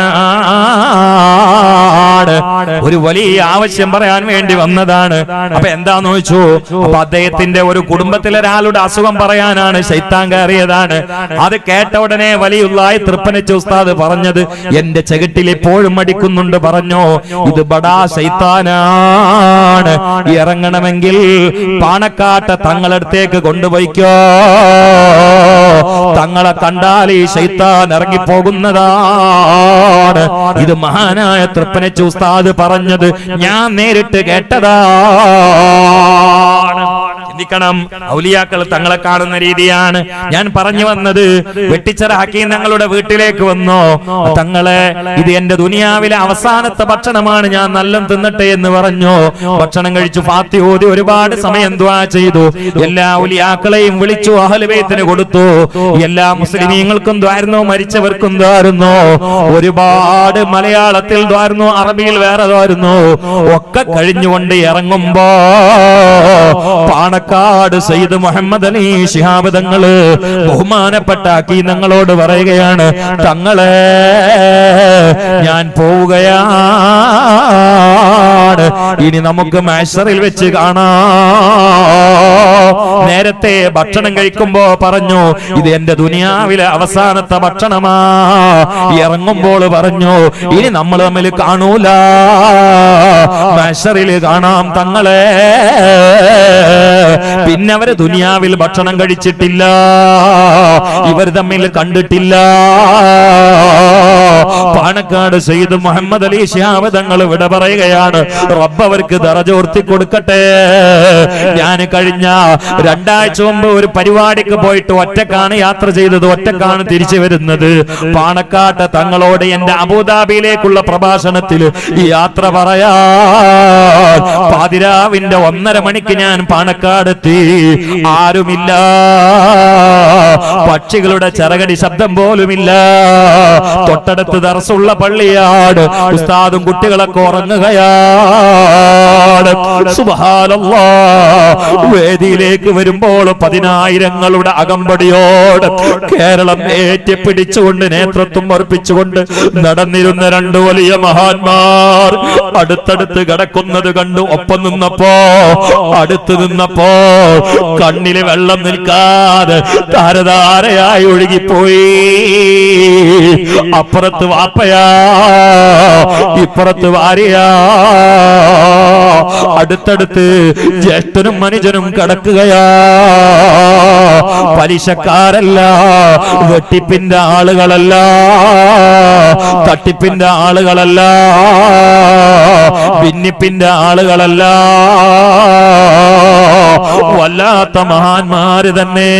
ഒരു വലിയ ആവശ്യം പറയാൻ വേണ്ടി വന്നതാണ്. അപ്പൊ എന്താന്ന് ചോദിച്ചു. അപ്പൊ അദ്ദേഹത്തിന്റെ ഒരു കുടുംബത്തിലെ ഒരാളുടെ അസുഖം പറയാനാണ്, ശൈത്താൻ കയറിയതാണ്. അത് കേട്ട ഉടനെ വലിയുള്ളായി തൃപ്പനച്ച് ഉസ്താദ് പറഞ്ഞത്, എന്റെ ചെകിട്ടിൽ എപ്പോഴും അടിക്കുന്നുണ്ട്, പറഞ്ഞു ഇത് ബടാ ശൈത്താനാണ്, ഇറങ്ങണമെങ്കിൽ പാണക്കാട്ട് തങ്ങളടുത്തേക്ക് കൊണ്ടുപോയിക്കോ, തങ്ങളെ കണ്ടാൽ ഈ ശൈത്താൻ ഇറങ്ങിപ്പോകുന്നതാണ്. ഇത് മഹാനായ തൃപ്പനച്ച് ഉസ്താദ് പറഞ്ഞത് ഞാൻ നേരിട്ട് കേട്ടതാണ്. ചിന്തിക്കണം, ഔലിയാക്കൾ തങ്ങളെ കാണുന്ന രീതിയാണ് ഞാൻ പറഞ്ഞു വന്നത്. വെട്ടിച്ചിറ ഹക്കീം തങ്ങളുടെ വീട്ടിലേക്ക് വന്നു. തങ്ങളെ, ഇത് എന്റെ ദുനിയാവിലെ അവസാനത്തെ ഭക്ഷണമാണ്, ഞാൻ നല്ല തിന്നട്ടെ എന്ന് പറഞ്ഞു. ഭക്ഷണം കഴിച്ചു, ഫാത്തി ഓതി ഒരുപാട് സമയം ദുആ ചെയ്തു. എല്ലാ ഔലിയാക്കളെയും വിളിച്ചു, അഹ്ലു ബൈത്തിന് കൊടുത്തു. എല്ലാ മുസ്ലിമീങ്ങൾക്കും ദ്വാരുന്നു, മരിച്ചവർക്കും ദ്വാരുന്നു. ഒരുപാട് മലയാളത്തിൽ ദ്വാരുന്നു, അറബിയിൽ വേറെ ദ്വാരുന്നു. ഒക്കെ കഴിഞ്ഞുകൊണ്ട് ഇറങ്ങുമ്പോ പാണക്കാട് സയ്യിദ് മുഹമ്മദ് അലി ശിഹാബ് തങ്ങള് ബഹുമാനപ്പെട്ട അക്കീനങ്ങളോട് പറയുകയാണ്, തങ്ങളെ ഞാൻ പോവുകയാണ്, ഇനി നമുക്ക് മഹ്ശറിൽ വെച്ച് കാണാം. നേരത്തെ ഭക്ഷണം കഴിക്കുമ്പോ പറഞ്ഞു, ഇത് എന്റെ ദുനിയാവിലെ അവസാനത്തെ ഭക്ഷണമാ. ഇറങ്ങുമ്പോൾ പറഞ്ഞു, ഇനി നമ്മൾ തമ്മിൽ കാണൂല, മഹ്ശറിൽ കാണാം തങ്ങളെ. പിന്നെ അവര് ദുനിയാവിൽ ഭക്ഷണം കഴിച്ചിട്ടില്ല, ഇവർ തമ്മിൽ കണ്ടിട്ടില്ല. പാണക്കാട് സയ്യിദ് മുഹമ്മദ് അലി ശിഹാബ് തങ്ങൾ വിട പറയുകയാണ്. റബ്ബ് അവർക്ക് ദറജോർത്തി കൊടുക്കട്ടെ. ഞാൻ കഴിഞ്ഞ 2 ആഴ്ച മുമ്പ് ഒരു പരിപാടിക്ക് പോയിട്ട് ഒറ്റക്കാണ് യാത്ര ചെയ്തത്, ഒറ്റക്കാണ് തിരിച്ചു വരുന്നത്. പാണക്കാട്ട് തങ്ങളോട് എന്റെ അബുദാബിയിലേക്കുള്ള പ്രഭാഷണത്തിൽ ഈ യാത്ര പറയാ പാതിരാവിന്റെ 1:30 മണിക്ക് ഞാൻ പാണക്കാടെത്തി. ആരുമില്ല, പക്ഷികളുടെ ചിറകടി ശബ്ദം പോലുമില്ല. തൊട്ടടുത്ത് ദർസുള്ള പള്ളിയാണ്, ഉസ്താദും കുട്ടികളൊക്കെ ഉറങ്ങുകയാണ്. സുബ്ഹാനല്ലാഹ്. വേദിയിലേക്ക് വരുമ്പോൾ 10,000ങ്ങളുടെ അകമ്പടിയോട് കേരളം ഏറ്റുപിടിച്ചുകൊണ്ട് നേതൃത്വം അർപ്പിച്ചുകൊണ്ട് നടന്നിരുന്ന 2 വലിയ മഹാന്മാർ അടുത്തടുത്ത് കിടക്കുന്നത് കണ്ടു. ഒപ്പം നിന്നപ്പോ, അടുത്ത് നിന്നപ്പോ കണ്ണില് വെള്ളം നിൽക്കാതെ താരതാരയായി ഒഴുകിപ്പോയി. അപ്പുറത്ത് വാപ്പയാ, ഇപ്പുറത്ത് ഭാര്യയാ, അടുത്തടുത്ത് ജ്യേഷ്ഠനും മനുജനും കിടക്കുകയാ. പലിശക്കാരല്ല, വെട്ടിപ്പിന്റെ ആളുകളല്ല, തട്ടിപ്പിന്റെ ആളുകളല്ല, ഭിന്നിപ്പിന്റെ ആളുകളല്ല, വല്ലാത്ത മഹാന്മാര് തന്നെ.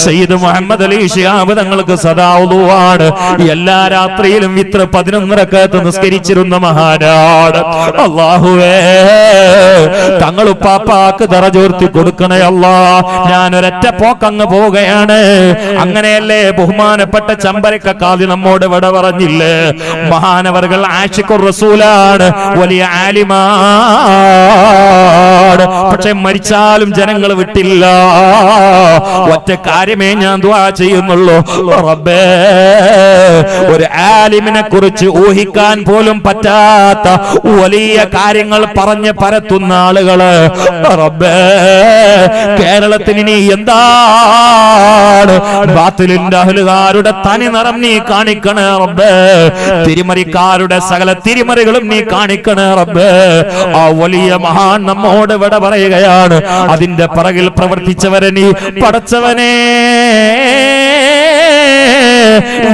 സയ്യിദ് മുഹമ്മദ് അലി ശിഹാബ് തങ്ങൾക്ക് സദാ ഉളൂവാണ്. എല്ലാ രാത്രിയിലും വിത്ര 11 റക്അത്ത് നിസ്കരിച്ചിരുന്ന മഹാനാണ്. അല്ലാഹുവേ, തങ്ങൾ ഉപ്പാപ്പാക്ക് ദറജോർത്തി കൊടുക്കണേ അല്ലാ. ഞാൻ ഒരൊറ്റ പോക്കങ്ങ് പോവുകയാണ്. അങ്ങനെയല്ലേ ബഹുമാനപ്പെട്ട ചമ്പരക്ക ഖാദി നമ്മോട് വിട പറഞ്ഞില്ലേ? മഹാനവർകൾ ആശിഖുർ റസൂലാണ്, വലിയ ആലിമാണ്. പക്ഷെ മരിച്ചാലും ജനങ്ങൾ വിട്ടില്ല. ഒറ്റ കാര്യമേ ഞാൻ ദുആ ചെയ്യുന്നുള്ളൂ, റബ്ബേ, ഒരു ആലിമിനെ കുറിച്ച് ഊഹിക്കാൻ പോലും പറ്റാത്ത വലിയ കാര്യങ്ങൾ പറഞ്ഞ് പരത്തുന്ന ആളുകള്, റബ്ബേ, കേരളത്തിന് ഇനി എന്താണ് ബാത്തിലിന്റെ അഹ്ലുകാരുടെ തനി നിറം നീ കാണിക്കണേ റബ്ബേ. തിരിമറിക്കാരുടെ സകല തിരിമറികളും നീ കാണിക്കണേ റബ്ബേ. ആ വലിയ മഹാൻ നമ്മോട് വിട പറയുകയാണ്. അതിന്റെ പിറകിൽ പ്രവർത്തിച്ചവരെ നീ പടച്ചവനെ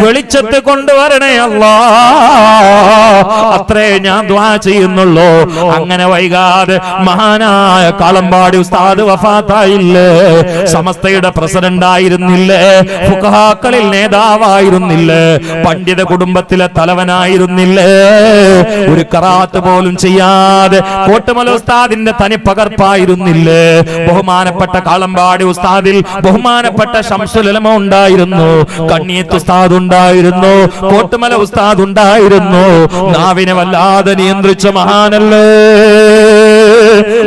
വെളിച്ചത്ത് കൊണ്ടുവരണേ അല്ലാ. അത്രേ ഞാൻ ദുആ ചെയ്യുന്നുള്ളൂ. അങ്ങനെ വൈകാതെ മഹാനായ കാളമ്പാടി ഉസ്താദ് വഫാത്തായില്ലേ. സമസ്തയുടെ പ്രസിഡന്റ് ആയിരുന്നില്ലേ, ഫുഖഹാക്കളിൽ നേതാവായിരുന്നില്ലേ, പണ്ഡിത കുടുംബത്തിലെ തലവനായിരുന്നില്ലേ, ഒരു ഖറാത്ത് പോലും ചെയ്യാതെ കോട്ടുമല ഉസ്താദിന്റെ തനിപ്പകർപ്പായിരുന്നില്ലേ. ബഹുമാനപ്പെട്ട കാളമ്പാടി ഉസ്താദിൽ ബഹുമാനപ്പെട്ട ശംസുൽ ഉലമ ഉണ്ടായിരുന്നു, കണ്ണിയത്ത് ഉസ്താദ് ഉണ്ടായിരുന്നു, കോട്ടുമല ഉസ്താദ് ഉണ്ടായിരുന്നു. നാവിനെ വല്ലാതെ നിയന്ത്രിച്ച മഹാനല്ലേ,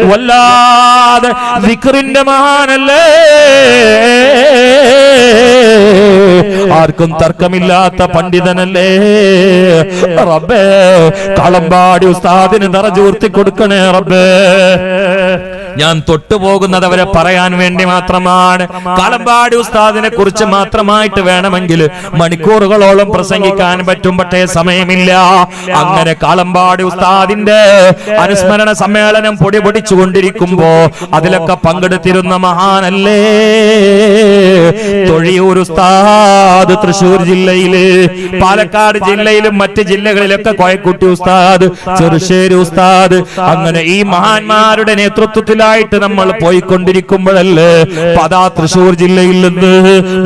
വല്ലാതെ ദിക്റിന്റെ മഹാനല്ലേ, ആർക്കും തർക്കമില്ലാത്ത പണ്ഡിതനല്ലേ റബ്ബേ. കാളമ്പാടി ഉസ്താദിന് ദറജ ഉയർത്തി കൊടുക്കണേ റബ്ബേ. ഞാൻ തൊട്ടുപോകുന്നത് അവരെ പറയാൻ വേണ്ടി മാത്രമാണ്. കാളമ്പാടി ഉസ്താദിനെ കുറിച്ച് മാത്രമായിട്ട് വേണമെങ്കിൽ മണിക്കൂറുകളോളം പ്രസംഗിക്കാൻ പറ്റും, പക്ഷേ സമയമില്ല. അങ്ങനെ കാളമ്പാടി ഉസ്താദിന്റെ അനുസ്മരണ സമ്മേളനം പൊടി പൊടിച്ചുകൊണ്ടിരിക്കുമ്പോ അതിലൊക്കെ പങ്കെടുത്തിരുന്ന മഹാനല്ലേ തൊഴിയൂർ ഉസ്താദ്, തൃശൂർ ജില്ലയില്, പാലക്കാട് ജില്ലയിലും മറ്റ് ജില്ലകളിലൊക്കെ കോയക്കുട്ടി ഉസ്താദ്, ചെറുശ്ശേരി ഉസ്താദ്, അങ്ങനെ ഈ മഹാന്മാരുടെ നേതൃത്വത്തിലായിട്ട് നമ്മൾ പോയിക്കൊണ്ടിരിക്കുമ്പോഴല്ലേ പതാ തൃശൂർ ജില്ലയിൽ നിന്ന്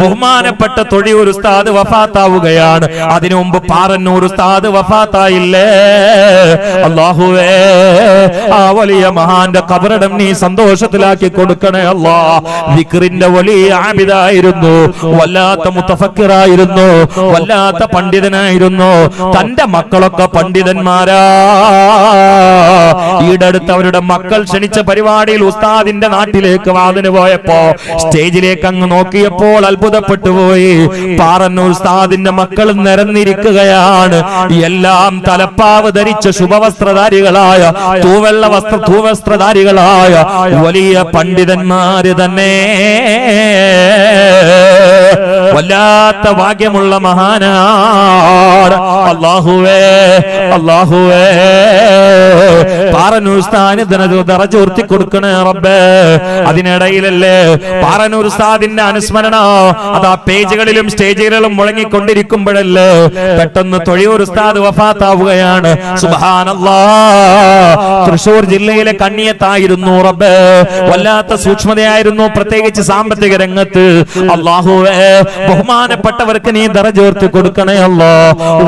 ബഹുമാനപ്പെട്ട തൊഴിയൂർ ഉസ്താദ് വഫാത്താവുകയാണ്. അതിനു മുമ്പ് പാറന്നൂർ ഉസ്താദ് വഫാത്തായില്ലേ. അല്ലാഹുവേ, ആ വലിയ മഹാന്റെ ഖബറിടം നീ സന്തോഷത്തിലാക്കി കൊടുക്കണേ അല്ലാ. ദിക്റിന്റെ വലിയ ആബിദായിരുന്നു, വല്ലാത്ത മുതഫക്കിറായിരുന്നു, വല്ലാത്ത പണ്ഡിതനായിരുന്നു. തന്റെ മക്കളൊക്കെ പണ്ഡിതന്മാരാ. ഈടടുത്ത് അവരുടെ മക്കൾ ക്ഷണിച്ച പരിപാടിയിൽ ഉസ്താദിന്റെ നാട്ടിലേക്ക് വാതിന് പോയപ്പോ സ്റ്റേജിലേക്ക് അങ്ങ് നോക്കിയപ്പോൾ അത്ഭുതപ്പെട്ടു പോയി. പാറന്നൂർ ഉസ്താദിന്റെ മക്കൾ നിരന്നിരിക്കുകയാണ്. എല്ലാം തലപ്പാവ് ധരിച്ച ശുഭവസ്ത്രധാരികളായ തൂവസ്ത്രധാരികളായ വലിയ പണ്ഡിതന്മാര് തന്നെ. വല്ലാത്ത ഭാഗ്യമുള്ള മഹാനാണ്. അല്ലാഹുവേ, അല്ലാഹുവേ, പാറന്നൂർ ഉസ്താദിന് ദറജ ഉയർത്തി കൊടുക്കണേ റബ്ബേ. അതിനിടയിലല്ലേ പാറന്നൂർ ഉസ്താദിന്റെ അനുസ്മരണ അതാ പേജുകളിലും സ്റ്റേജുകളിലും മുഴങ്ങിക്കൊണ്ടിരിക്കുമ്പോഴല്ലേ പെട്ടെന്ന് തൊഴിയൂർ ഉസ്താദ് വഫാത്താവുകയാണ്. സുബ്ഹാനല്ലാഹ്. തൃശൂർ ജില്ലയിലെ കണ്ണിയത്തായിരുന്നു റബ്ബേ. വല്ലാത്ത സൂക്ഷ്മതയായിരുന്നു, പ്രത്യേകിച്ച് സാമ്പത്തിക രംഗത്ത്. അല്ലാഹുവേ, ബഹുമാനപ്പെട്ടവർക്ക് നീ ദറജ ഉയർത്തി കൊടുക്കണേ അല്ലാ.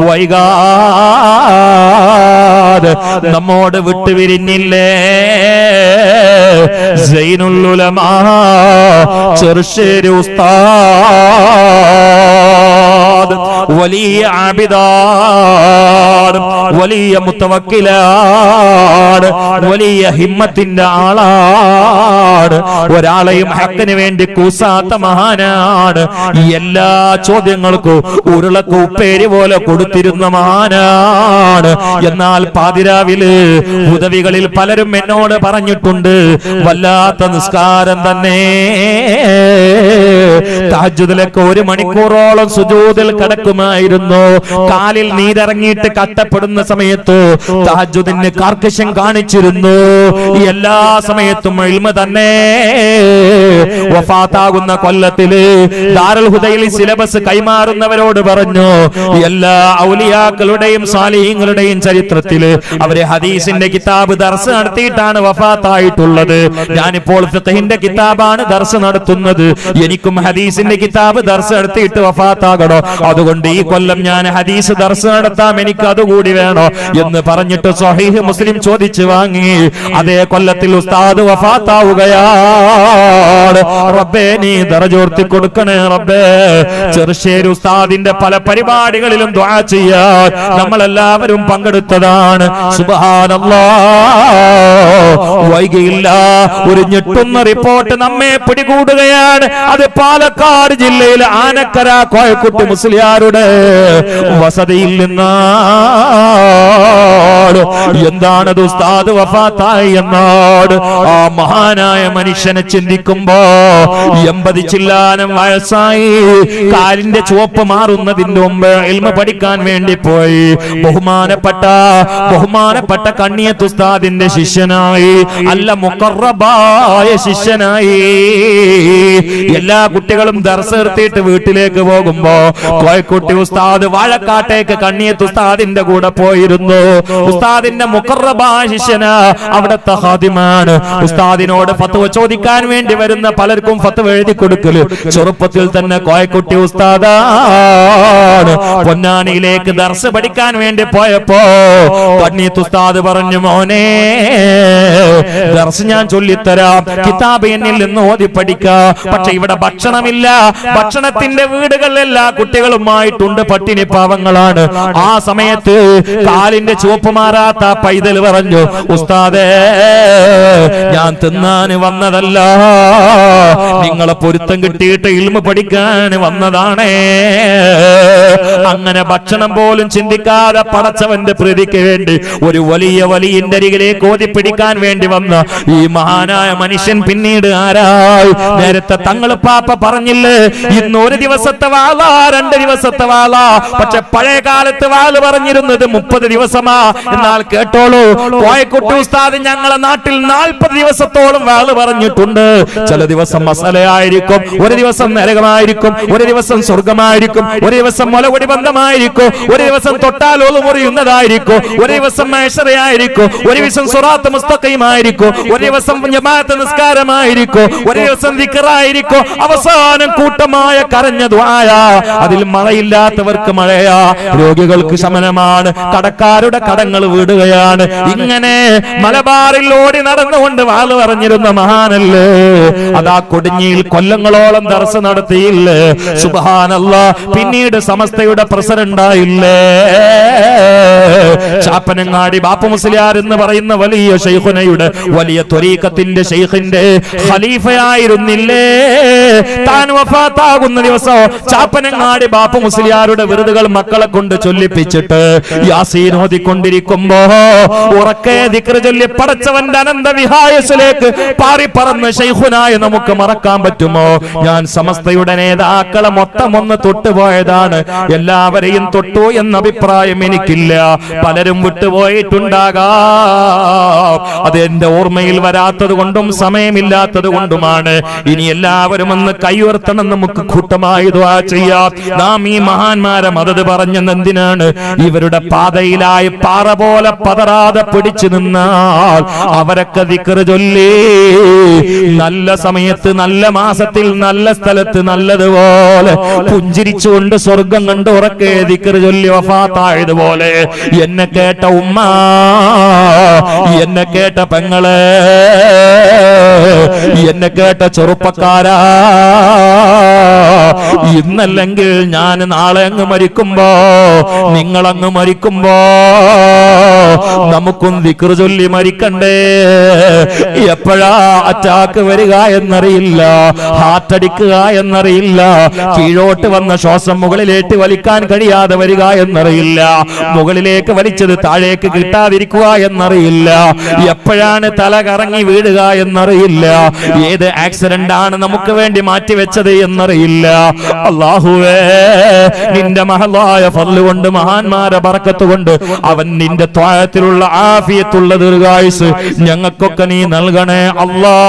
വൈകാതെ നമ്മോട് വിട്ടുപിരിഞ്ഞില്ലേ സൈനുൽ ഉലമാ ചെറുശ്ശേരി ഉസ്താദ്. വലിയ ആബിദാണ്, വലിയ മുത്തവക്കിലാണ്, വലിയ ഹിമ്മത്തിന്റെ ആളാണ്. ഒരാളെയും ഹക്കിന് വേണ്ടി കൂസാത്ത മഹാനാണ്. എല്ലാ ചോദ്യങ്ങൾക്കും ഉരുളക്ക് ഉപ്പേരി പോലെ കൊടുത്തിരുന്ന മഹാനാണ്. എന്നാൽ പാതിരാവില് ഉദവികളിൽ പലരും എന്നോട് പറഞ്ഞിട്ടുണ്ട്, വല്ലാത്ത നിസ്കാരം തന്നെ. തഹജ്ജുദിലൊക്കെ 1 മണിക്കൂറോളം സുജൂദിൽ കിടക്കുമായിരുന്നു. കാലിൽ നീരിറങ്ങിയിട്ട് കട്ടപ്പെടുന്ന സമയത്ത് തഹജ്ജുദിന് കാർക്കശ്യം കാണിച്ചിരുന്നു. എല്ലാ സമയത്തും ഇൽമ തന്നെ. വഫാത്താകുന്ന കൊല്ലത്തില് ദാറുൽ ഹുദയിൽ സിലബസ് കൈമാറുന്നവരോട് പറഞ്ഞു, എല്ലാ ഔലിയാക്കളുടെയും സാലിഹീങ്ങളുടെയും ചരിത്രത്തില് അവര് ഹദീസിന്റെ കിതാബ് ദർസ് നടത്തിയിട്ടാണ് വഫാത്തായിട്ടുള്ളത്. ഞാനിപ്പോൾ ഫിഖഹിന്റെ കിതാബാണ് ദർസ് നടത്തുന്നത്. എനിക്കും ഹദീസിന്റെ കിതാബ് ദർസ് നടത്തിയിട്ട് വഫാത്താകണോ. അതുകൊണ്ട് ഈ കൊല്ലം ഞാൻ ഹദീസ് ദർസ് നടത്താം, എനിക്ക് അതുകൂടി വേണോ എന്ന് പറഞ്ഞിട്ട് സ്വഹീഹ് മുസ്ലിം ചോദിച്ചു വാങ്ങി. അതേ കൊല്ലത്തിൽ ഉസ്താദ് വഫാത്താവുകയാണ്. റബ്ബേ, നീ ദറജ ഉയർത്തി കൊടുക്കണേ റബ്ബേ. ചെറുശ്ശേരി ഉസ്താദിന്റെ പല പരിപാടികളിലും ദുആ ചെയ്യാൻ നമ്മളെല്ലാവരും പങ്കെടുത്തതാണ്. സുബ്ഹാനല്ലാഹ്. വൈകിയില്ല, ഒരു ഞെട്ടുന്ന റിപ്പോർട്ട് നമ്മെ പിടികൂടുകയാണ്. അത് പാലക്കാട് ജില്ലയിലെ ആനക്കര കോയക്കുട്ടി മുസ്ലിയാരുടെ വസതിയിൽ നിന്നാണ്. എന്താണത്? ഉസ്താദ് വഫാത്തായി എന്നാണ്. ആ മഹാനായ മനുഷ്യനെ ചിന്തിക്കുമ്പോ 80 ചില്ലാനം വയസ്സായി, കാലിന്റെ ചുവപ്പ് മാറുന്നതിന്റെ മുമ്പ് ഇൽമ പഠിക്കാൻ വേണ്ടി പോയി. ബഹുമാനപ്പെട്ട കണ്ണിയത്ത് ഉസ്താദിന്റെ ശിഷ്യനായി, അല്ല മുഖറബായ ശിഷ്യനായി. എല്ലാ കുട്ടികളും ദർസ് നിർത്തിയിട്ട് വീട്ടിലേക്ക് പോകുമ്പോ കോയക്കുട്ടി ഉസ്താദ് വാഴക്കാട്ടേക്ക് കണ്ണിയത്ത് ഉസ്താദിന്റെ കൂടെ പോയിരുന്നു. ഉസ്താദിന്റെ മുഖറബായ ശിഷ്യനാ, അവിടുത്തെ ഖാദിമാണ്. ഉസ്താദിനോട് ഫത്വ ചോദിക്കാൻ വേണ്ടി വരുന്ന പലർക്കും ഫത്വ എഴുതി കൊടുക്കല് ചെറുപ്പത്തിൽ തന്നെ കോയക്കുട്ടി ഉസ്താദാണ്. പൊന്നാനിയിലേക്ക് ദർസ് പഠിക്കാൻ വേണ്ടി പോയപ്പോ കണ്ണിയത്ത് ഉസ്താദ് പറഞ്ഞു, മോനെ ദർസ് ഞാൻ ചൊല്ലിത്തരാം, കിതാബ് എന്നിൽ നിന്ന് ഓതി പഠിക്കാം. പക്ഷെ ഇവിടെ ഭക്ഷണമില്ല, ഭക്ഷണത്തിന്റെ വീടുകളിൽ എല്ലാ കുട്ടികളുമായിട്ടുണ്ട്, പട്ടിണി പാവങ്ങളാണ്. ആ സമയത്ത് കാലിന്റെ ചുവപ്പ് മാറാത്ത പൈതൽ പറഞ്ഞു, ഉസ്താദേ ഞാൻ തിന്നാൻ വന്നതല്ല, നിങ്ങളെ പൊരുത്തം കിട്ടിയിട്ട് ഇൽമ പഠിക്കാൻ വന്നതാണേ. അങ്ങനെ ഭക്ഷണം പോലും ചിന്തിക്കാതെ പടച്ചവന്റെ പ്രീതിക്ക് വേണ്ടി ഒരു വലിയന്റെ അരികിലേക്ക് ഓതിപ്പിടിക്കാൻ വേണ്ടി വന്ന ഈ മഹാനായ മനുഷ്യൻ പിന്നീട് ആരായി? നേരത്തെ തങ്ങൾ പാപ്പ പറഞ്ഞില്ലേ, ഇന്ന് ഒരു ദിവസത്തെ വാള, 2 ദിവസത്തെ വാള. പക്ഷെ പഴയ കാലത്ത് വാള് പറഞ്ഞിരുന്നത് 30 ദിവസമാ. എന്നാൽ കേട്ടോളൂ, കോയക്കുട്ടി ഉസ്താദ് ഞങ്ങളെ നാട്ടിൽ 40 ദിവസത്തോളം വാള് പറഞ്ഞിട്ടുണ്ട്. ചില ദിവസം മസലയായിരിക്കും, ഒരു ദിവസം നരകമായിരിക്കും, ഒരു ദിവസം സ്വർഗമായിരിക്കും, ഒരു ദിവസം മുലകുടി ബന്ധമായിരിക്കും, ഒരു ദിവസം തൊട്ടാലോള് മുറിയുന്നതായിരിക്കും, ഒരു ദിവസം മഹ്ശറയായിരിക്കും, ഒരു ദിവസം സിറാത്ത് മുസ്തഖീമായിരിക്കും, ഒരു ദിവസം ജമാഅത്ത് നിസ്കാരമായിരിക്കും, ഒരു ദിവസം ദിക്റായിരിക്കും, അവസാനം കൂട്ടമായ കരഞ്ഞ ദുആയ. അതിൽ മഴയില്ലാത്തവർക്ക് മഴയാ, രോഗികൾക്ക് ശമനമാണ്, കടക്കാരുടെ കടങ്ങൾ വീടുകയാണ്. ഇങ്ങനെ മലബാറിൽ ഓടി നടന്നുകൊണ്ട് വാള് പറഞ്ഞിരുന്ന മഹാനല്ലേ, അതാ കൊടിഞ്ഞിയിൽ കൊല്ലങ്ങളോളം ദർസ് നടത്തിയില്ലേ. സുബ്ഹാനല്ലാഹ്. പിന്നീട് സമസ്തയുടെ പ്രസിഡന്റായില്ലേ. ചാപ്പനങ്ങാടി ബാപ്പു മുസ്ലിയാർ എന്ന് പറയുന്ന വലിയ ശൈഖുനയുടെ, വലിയ ത്വരീഖത്തിന്റെ ശൈഖിന്റെ ഖലീഫയായിരുന്നില്ലേ. താൻ വഫാത്താകുന്ന ദിവസം ചാപ്പനങ്ങാടി ബാപ്പു മുസ്ലിയാരുടെ വിരുദുകൾ മക്കളെ കൊണ്ട് ചൊല്ലിപ്പിച്ചിട്ട് യാസീൻ ഓതിക്കൊണ്ടിരിക്കുമ്പോ ഉറക്കെ ദിക്ർ ചൊല്ലി പടച്ചവന്റെ അനന്ത വിഹായസിലേക്ക് പാറി പറന്ന് ശൈഖുനായ നമുക്ക് മറക്കാൻ പറ്റുമോ? ഞാൻ സമസ്തയുടെ നേതാക്കളെ മൊത്തം ഒന്ന് തൊട്ടുപോയതാണ്, എല്ലാവരെയും തൊട്ടു എന്ന അഭിപ്രായം എനിക്കില്ല. പലരും വിട്ടുപോയിട്ടുണ്ടാകാം, അത് എന്റെ ഓർമ്മയിൽ വരാത്തത് കൊണ്ടും സമയമില്ലാത്തത് കൊണ്ടുമാണ്. ഇനി എല്ലാവരും ഒന്ന് കൈയുയർത്തണം, നമുക്ക് കൂട്ടമായി ദുആ ചെയ്യാം. നാം ഈ മഹാന്മാരെ മദദ് പറഞ്ഞെന്തിനാണ്? ഇവരുടെ പാതയിലായി പാറ പോലെ പതറാതെ പിടിച്ചു നിന്നാൽ അവരൊക്കെ ദിക്ർ ചൊല്ലി നല്ല സമയത്ത്, നല്ല മാസത്തിൽ, നല്ല സ്ഥലത്ത് നല്ലതുപോലെ പുഞ്ചിരിച്ചുകൊണ്ട് സ്വർഗം കണ്ട് ഉറക്കെ ദിക്ർ ചൊല്ലി വഫാത്തായതുപോലെ എന്നെ കേട്ട ഉമ്മ, എന്നെ കേട്ട പെങ്ങളെ, എന്നെ കേട്ട ചെറുപ്പക്കാരാ, ഇന്നല്ലെങ്കിൽ ഞാൻ നാളെ അങ്ങ് മരിക്കുമ്പോ, നിങ്ങളങ്ങ് മരിക്കുമ്പോ നമുക്കും ദിക്ർ ചൊല്ലി മരിക്കണ്ടേ? എപ്പോഴാ അറ്റാക്ക് വരിക എന്നറിയില്ല, ഹാർട്ട് അടിക്കുക എന്നറിയില്ല, കീഴോട്ട് വന്ന ശ്വാസം മുകളിലേക്ക് വലിക്കാൻ കഴിയാതെ വരിക എന്നറിയില്ല, മുകളിലേക്ക് വലിച്ചത് താഴേക്ക് കിട്ടാതിരിക്കുക എന്നറിയില്ല, എപ്പോഴാണ് തല കറങ്ങി വീഴുക എന്നറിയില്ല, ഏത് ആക്സിഡന്റ് ആണ് നമുക്ക് വേണ്ടി മാറ്റിവെച്ചത് എന്നറിയില്ല. അല്ലാഹുവേ, നിന്റെ മഹലായ ഫദ്ല് കൊണ്ട്, മഹാന്മാരെ ബറക്കത്ത് കൊണ്ട്, അവൻ നിന്റെ ത്വാഅത്തിലുള്ള ആഫിയത്തുള്ള ദീർഘായുസ് ഞങ്ങൾക്കൊക്കെ നീ നൽകണേ അല്ലാഹ്.